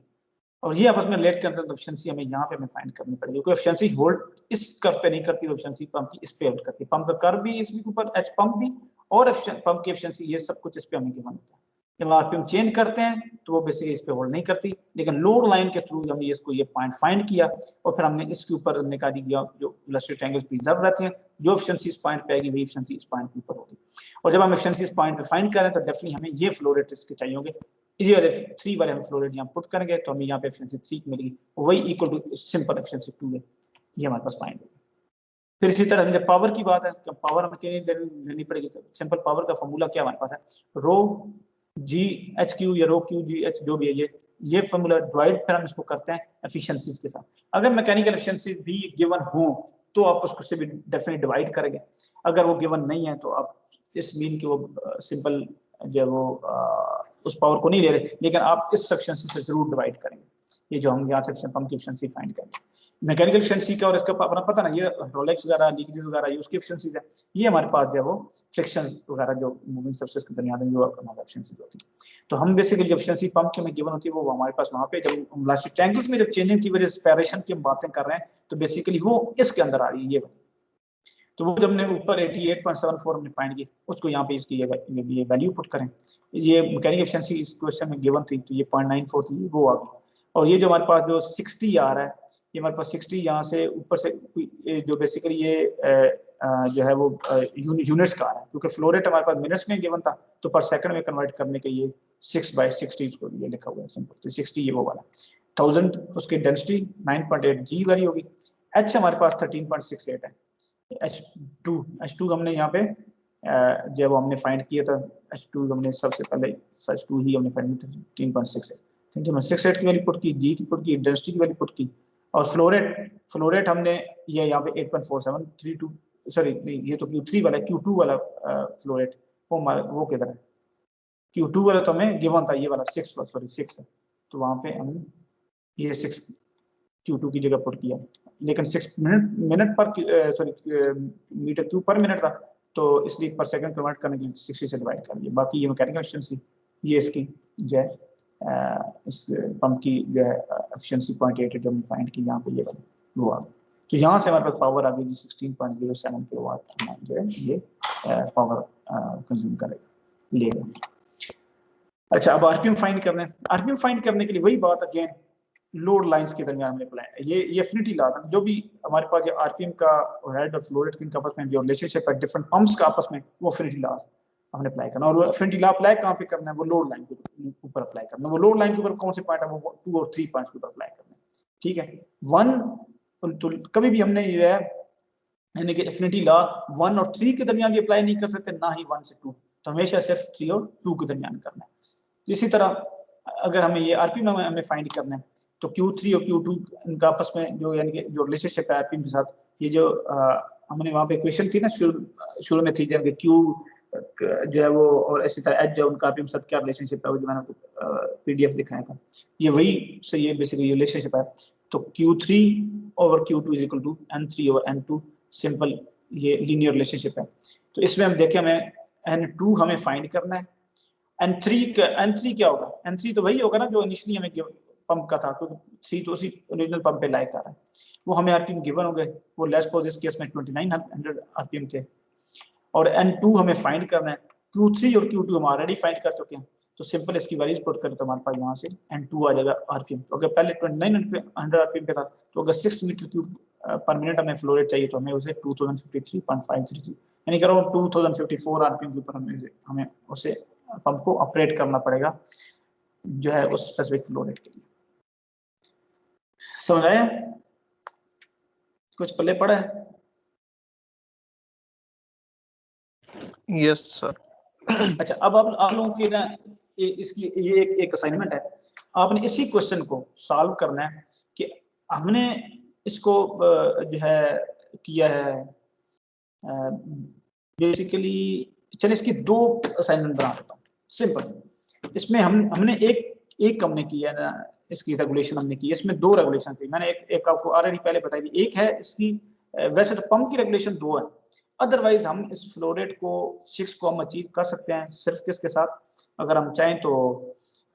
और ये आपस में रिलेट करते हैं तो एफिशिएंसी हमें यहाँ पे हमें फाइंड करनी पड़ेगी, क्योंकि एफिशिएंसी होल्ड इस कर्व पे नहीं करती, एफिशिएंसी पंप की इस पे होल्ड करती है। पंप का कर्व भी इसके ऊपर, H पंप भी, और पंप की एफिशिएंसी, ये सब कुछ इस पे हमें गिवन होता है। जब आरपीएम चेंज करते हैं तो वो बेसिकली इस पे होल्ड नहीं करती, लेकिन लोड लाइन के थ्रू हमने इसको ये पॉइंट फाइंड किया और फिर हमने इसके ऊपर निकाल दिया जो इलस्ट्रेटिव ट्रायंगल्स प्रिजर्व रहते हैं, जो एफिशिएंसी इस पॉइंट पे आएगी वही एफिशिएंसी इस पॉइंट के ऊपर होगी। और जब हम एफिशिएंसी इस पॉइंट पे फाइंड करें तो डेफिनेटली हमें ये फ्लो रेट इसके चाहिए होंगे, ये वाले 3 वाले हम फ्लो रेट यहाँ पुट करेंगे तो हमें यहाँ पे एफिशिएंसी 3 मिलेगी, वही इक्वल टू सिंपल एफिशिएंसी 2 है, ये हमारे पास फाइंड होगी। फिर इसी तरह जब पावर की बात है, तो पावर हमें लेनी पड़ेगी, तो सिंपल पावर का फॉर्मूला क्या हमारे पास है, रो जी एच क्यू या रो क्यू जी एच जो भी है, ये फॉर्मूला डिवाइड फिर हम इसको करते हैं एफिशिएंसीज के साथ। अगर मैकेनिकल एफिशिएंसी भी गिवन हो तो आप उसको से भी डेफिनेटली डिवाइड करेंगे, अगर वो गिवन नहीं है तो आप इस मीन के वो सिंपल जो वो उस पावर को नहीं ले रहे, लेकिन आप इस एफिशिएंसी से जरूर डिवाइड करेंगे, ये जो हम यहाँ से पंप की एफिशिएंसी फाइंड करेंगे। मैकेनिकल एफिशिएंसी का और इसका अपना पता ना, ये रोलेक्स वगैरह लीकेजेस वगैरह ये उसकी एफिशिएंसीज है, ये हमारे पास जो है वो फ्रिक्शन वगैरह जो मूविंग सरफेस के दरमियान में जो हमारा एफिशिएंसी होती है। तो हम बेसिकली जो एफिशिएंसी पंप के में गिवन होती है वो हमारे पास वहाँ पे, जब इलास्टिक ट्रायंगल्स में जब चेंजिंग की वजह से स्पैरेशन की हम बातें कर रहे हैं तो बेसिकली वो इसके अंदर आ रही है, ये तो वो जब हमने ऊपर 88.74 हमने फाइंड की, उसको यहाँ पे इसकी ये वैल्यू पुट करें, ये मैकेनिकल एफिशिएंसी इस क्वेश्चन में गिवन थी तो ये 0.94 थी, वो आ गई। और ये जो हमारे पास जो 60 आ रहा है, ये हमारे पास 60 यहाँ से ऊपर से जो बेसिकली ये जो है वो यूनिट्स का आ रहा है, क्योंकि फ्लो रेट हमारे पास मिनट्स में गिवन था तो पर सेकंड में कन्वर्ट करने के ये 6/60 इसको ये लिखा हुआ है सिंपल, तो 60 ये वो वाला 1000, उसकी डेंसिटी 9.8 जी वाली होगी। H हमारे पास 13.68 है, H2 हमने यहाँ पे जब हमने फाइंड किया था, H2 हमने सबसे पहले H2 ही हमने फाइंड किया 13.68, ठीक है, 68 की वैल्यू पुट की, जी की पुट की, डेंसिटी की वैल्यू पुट की, और फ्लो रेट हमने ये यहाँ पे 8.4732, सॉरी ये तो Q3 वाला, Q2 वाला फ्लो रेट वो किधर है, Q2 वाला तो हमें गिवन था, ये वाला 6 है, तो वहाँ पे हम ये 6 Q2 की जगह पुट किया, लेकिन 6 minute per sorry metre cube per minute था, तो इसलिए पर सेकंड कन्वर्ट करने के लिए 60 से डिवाइड कर दिया। बाकी ये मैकेनिकल एफिशिएंसी ये इसकी जो है इस पंप की जो है एफिशिएंसी 0.8 जो हमने फाइंड की यहाँ पे ये वाली वो आ गई। तो यहाँ से हमारे पास पावर आ गई 16.07 किलोवाट जो है ये पावर कंज्यूम करेगा लेगा। अच्छा, अब आरपीएम फाइंड करना है। आरपीएम फाइंड करने के लिए वही बात अगेन लोड लाइंस के दरमियान हमने अप्लाई है। ये एफिनिटी लॉ था, जो भी हमारे पास ये आरपीएम का और हेड और फ्लो रेट के आपस में जो रिलेशनशिप है डिफरेंट पंप्स का आपस में, वो एफिनिटी लॉ हमने अप्लाई करना। और एफिनिटी लॉ अप्लाई कहाँ पे करना है? वो लोड लाइन के ऊपर अप्लाई करना है। वो लोड लाइन के ऊपर कौन से पॉइंट है? वो 2 और 3 पॉइंट्स के ऊपर अप्लाई करना है। ठीक है, 1 तो कभी भी हमने ये है यानी कि एफिनिटी लॉ 1 और 3 के दरमियान भी अप्लाई नहीं कर सकते, ना ही 1 से 2, तो हमेशा सिर्फ 3 और 2 के दरमियान करना है। तो इसी तरह अगर हमें ये आरपीएम हमें फाइंड करना है तो Q3 और Q2 इनका आपस में जो यानी कि जो रिलेशनशिप है आरपीएम के साथ, ये जो हमने वहाँ पे इक्वेशन थी ना शुरू में थी, जैसे Q जो है वो और इसी तरह H जो उनका आरपीएम के साथ क्या रिलेशनशिप है वो जो मैंने पीडीएफ दिखाया था, ये वही से ये बेसिकली रिलेशनशिप है। तो Q3 over Q2 is equal to N3 over N2, simple ये लीनियर रिलेशनशिप है। तो इसमें हम देखें हमें N2 हमें फाइंड करना है। N3 क्या होगा? N3 तो वही होगा ना जो इनिशियली हमें पंप का था, क्योंकि 3 तो उसी ओरिजिनल पंप पे लाइक आ रहा है, वो हमें आरपीएम गिवन हो गए, वो लेस पोज इस केस में 2900 आरपीएम थे। और N2 हमें फाइंड करना है। Q3 और Q2 हम ऑलरेडी फाइंड कर चुके हैं, तो सिंपल इसकी वैल्यूज पुट करें तो हमारे पास यहाँ से N2 आ जाएगा आरपीएम। तो अगर पहले 2900 आरपीएम पे था, तो अगर 6 मीटर क्यूब पर मिनट हमें फ्लो रेट चाहिए तो हमें उसे 2053.533 यानी करो 2054 आरपीएम के ऊपर हमें उसे पंप को ऑपरेट करना पड़ेगा जो है उस स्पेसिफिक फ्लो रेट के लिए। समझ आया? कुछ पल्ले पड़ा है? Yes sir. अच्छा, अब आप लोगों की ना इसकी ये एक असाइनमेंट है, आपने इसी क्वेश्चन को सॉल्व करना है कि हमने इसको जो है किया है बेसिकली। चलिए इसकी 2 असाइनमेंट बना देता हूँ सिंपल। इसमें हमने एक हमने किया ना, इसकी रेगुलेशन हमने की, इसमें 2 रेगुलेशन थी। मैंने एक आपको ऑलरेडी पहले बताई थी। एक है इसकी वैसे तो पंप की रेगुलेशन 2 है, अदरवाइज हम इस फ्लो रेट को 6 को हम अचीव कर सकते हैं सिर्फ किसके साथ, अगर हम चाहें तो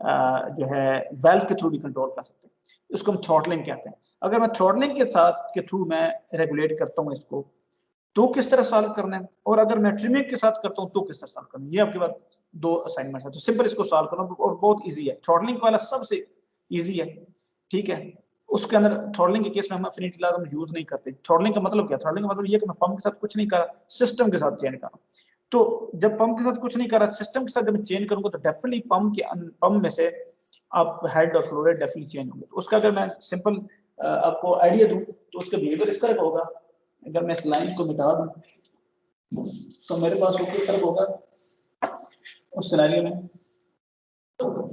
जो है वेल्व के थ्रू भी कंट्रोल कर सकते हैं। इसको हम थ्रॉटलिंग कहते हैं। अगर मैं थ्रॉटलिंग के थ्रू मैं रेगुलेट करता हूँ इसको, तो किस तरह सॉल्व करना है, और अगर मैं ट्रिमिंग के साथ करता हूँ तो किस तरह सॉल्व करना है, ये आपके पास 2 असाइनमेंट है। तो सिंपल इसको सॉल्व करना और बहुत इजी है। थ्रॉटलिंग वाला सबसे इजी है, ठीक है। उसके अंदर थ्रॉटलिंग के केस में हम एफिनिटी लॉ हम यूज नहीं करते। थ्रॉटलिंग का मतलब क्या? थ्रॉटलिंग का मतलब ये कि मैं पंप के साथ कुछ नहीं कर रहा, सिस्टम के साथ चेंज कर रहा हूं। तो जब पंप के साथ कुछ नहीं कर रहा, सिस्टम के साथ जब मैं चेंज करूंगा तो डेफिनेटली पंप में से आप हेड और फ्लो रेट डेफिनेटली चेंज होंगे। तो उसका अगर मैं सिंपल आपको आइडिया दूं तो उसका बिहेवियर इस तरह का होगा। अगर मैं इस लाइन को मिटा दूं तो मेरे पास वो किस तरह होगा उस सिनेरियो में,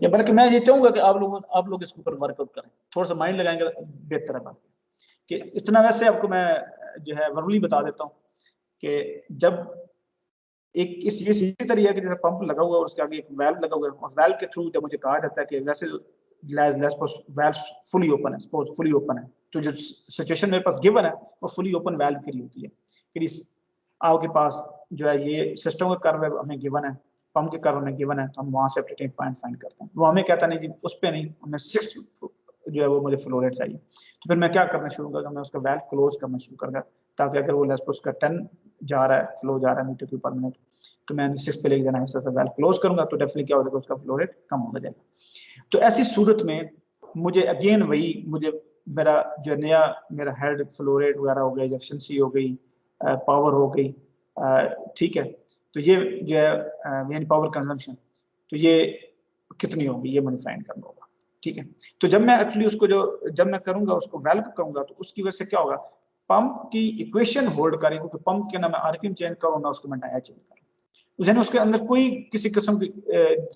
या बल्कि मैं ये चाहूंगा कि आप लोग इसके ऊपर वर्कआउट करें, थोड़ा सा माइंड लगाएंगे बेहतर है। कि इतना वैसे आपको मैं जो है वर्बली बता देता हूँ कि जब एक ये सीधी तरीका है कि जैसे पंप लगा हुआ है और उसके आगे एक वाल्व लगा हुआ है, और वाल्व के थ्रू जब मुझे कहा जाता है कि वैसे वाल्व फुली ओपन है, सपोज फुली ओपन है, तो जो सिचुएशन मेरे पास गिवन है वो फुली ओपन वाल्व के लिए होती है कि आपके पास जो है ये सिस्टम का कर्व हमें गिवन है, पंप के कर्व हमें गिवन है, तो हम वहां से ऑपरेटिंग पॉइंट फाइंड करते हैं। वो हमें कहता नहीं जी उस पे नहीं, हमें 6 जो है वो मुझे फ्लो रेट चाहिए। तो फिर मैं क्या करना शुरू करूंगा, मैं उसका वाल्व क्लोज करना शुरू करूंगा, ताकि अगर वो लेस उसका 10 जा रहा है, फ्लो जा रहा है मीटर क्यूब पर मिनट, तो मैं 6 पे लेके जाना हिस्सा से वाल्व क्लोज करूंगा, तो डेफिनेटली क्या हो जाएगा, उसका फ्लो रेट कम हो जाएगा। तो ऐसी सूरत में मुझे अगेन वही मुझे मेरा जो नया मेरा हेड फ्लो रेट वगैरह हो गया, एफिशिएंसी हो गई, पावर हो गई, ठीक है, तो ये जो है यानी पावर कंजम्पशन, तो ये कितनी होगी ये मुझे फाइंड करना होगा, ठीक है। तो जब मैं एक्चुअली उसको जब मैं करूंगा उसको वैल्व करूंगा, तो उसकी वजह से क्या होगा, पंप की इक्वेशन होल्ड करेगी, क्योंकि पंप के ना मैं आरपीएम चेंज करूंगा, उसको मैं डाया चेंज करूंगा, यानी उसके अंदर कोई किसी किस्म की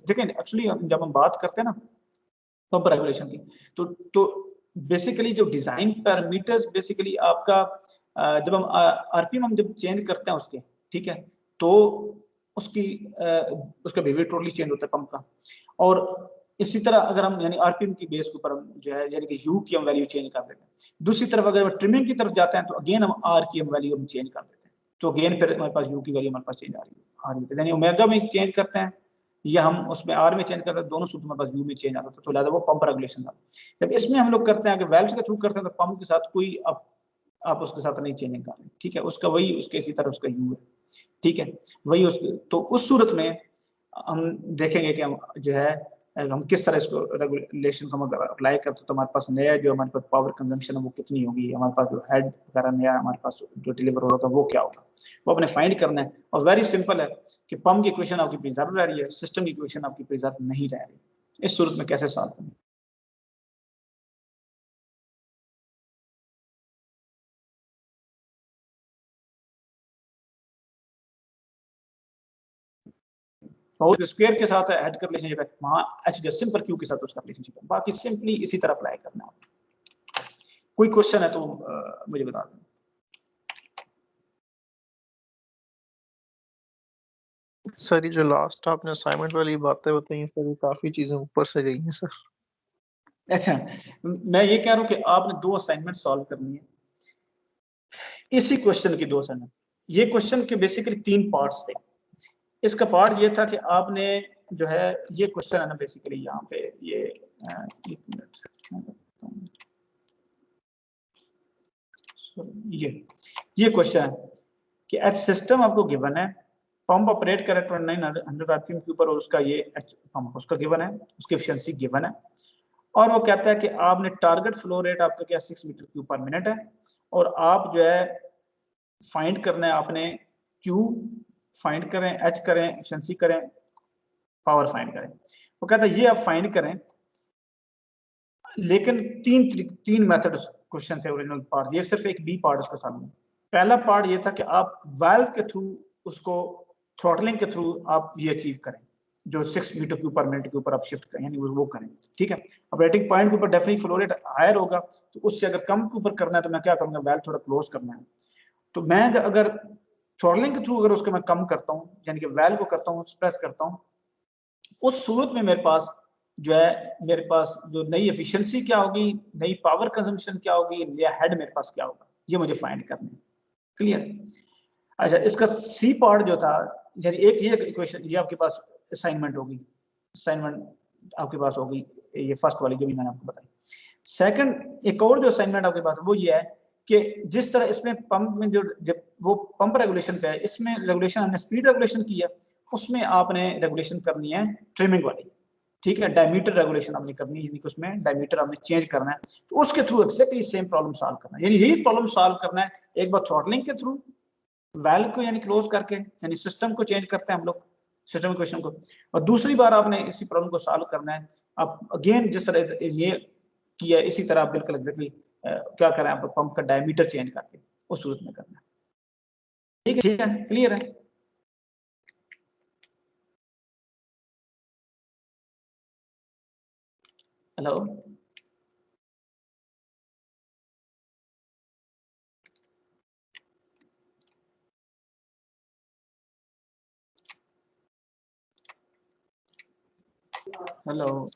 देखें एक्चुअली जब हम बात करते हैं ना पंप रेगुलेशन की, तो बेसिकली जो डिजाइन पैरामीटर्स बेसिकली आपका जब हम आरपीएम हम जब चेंज करते हैं उसके, ठीक है, तो उसका बिहेवियर टोटली चेंज होता है पंप का। और इसी तरह अगर हम यानी आरपीएम की बेस के ऊपर हम जो है यानी कि यू की हम वैल्यू चेंज कर देते हैं। दूसरी तरफ अगर हम ट्रिमिंग की तरफ जाते हैं तो अगेन हम आर की हम वैल्यू हम चेंज कर देते हैं, तो अगेन फिर हमारे पास यू की वैल्यू हमारे पास चेंज आ रही है, यानी ओमेगा में चेंज करते हैं या हम उसमें आर में चेंज करते हैं, दोनों सूत्र में बस यू में चेंज आता था, तो लिहाजा वो पंप रेगुलेशन था। जब इसमें हम लोग करते हैं कि वेल्व्स के थ्रू करते हैं तो पंप के साथ कोई आप उसके साथ नहीं चेंजिंग कर रहे, ठीक है, उसका वही उसके इसी तरह उसका यू है, ठीक है, वही उसके। तो उस सूरत में हम देखेंगे कि हम जो है हम किस तरह इसको रेगुलेशन को अगर अप्लाई करते तो हमारे पास नया जो हमारे पास पावर कंजम्पशन है वो कितनी होगी, हमारे पास जो हेड वगैरह नया हमारे पास जो डिलीवर हो रहा था वो क्या होगा, वो अपने फाइंड करना है। और वेरी सिंपल है कि पंप की इक्वेशन आपकी प्रिजर्व रह रही है, सिस्टम की इक्वेशन आपकी प्रिजर्व नहीं रह रही, इस सूरत में कैसे सॉल्व करना। और स्क्वायर के साथ हेड का रिलेशनशिप है, वहां एच जो सिंपल क्यू के साथ उसका रिलेशनशिप है, बाकी सिंपली इसी तरह अप्लाई करना है। कोई क्वेश्चन है तो मुझे बता दें। सर ये जो लास्ट आपने असाइनमेंट वाली बातें बताई सर, ये काफी चीजें ऊपर से गई हैं सर। अच्छा, मैं ये कह रहा हूँ कि आपने 2 असाइनमेंट सॉल्व करनी है, इसी क्वेश्चन की 2 असाइनमेंट। ये क्वेश्चन के बेसिकली 3 पार्ट्स थे। इसका पार्ट ये था कि आपने जो है ये क्वेश्चन है ना बेसिकली यहाँ पे ये एक मिनट, ये क्वेश्चन है कि एच सिस्टम आपको गिवन है, पंप ऑपरेट करे 2900 आरपीएम के ऊपर और उसका ये एच पंप उसका गिवन है, उसकी एफिशिएंसी गिवन है, और वो कहता है कि आपने टारगेट फ्लो रेट आपका क्या 6 मीटर क्यूब पर मिनट है, और आप जो है फाइंड करना है आपने क्यू फाइंड करें, एच करें, एफिशिएंसी करें, पावर फाइंड करें। वो कहता है ये आप फाइंड करें, लेकिन तीन मेथड क्वेश्चन थे ओरिजिनल पार्ट, ये सिर्फ एक बी पार्ट उसका सामने। पहला पार्ट ये था कि आप वाल्व के थ्रू उसको थ्रॉटलिंग के थ्रू आप ये अचीव करें, जो 6 मीटर क्यूब पर मिनट के ऊपर आप शिफ्ट करें, यानी वो करें, ठीक है। ऑपरेटिंग पॉइंट के ऊपर डेफिनेटली फ्लो रेट हायर होगा, तो उससे अगर कम के ऊपर करना है तो मैं क्या करूंगा, वाल्व थोड़ा क्लोज करना है, तो मैं अगर थ्रॉटलिंग के थ्रू अगर उसको मैं कम करता हूँ, यानी कि वाल्व को करता हूँ प्रेस करता हूँ, उस सूरत में मेरे पास जो है मेरे पास जो नई एफिशिएंसी क्या होगी, नई पावर कंजम्पशन क्या होगी, नया हेड मेरे पास क्या होगा, ये मुझे फाइंड करना है। क्लियर। अच्छा, इसका सी पार्ट जो था, यानी एक ये इक्वेशन, ये आपके पास असाइनमेंट होगी, असाइनमेंट आपके पास होगी, ये फर्स्ट वाली जो भी मैंने आपको बताई। सेकंड एक और जो असाइनमेंट आपके पास वो ये है कि जिस तरह इसमें पंप में जो जब वो पंप रेगुलेशन पे है, इसमें रेगुलेशन हमने स्पीड रेगुलेशन की है, उसमें आपने रेगुलेशन करनी है ट्रिमिंग वाली, ठीक है, डायमीटर रेगुलेशन आपने करनी है, यानी कि उसमें डायमीटर आपने चेंज करना है, तो उसके through exactly same problem solve करना है, यानी यही प्रॉब्लम सॉल्व करना है। एक बार थ्रॉटलिंग के थ्रू वाल्व को यानी क्लोज करके, यानी सिस्टम को चेंज करते हैं हम लोग, सिस्टम इक्वेशन को, और दूसरी बार आपने इसी प्रॉब्लम को सॉल्व करना है। आप अगेन जिस तरह ये किया इसी तरह आप बिल्कुल एक्जेक्टली क्या करें, आप पंप का डायमीटर चेंज करके उस सूरत में करना है। ठीक है, क्लियर है। हेलो, हेलो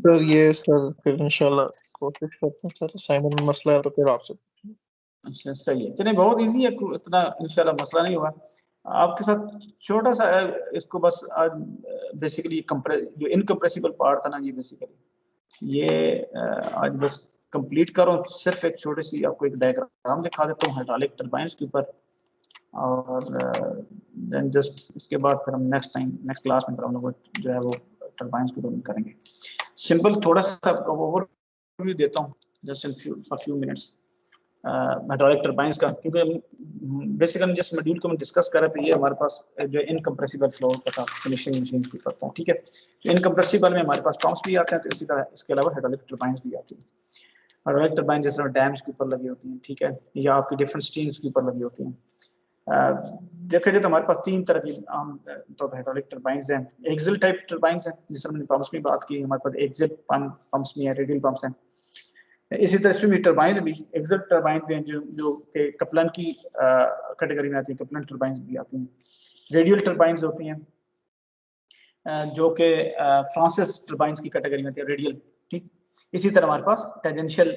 सर ये सर फिर इंशाल्लाह कोशिश करते हैं सर, असाइनमेंट में मसला है तो फिर आपसे। अच्छा सही है, चलिए बहुत इजी है, इतना इंशाल्लाह मसला नहीं होगा। आपके साथ छोटा सा इसको बस आज बेसिकली जो इनकम्प्रेसिबल पार्ट था ना, ये बेसिकली ये आज बस कंप्लीट करो। सिर्फ एक छोटी सी आपको एक डायग्राम दिखा देता हूँ हाइड्रोलिक टरबाइन्स के ऊपर, और देन जस्ट इसके बाद फिर हम नेक्स्ट क्लास में हम लोग जो है वो टरबाइन्स के ऊपर करेंगे। सिंपल थोड़ा सा ओवरव्यू देता हूँ just in few minutes hydraulic turbines का, क्योंकि बेसिकली जिस मॉड्यूल को हम डिस्कस कर रहे थे ये हमारे पास जो इनकम्प्रेसिबल फ्लो का था, फिनिशिंग मशीन की करता हूँ, ठीक है। तो इनकम्प्रेसिबल में हमारे पास पंप्स भी आते हैं, तो इसी तरह इसके अलावा हाइड्रोलिक टरबाइन्स भी आती हैं। हाइड्रोलिक टरबाइन जिस तरह डैम्स के ऊपर लगी होती हैं, ठीक है, या आपकी डिफरेंट स्टीम्स के ऊपर लगी होती हैं। देखा जाए तो हमारे पास 3 तरह की आम तो हाइड्रोलिक टरबाइन्स हैं। एक्सियल टाइप टरबाइन्स हैं, जिस तरह मैंने पंप्स में बात की, हमारे पास एक्सियल पंप्स में है, रेडियल पंप्स हैं। इसी तरह इसमें टरबाइन भी एक्सियल टरबाइन भी हैं जो कि कपलन की कैटेगरी में आती है, कपलन टरबाइन भी आती हैं। रेडियल टरबाइन्स होती हैं जो कि फ्रांसिस टरबाइन्स की कैटेगरी में आती है, रेडियल, ठीक। इसी तरह हमारे पास टेंजेंशियल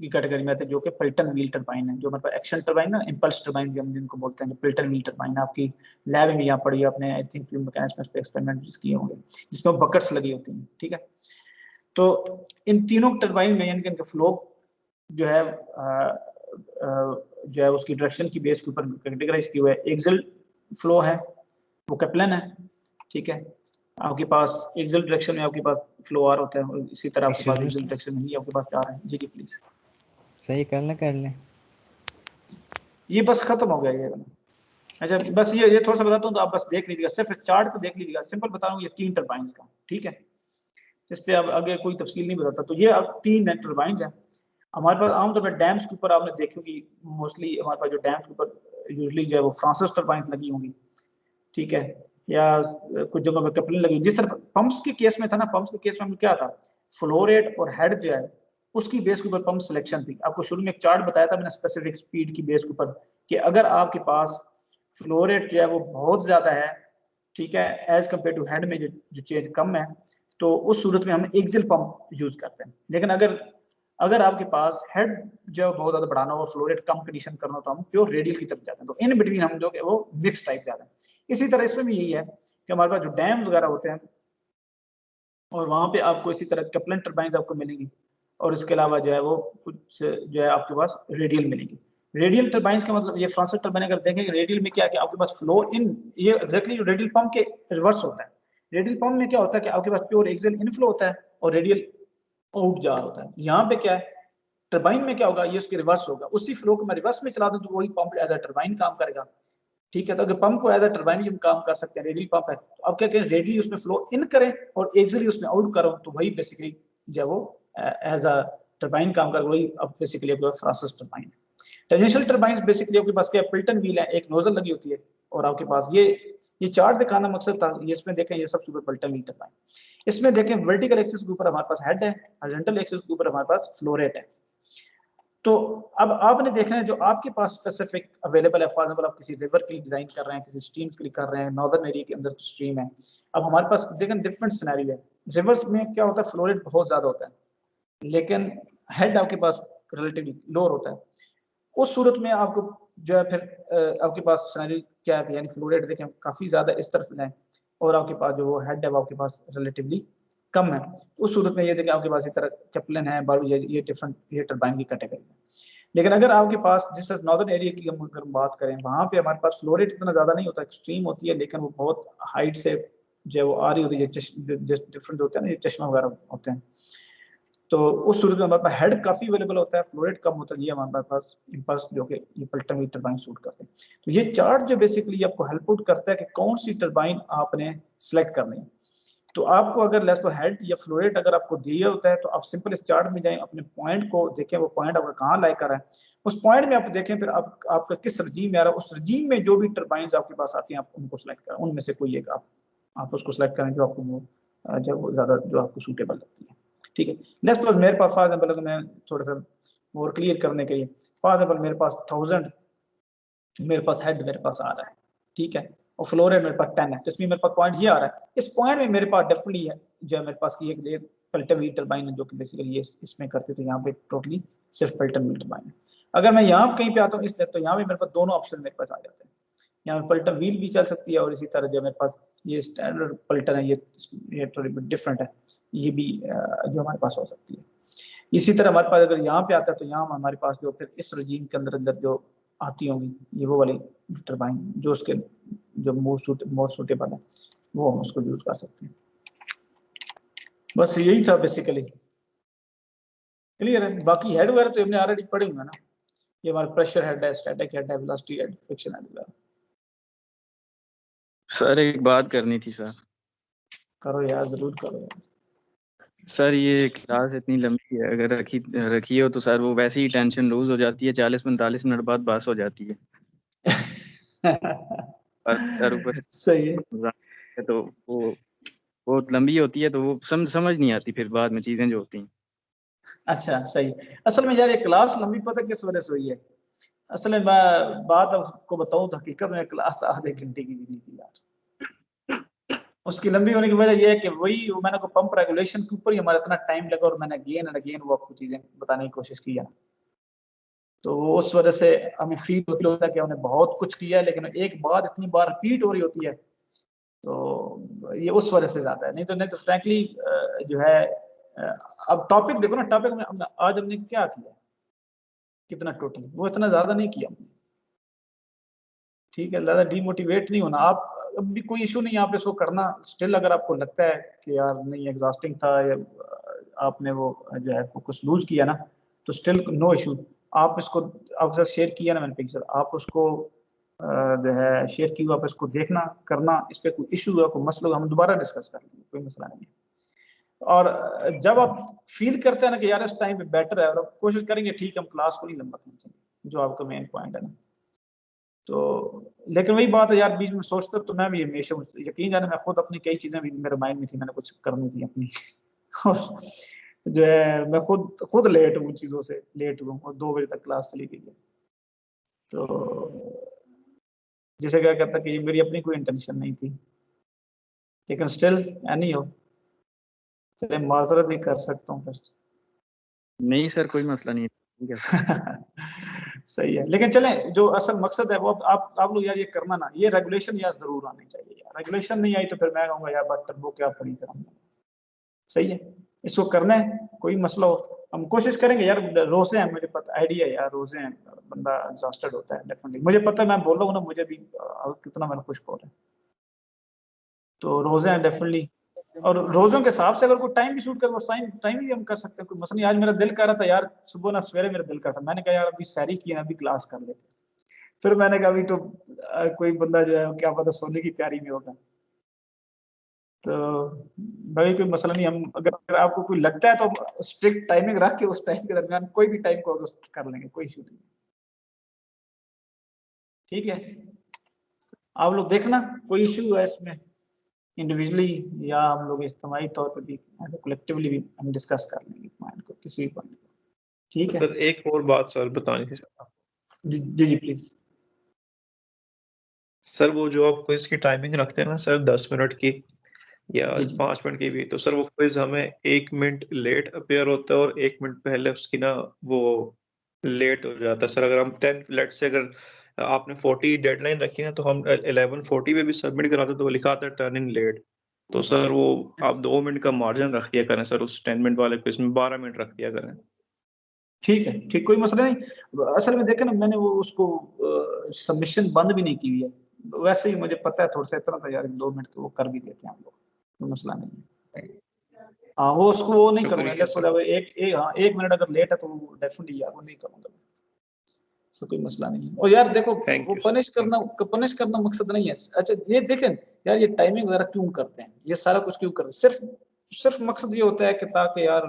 की कैटेगरी में आते हैं, जो कि पिल्टन व्हील टरबाइन है, जो हमारे पास एक्शन टरबाइन ना, इंपल्स टरबाइन जिनको बोलते हैं, जो पिल्टन व्हील टरबाइन आपकी लैब में यहाँ पड़ी है, आपने आई थिंक फ्लूइड मैकेनिक्स में एक्सपेरिमेंट किए होंगे, जिसमें बकेट्स लगी होती हैं, ठीक है। तो इन तीनों टरबाइन में यानी कि इनका फ्लो जो है उसकी डायरेक्शन की बेस के ऊपर कैटेगराइज किया हुआ है। एक्सल फ्लो है वो कैप्लन है, ठीक है। आपके पास एक्सल डायरेक्शन में आपके पास फ्लो आ रहा होता है, और इसी तरह आपके पास एक्सल डायरेक्शन में ही आपके पास जा रहा है। जी जी प्लीज, सही कर ले ये बस खत्म हो गया ये वाला। अच्छा बस ये थोड़ा सा बताता हूँ तो आप बस देख लीजिएगा, सिर्फ चार्ट को देख लीजिएगा, सिंपल बता रहा हूँ, ये 3 टरबाइंस का, ठीक है। इस पे अब आगे कोई तफसील नहीं बताता। तो ये अब 3 टरबाइंस हैं हमारे पास। आमतौर पर डैम्स के ऊपर आपने देखी होगी, मोस्टली हमारे पास जो डैम्स के ऊपर यूजली जो है वो फ्रांसिस टरबाइंस लगी होंगी, ठीक है, या कुछ जगह पे कपलिंग लगी। जिस तरह पंप्स के केस में था ना, पंप्स के केस में क्या था, फ्लो रेट और हेड जो है उसकी बेस के ऊपर पंप सिलेक्शन थी। आपको शुरू में एक चार्ट बताया था मैंने स्पेसिफिक स्पीड की बेस के ऊपर, कि अगर आपके पास फ्लो रेट जो है वो बहुत ज्यादा है, ठीक है, एज कम्पेयर टू हेड में जो चेंज कम है, तो उस सूरत में हम एक्सियल पंप यूज करते हैं। लेकिन अगर आपके पास हेड जो बहुत ज्यादा बढ़ाना हो, फ्लो रेट कम कंडीशन करना हो, तो हम प्योर रेडियल की तरफ जाते हैं। तो इन बिटवीन हम जो वो मिक्स टाइप जाते हैं। इसी तरह इसमें भी यही है कि हमारे पास जो डैम्स वगैरह होते हैं, और वहां पे आपको इसी तरह कपलन टरबाइंस आपको मिलेंगी, और इसके अलावा जो है वो कुछ जो है आपके पास रेडियल मिलेंगी। रेडियल टरबाइंस का मतलब, ये फ्रांसिस टरबाइन अगर देखेंगे रेडियल में क्या है कि आपके पास फ्लो इन, ये एग्जैक्टली रेडियल पंप के रिवर्स होता है। रेडियल पंप में क्या होता है कि आपके पास प्योर एक्सियल इनफ्लो होता है और रेडियल आउट जा होता है। यहाँ पे क्या है, टरबाइन में क्या होगा, ये उसके रिवर्स होगा। उसी फ्लो को मैं रिवर्स में चला दूं तो वही पंप एज अ टरबाइन काम करेगा, ठीक है। तो अगर पंप को एज अ टरबाइन हम काम कर सकते हैं, रेडियल पंप है, तो अब क्या करें, रेडियली उसमें फ्लो इन करें और एक्सियली उसमें आउट करो, तो वही बेसिकली जो वो एज अ टरबाइन काम कर, वही अब बेसिकली आपके फ्रांसिस टरबाइन है। टेंजेंशियल टरबाइंस बेसिकली आपके पास क्या, पिल्टन व्हील है, एक नोजल लगी होती है, और आपके पास ये चार्ट दिखाना मकसद था। ये इसमें देखें, ये सब सुपर पिल्टन व्हील टरबाइन। इसमें देखें वर्टिकल एक्सिस के ऊपर हमारे पास हेड है, हॉरिजॉन्टल एक्सिस के ऊपर हमारे पास फ्लो रेट है। तो अब आपने देखना है जो आपके पास स्पेसिफिक अवेलेबल है। फॉर एग्जांपल आप किसी रिवर के लिए डिजाइन कर रहे हैं, किसी स्ट्रीम्स के लिए कर रहे हैं, नॉर्दर्न एरिया के अंदर स्ट्रीम है। अब हमारे पास देखें डिफरेंट सिनेरियो है। रिवर्स में क्या होता है, फ्लो रेट बहुत ज्यादा होता है, लेकिन हेड आपके पास रिलेटिवली लोअर होता है। उस सूरत में आपको जो है फिर आपके पास सिनेरियो क्या है, यानी फ्लो रेट देखें काफी ज्यादा इस तरफ जाए, और आपके पास जो वो हेड है वो आपके पास रिलेटिवली कम है। उस सूरत में ये देखें आपके पास इस तरह कैप्लन है, ये डिफरेंट, ये टरबाइन की कैटेगरी है। लेकिन अगर आपके पास जिस नॉर्दर्न एरिया की हम अगर बात करें, वहां पे हमारे पास फ्लो रेट इतना ज्यादा नहीं होता, एक्सट्रीम होती है, लेकिन वो बहुत हाइट से जो वो आ रही होती है, डिफरेंट होते हैं ना, ये चश्मा वगैरह होते हैं। तो उस सूरत में हमारे पास हेड काफी अवेलेबल होता है, फ्लो रेट कम होता है, ये हमारे पास इंपल्स जो कि ये पिल्टन व्हील टरबाइन सूट करते हैं। तो ये चार्ट जो बेसिकली आपको हेल्प आउट करता है कि कौन सी टरबाइन आपने सेलेक्ट करनी है। तो आपको अगर लेस तो हेड या फ्लो रेट अगर आपको दिया होता है, तो आप सिंपल इस चार्ट में जाएं, अपने पॉइंट को देखें, वो पॉइंट आपका कहाँ लाई कर रहा है, उस पॉइंट में आप देखें, फिर आपका किस रजीम में आ रहा है, उस रजीम में जो भी टरबाइंस आपके पास आती हैं आप उनको सेलेक्ट करें, उनमें से कोई एक आप उसको सेलेक्ट करें जो आपको वो जब ज्यादा जो आपको सूटेबल लगती है, ठीक है। नेक्स्ट तो मेरे पास फॉर एग्जांपल मैं थोड़ा सा और क्लियर करने के लिए, फॉर एग्जांपल मेरे पास 1000 मेरे पास हेड मेरे पास आ रहा है, ठीक है, और फ्लो रेट मेरे पास 10 है, तो इसमें मेरे पास पॉइंट ये आ रहा है। इस पॉइंट में मेरे पास डेफिनेटली है जो है मेरे पास की एक पिल्टन व्हील टरबाइन है, जो कि बेसिकली ये इसमें करते, तो यहाँ पे टोटली सिर्फ पिल्टन व्हील टरबाइन है। अगर मैं यहाँ कहीं पे आता हूँ तो यहाँ पे मेरे पास दोनों ऑप्शन मेरे पास आ जाते हैं। यहाँ पिल्टन व्हील भी चल सकती है, और इसी तरह जो मेरे पास ये स्टैंडर्ड पिल्टन है, ये थोड़ी डिफरेंट है, ये भी जो हमारे पास हो सकती है। इसी तरह हमारे पास अगर यहाँ पे आता है, तो यहाँ हमारे पास जो फिर इस रजीम के अंदर जो आती होंगी, ये वो वाली टरबाइन जो उसके जो मोर सूटेबल है, वो हम उसको यूज कर सकते हैं। बस यही था बेसिकली, क्लियर है। बाकी हेड वगैरह तो हमने ऑलरेडी पढ़े होंगे ना, ये हमारा प्रेशर हेड है, स्टैटिक हेड है, वेलोसिटी हेड, फ्रिक्शन हेड वगैरह। सर एक बात करनी थी सर। करो यार, जरूर करो यार। सर ये क्लास इतनी लंबी है, अगर रखी हो तो सर वो वैसे ही टेंशन लूज हो जाती है, 40-45 मिनट बाद पास हो जाती है। सर ऊपर सही है। तो वो बहुत लंबी होती है, तो वो समझ नहीं आती फिर बाद में चीजें जो होती हैं। अच्छा सही। असल में यार ये क्लास लंबी पता किस वजह से हुई है, असल में मैं बात आपको बताऊं तो हकीकत में क्लास आधे घंटे की भी नहीं थी यार। उसकी लंबी होने की वजह यह है कि वही मैंने को पंप रेगुलेशन के ऊपर ही हमारा इतना टाइम लगा और मैंने अगेन एंड अगेन वो आपको चीजें बताने की कोशिश की है। तो उस वजह से हमें फील होता है कि हमने बहुत कुछ किया है, लेकिन एक बात इतनी बार रिपीट हो रही होती है, तो ये उस वजह से ज्यादा है। नहीं तो फ्रैंकली जो है अब टॉपिक देखो ना, टॉपिक में आज हमने क्या किया, कितना टोटल, वो इतना ज्यादा नहीं किया हमने। ठीक है, ज्यादा डीमोटिवेट नहीं होना आप, अभी कोई इशू नहीं आप इसको करना। स्टिल अगर आपको लगता है कि यार नहीं एग्जॉस्टिंग था या आपने वो जो है फोकस लूज किया ना, तो स्टिल नो इशू। आप इसको आपके साथ शेयर किया ना मैंने पिक्चर, आप उसको जो है शेयर की, आप इसको देखना करना, इस पर कोई इशू हुआ कोई मसला हम दोबारा डिस्कस कर लेंगे, कोई मसला नहीं है। और जब आप फील करते हैं ना कि यार इस टाइम पे बेटर है, और आप कोशिश करेंगे ठीक हम क्लास को नहीं लंबा खींचेंगे, जो आपका मेन पॉइंट है ना। तो लेकिन वही बात है यार, बीच में सोचता तो मैं भी हमेशा, यकीन जाने मैं खुद अपनी कई चीजें भी मेरे माइंड में थी, मैंने कुछ करनी थी अपनी और जो है मैं खुद लेट हूँ, चीजों से लेट हूँ और 2 बजे तक क्लास चली गई है। तो जिसे क्या कहता कि मेरी अपनी कोई इंटेंशन नहीं थी, लेकिन स्टिल एनी हो, चले माजरत ही कर सकता हूँ फिर। नहीं सर कोई मसला नहीं, ठीक है। सही है, लेकिन चले जो असल मकसद है वो आप लोग यार ये करना ना, ये रेगुलेशन यार जरूर आनी चाहिए यार। रेगुलेशन नहीं आई तो फिर मैं कहूँगा यार बट वो क्या पड़ी करूँगा। सही है, इसको करना है, कोई मसला हो हम कोशिश करेंगे यार। रोजे हैं, मुझे पता आइडिया है यार, रोजे हैं बंदा एग्जॉस्टेड होता है डेफिनेटली, मुझे पता है, मैं बोल रहा हूँ ना, मुझे भी कितना मैंने खुश हो रहा है। तो रोजे हैं डेफिनेटली, और रोजों के हिसाब से अगर कोई टाइम भी शूट कर, उस टाइम भी हम कर सकते हैं, कोई मसला नहीं। आज मेरा दिल कर रहा था यार, सुबह ना सवेरे मेरा दिल कर था, मैंने कहा यार अभी सैरी की ना, अभी क्लास कर लेते। फिर मैंने कहा अभी तो कोई बंदा जो है क्या पता सोने की तैयारी में होगा। तो भाई कोई मसला नहीं, हम अगर आपको कोई लगता है तो स्ट्रिक्ट टाइमिंग रख के उस टाइम के दरमियान कोई भी टाइम को कर लेंगे, कोई इशू नहीं। ठीक है, आप लोग देखना कोई इशू है इसमें इंडिविजुअली या हम लोग इज्तिमाई तौर पर भी कलेक्टिवली भी हम डिस्कस कर लेंगे पॉइंट को, किसी भी पॉइंट को। ठीक है सर एक और बात सर बतानी थी जी प्लीज। सर, वो जो आप क्विज की टाइमिंग रखते हैं ना सर 10 मिनट की या जी 5 मिनट की भी, तो सर वो क्विज हमें 1 मिनट लेट अपीयर होता है और 1 मिनट पहले उसकी ना वो लेट हो जाता है सर। अगर हम 10 लेट से अगर आपने 40 डेडलाइन रखी ना, तो हम 11:40 पे भी सबमिट कराते तो वो लिखा आता है टर्न इन लेट। तो सर वो आप 2 मिनट का मार्जिन रख दिया करें सर, उस 10 मिनट वाले क्विज में 12 मिनट रख दिया करें। ठीक है, ठीक, कोई मसला नहीं। असल में देखे ना, मैंने वो उसको सबमिशन बंद भी नहीं की हुई है, वैसे ही मुझे पता है थोड़ा सा इतना था यार 2 मिनट वो कर भी देते हैं हम लोग, कोई मसला नहीं है। हाँ वो उसको वो नहीं करूंगा, हाँ 1 मिनट अगर लेट है तो डेफिनेटली यार वो नहीं करूंगा, सो कोई मसला नहीं है। और यार देखो वो पनिश करना मकसद नहीं है। अच्छा ये देखें यार, ये टाइमिंग वगैरह क्यों करते हैं, ये सारा कुछ क्यों करते हैं, सिर्फ मकसद ये होता है कि ताकि यार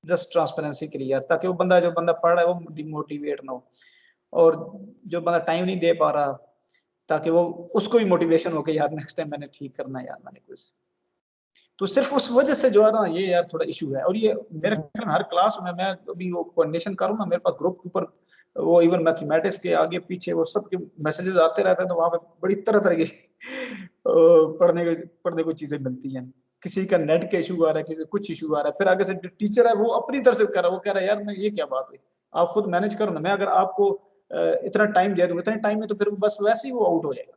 जस्ट ट्रांसपेरेंसी के लिए यार, ताकि वो जो बंदा पढ़ रहा है वो डिमोटिवेट ना हो, और जो बंदा टाइम नहीं दे पा रहा, ताकि वो उसको भी मोटिवेशन हो कि यार नेक्स्ट टाइम मैंने ठीक करना है यार, मैंने कुछ। तो सिर्फ उस वजह से जो है ना ये यार थोड़ा इशू है। और ये मेरे ख्याल में हर क्लास में मैं अभी वो कोऑर्डिनेशन करूँ ना, मेरे पास ग्रुप के ऊपर वो इवन मैथमेटिक्स के आगे पीछे वो सब के मैसेजेस आते रहते हैं, तो वहाँ पे बड़ी तरह की पढ़ने को चीजें मिलती हैं। किसी का नेट का इशू आ रहा है, किसी कुछ इशू आ रहा है, फिर आगे से टीचर है वो अपनी तरफ से कर रहा है, वो कह रहा है यार मैं ये क्या बात हुई, आप खुद मैनेज करो ना, मैं अगर आपको इतना टाइम दे दूँ, इतने टाइम में तो फिर बस वैसे ही वो आउट हो जाएगा।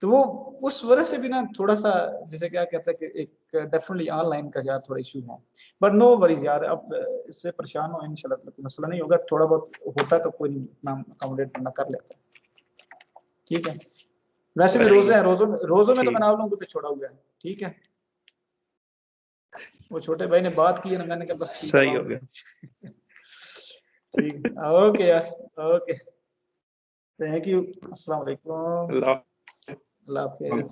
तो वो उस वजह से भी ना थोड़ा सा जैसे क्या कहते हैं कि एक डेफिनेटली ऑनलाइन का यार थोड़ा इशू है, बट नो वरीज यार, अब इससे परेशान हो इंशाल्लाह कोई मसला नहीं होगा, थोड़ा बहुत होता है तो कोई इतना अकोमोडेट करना कर लेता है। ठीक है, वैसे भी रोजे हैं, रोजों में तो मैंने आप लोगों को छोड़ा हुआ है। ठीक है, वो छोटे भाई ने बात की है ना, मैंने कहा बस सही हो गया। ठीक, ओके यार, ओके, थैंक यू, अस्सलाम वालेकुम, अल्लाह हाफिज़।